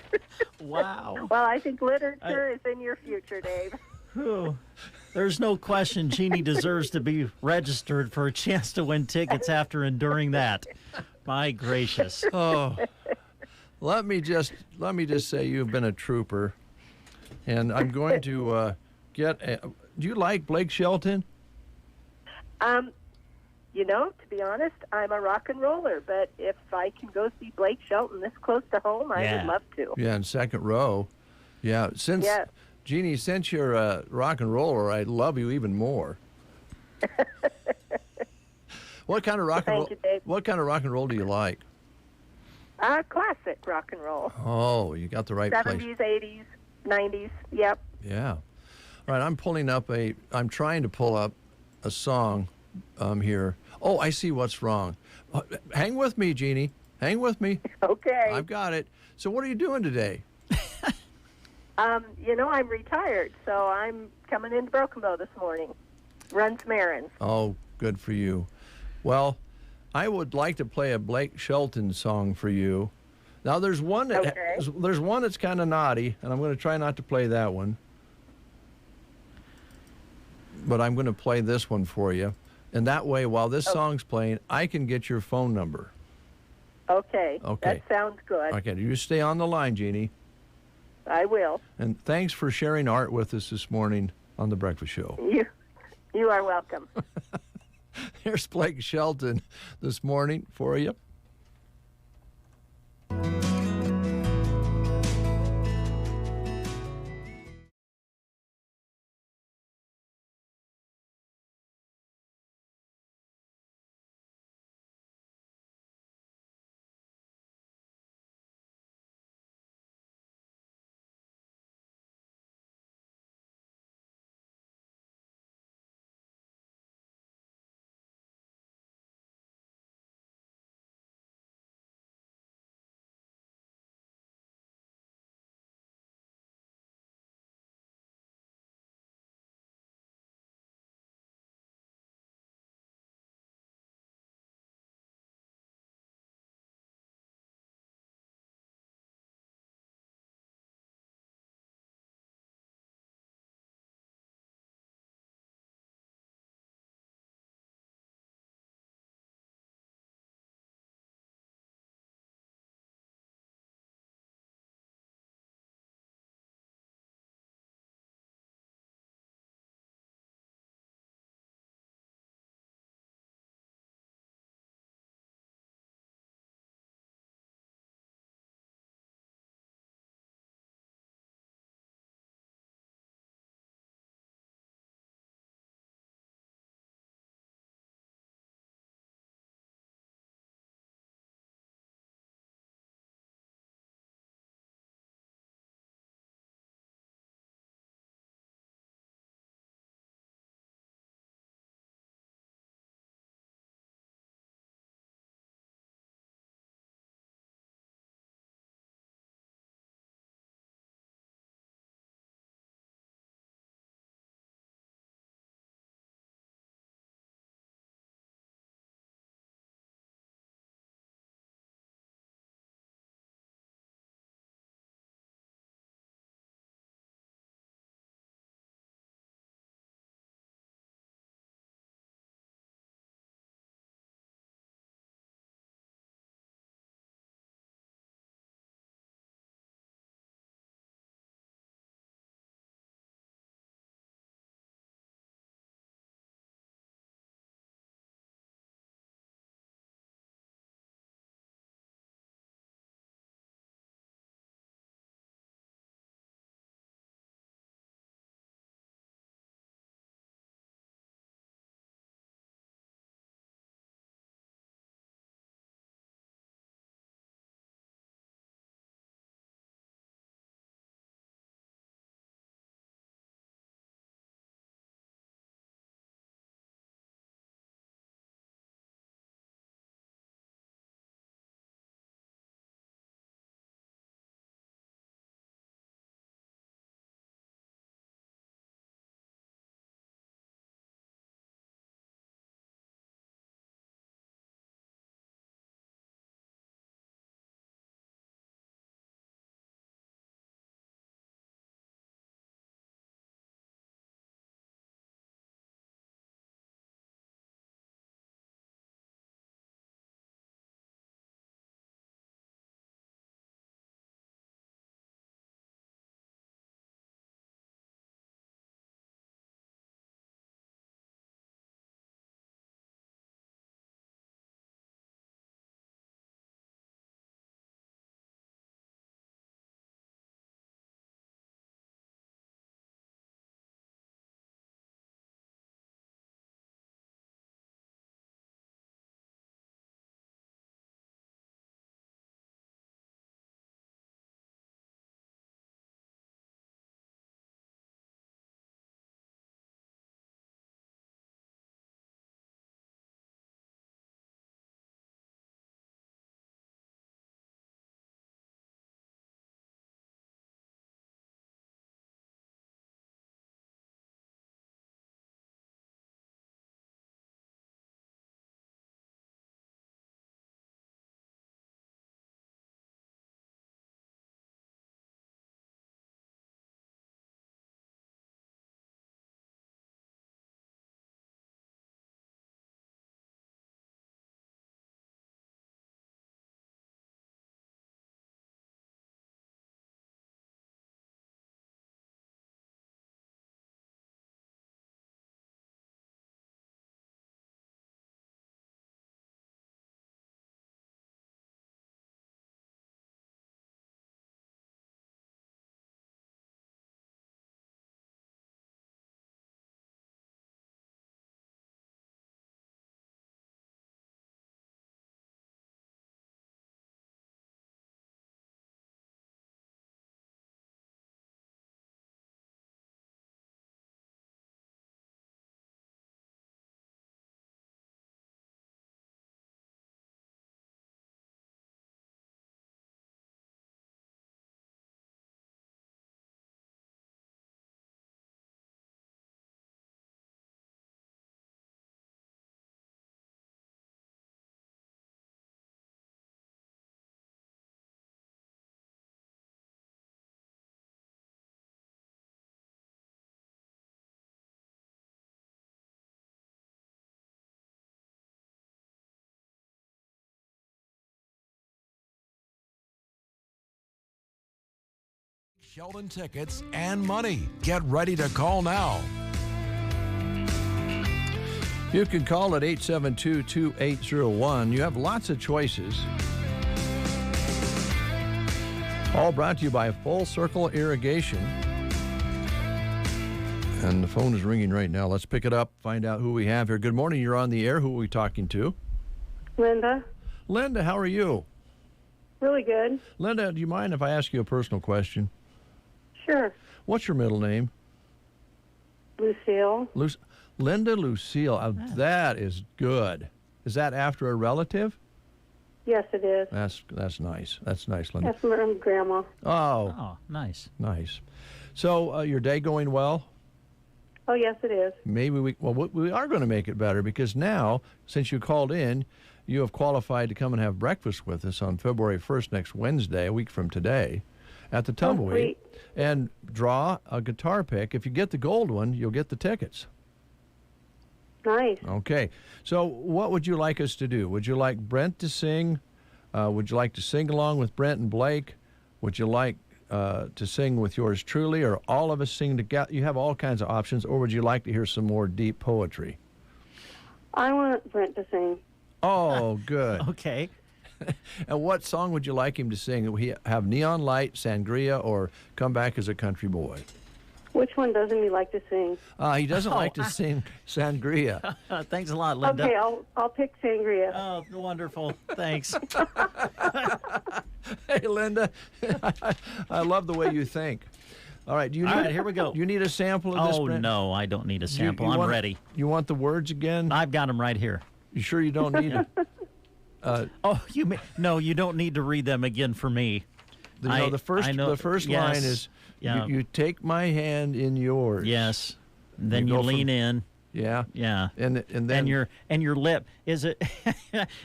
Wow. Well, I think literature is in your future, Dave. Whew. There's no question Jeannie deserves to be registered for a chance to win tickets after enduring that. My gracious. Oh, let me just say you've been a trooper, and I'm going to do you like Blake Shelton? You know, to be honest, I'm a rock and roller, but if I can go see Blake Shelton this close to home, I would love to. Yeah, in second row. Yeah, Jeannie, since you're a rock and roller, I love you even more. What kind of rock and roll? What kind of rock and roll do you like? Classic rock and roll. Oh, you got the right place. 70s, 80s, 90s. Yep. Yeah. All right, I'm trying to pull up a song here. Oh, I see what's wrong. Hang with me, Jeannie. Hang with me. Okay. I've got it. So what are you doing today? You know, I'm retired, so I'm coming into Broken Bow this morning. Run some errands. Oh, good for you. Well, I would like to play a Blake Shelton song for you. Now, there's one that's kind of naughty, and I'm going to try not to play that one. But I'm going to play this one for you. And that way, while this song's playing, I can get your phone number. Okay. Okay. That sounds good. Okay, you stay on the line, Jeannie. I will. And thanks for sharing art with us this morning on The Breakfast Show. You are welcome. Here's Blake Shelton this morning for you. Sheldon tickets and money. Get ready to call now. You can call at 872-2801. You have lots of choices. All brought to you by Full Circle Irrigation. And the phone is ringing right now. Let's pick it up, find out who we have here. Good morning. You're on the air. Who are we talking to? Linda. Linda, how are you? Really good. Linda, do you mind if I ask you a personal question? Sure. What's your middle name? Lucille. Linda Lucille. That is good. Is that after a relative? Yes, it is. That's nice. That's nice, Linda. That's my grandma. Oh, nice. Nice. So your day going well? Oh, yes, it is. Maybe we are going to make it better because now, since you called in, you have qualified to come and have breakfast with us on February 1st, next Wednesday, a week from today, at the Tumbleweed. And draw a guitar pick. If you get the gold one, you'll get the tickets. Nice. Okay. So what would you like us to do? Would you like Brent to sing? Would you like to sing along with Brent and Blake? Would you like to sing with yours truly, or all of us sing together? You have all kinds of options. Or would you like to hear some more deep poetry? I want Brent to sing. Oh, good. Okay. And what song would you like him to sing? Would he have Neon Light, Sangria, or Come Back as a Country Boy? Which one doesn't he like to sing? He doesn't like to sing Sangria. Thanks a lot, Linda. Okay, I'll pick Sangria. Oh, wonderful. Thanks. Hey, Linda, I love the way you think. All right, All right, here we go. Do you need a sample of this, Oh, Brent? no, I don't need a sample. You I'm want- ready. You want the words again? I've got them right here. You sure you don't need it? No, you don't need to read them again for me. The first line is, Yeah. you take my hand in yours. Yes. Then you go lean in. Yeah. Yeah. And then your lip, is it?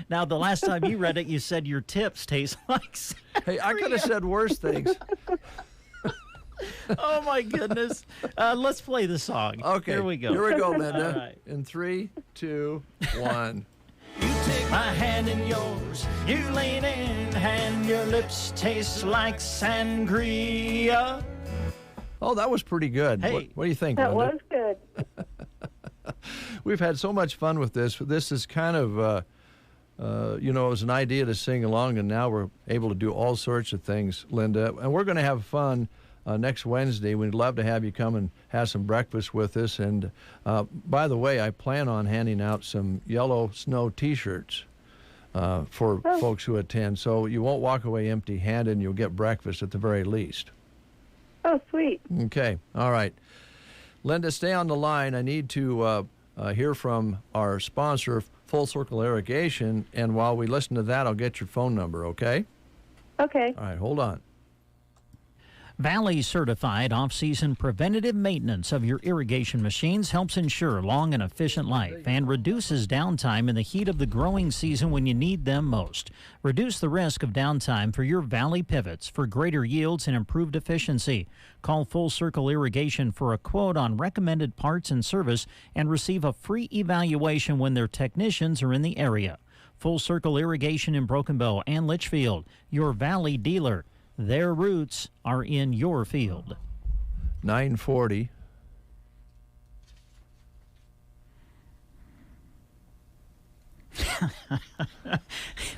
Now, the last time you read it, you said your tips taste like Hey, I could have said worse things. Oh, my goodness. Let's play the song. Okay. Here we go. Here we go, Linda. All right. In 3, 2, 1. Take my hand in yours, you lean in, and your lips taste like sangria. Oh, that was pretty good. Hey. What do you think, That Linda? was good. We've had so much fun with this. This is kind of, it was an idea to sing along, and now we're able to do all sorts of things, Linda. And we're going to have fun next Wednesday. We'd love to have you come and have some breakfast with us. And by the way, I plan on handing out some yellow snow T-shirts for folks who attend. So you won't walk away empty-handed, and you'll get breakfast at the very least. Oh, sweet. Okay. All right. Linda, stay on the line. I need to hear from our sponsor, Full Circle Irrigation. And while we listen to that, I'll get your phone number, okay? Okay. All right. Hold on. Valley certified off-season preventative maintenance of your irrigation machines helps ensure long and efficient life and reduces downtime in the heat of the growing season when you need them most. Reduce the risk of downtime for your Valley pivots for greater yields and improved efficiency. Call Full Circle Irrigation for a quote on recommended parts and service and receive a free evaluation when their technicians are in the area. Full Circle Irrigation in Broken Bow and Litchfield, your Valley dealer. Their roots are in your field. 940.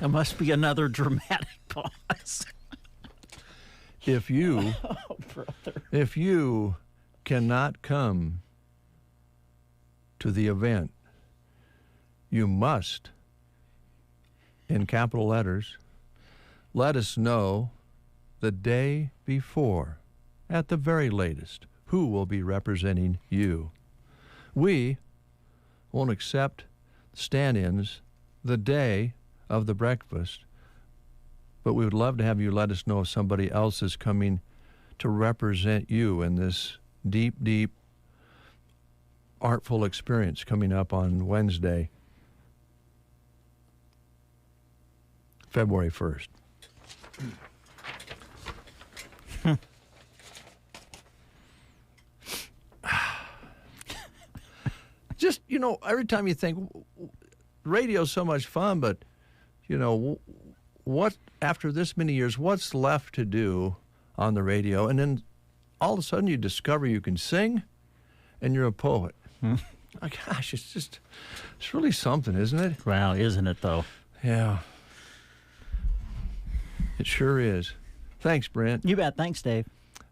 It must be another dramatic pause. If you cannot come to the event, you must, in capital letters, let us know the day before, at the very latest, who will be representing you. We won't accept stand-ins the day of the breakfast, but we would love to have you let us know if somebody else is coming to represent you in this deep, deep, artful experience coming up on Wednesday, February 1st. Just, every time you think, radio's so much fun, but, what, after this many years, what's left to do on the radio? And then all of a sudden you discover you can sing and you're a poet. Oh, gosh, it's really something, isn't it? Well, isn't it, though? Yeah. It sure is. Thanks, Brent. You bet. Thanks, Dave.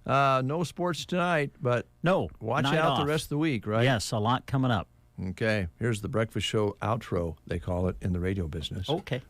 No sports tonight, but watch night out off. the rest of the week, right? Yes, a lot coming up. Okay. Here's the breakfast show outro, they call it in the radio business. Okay.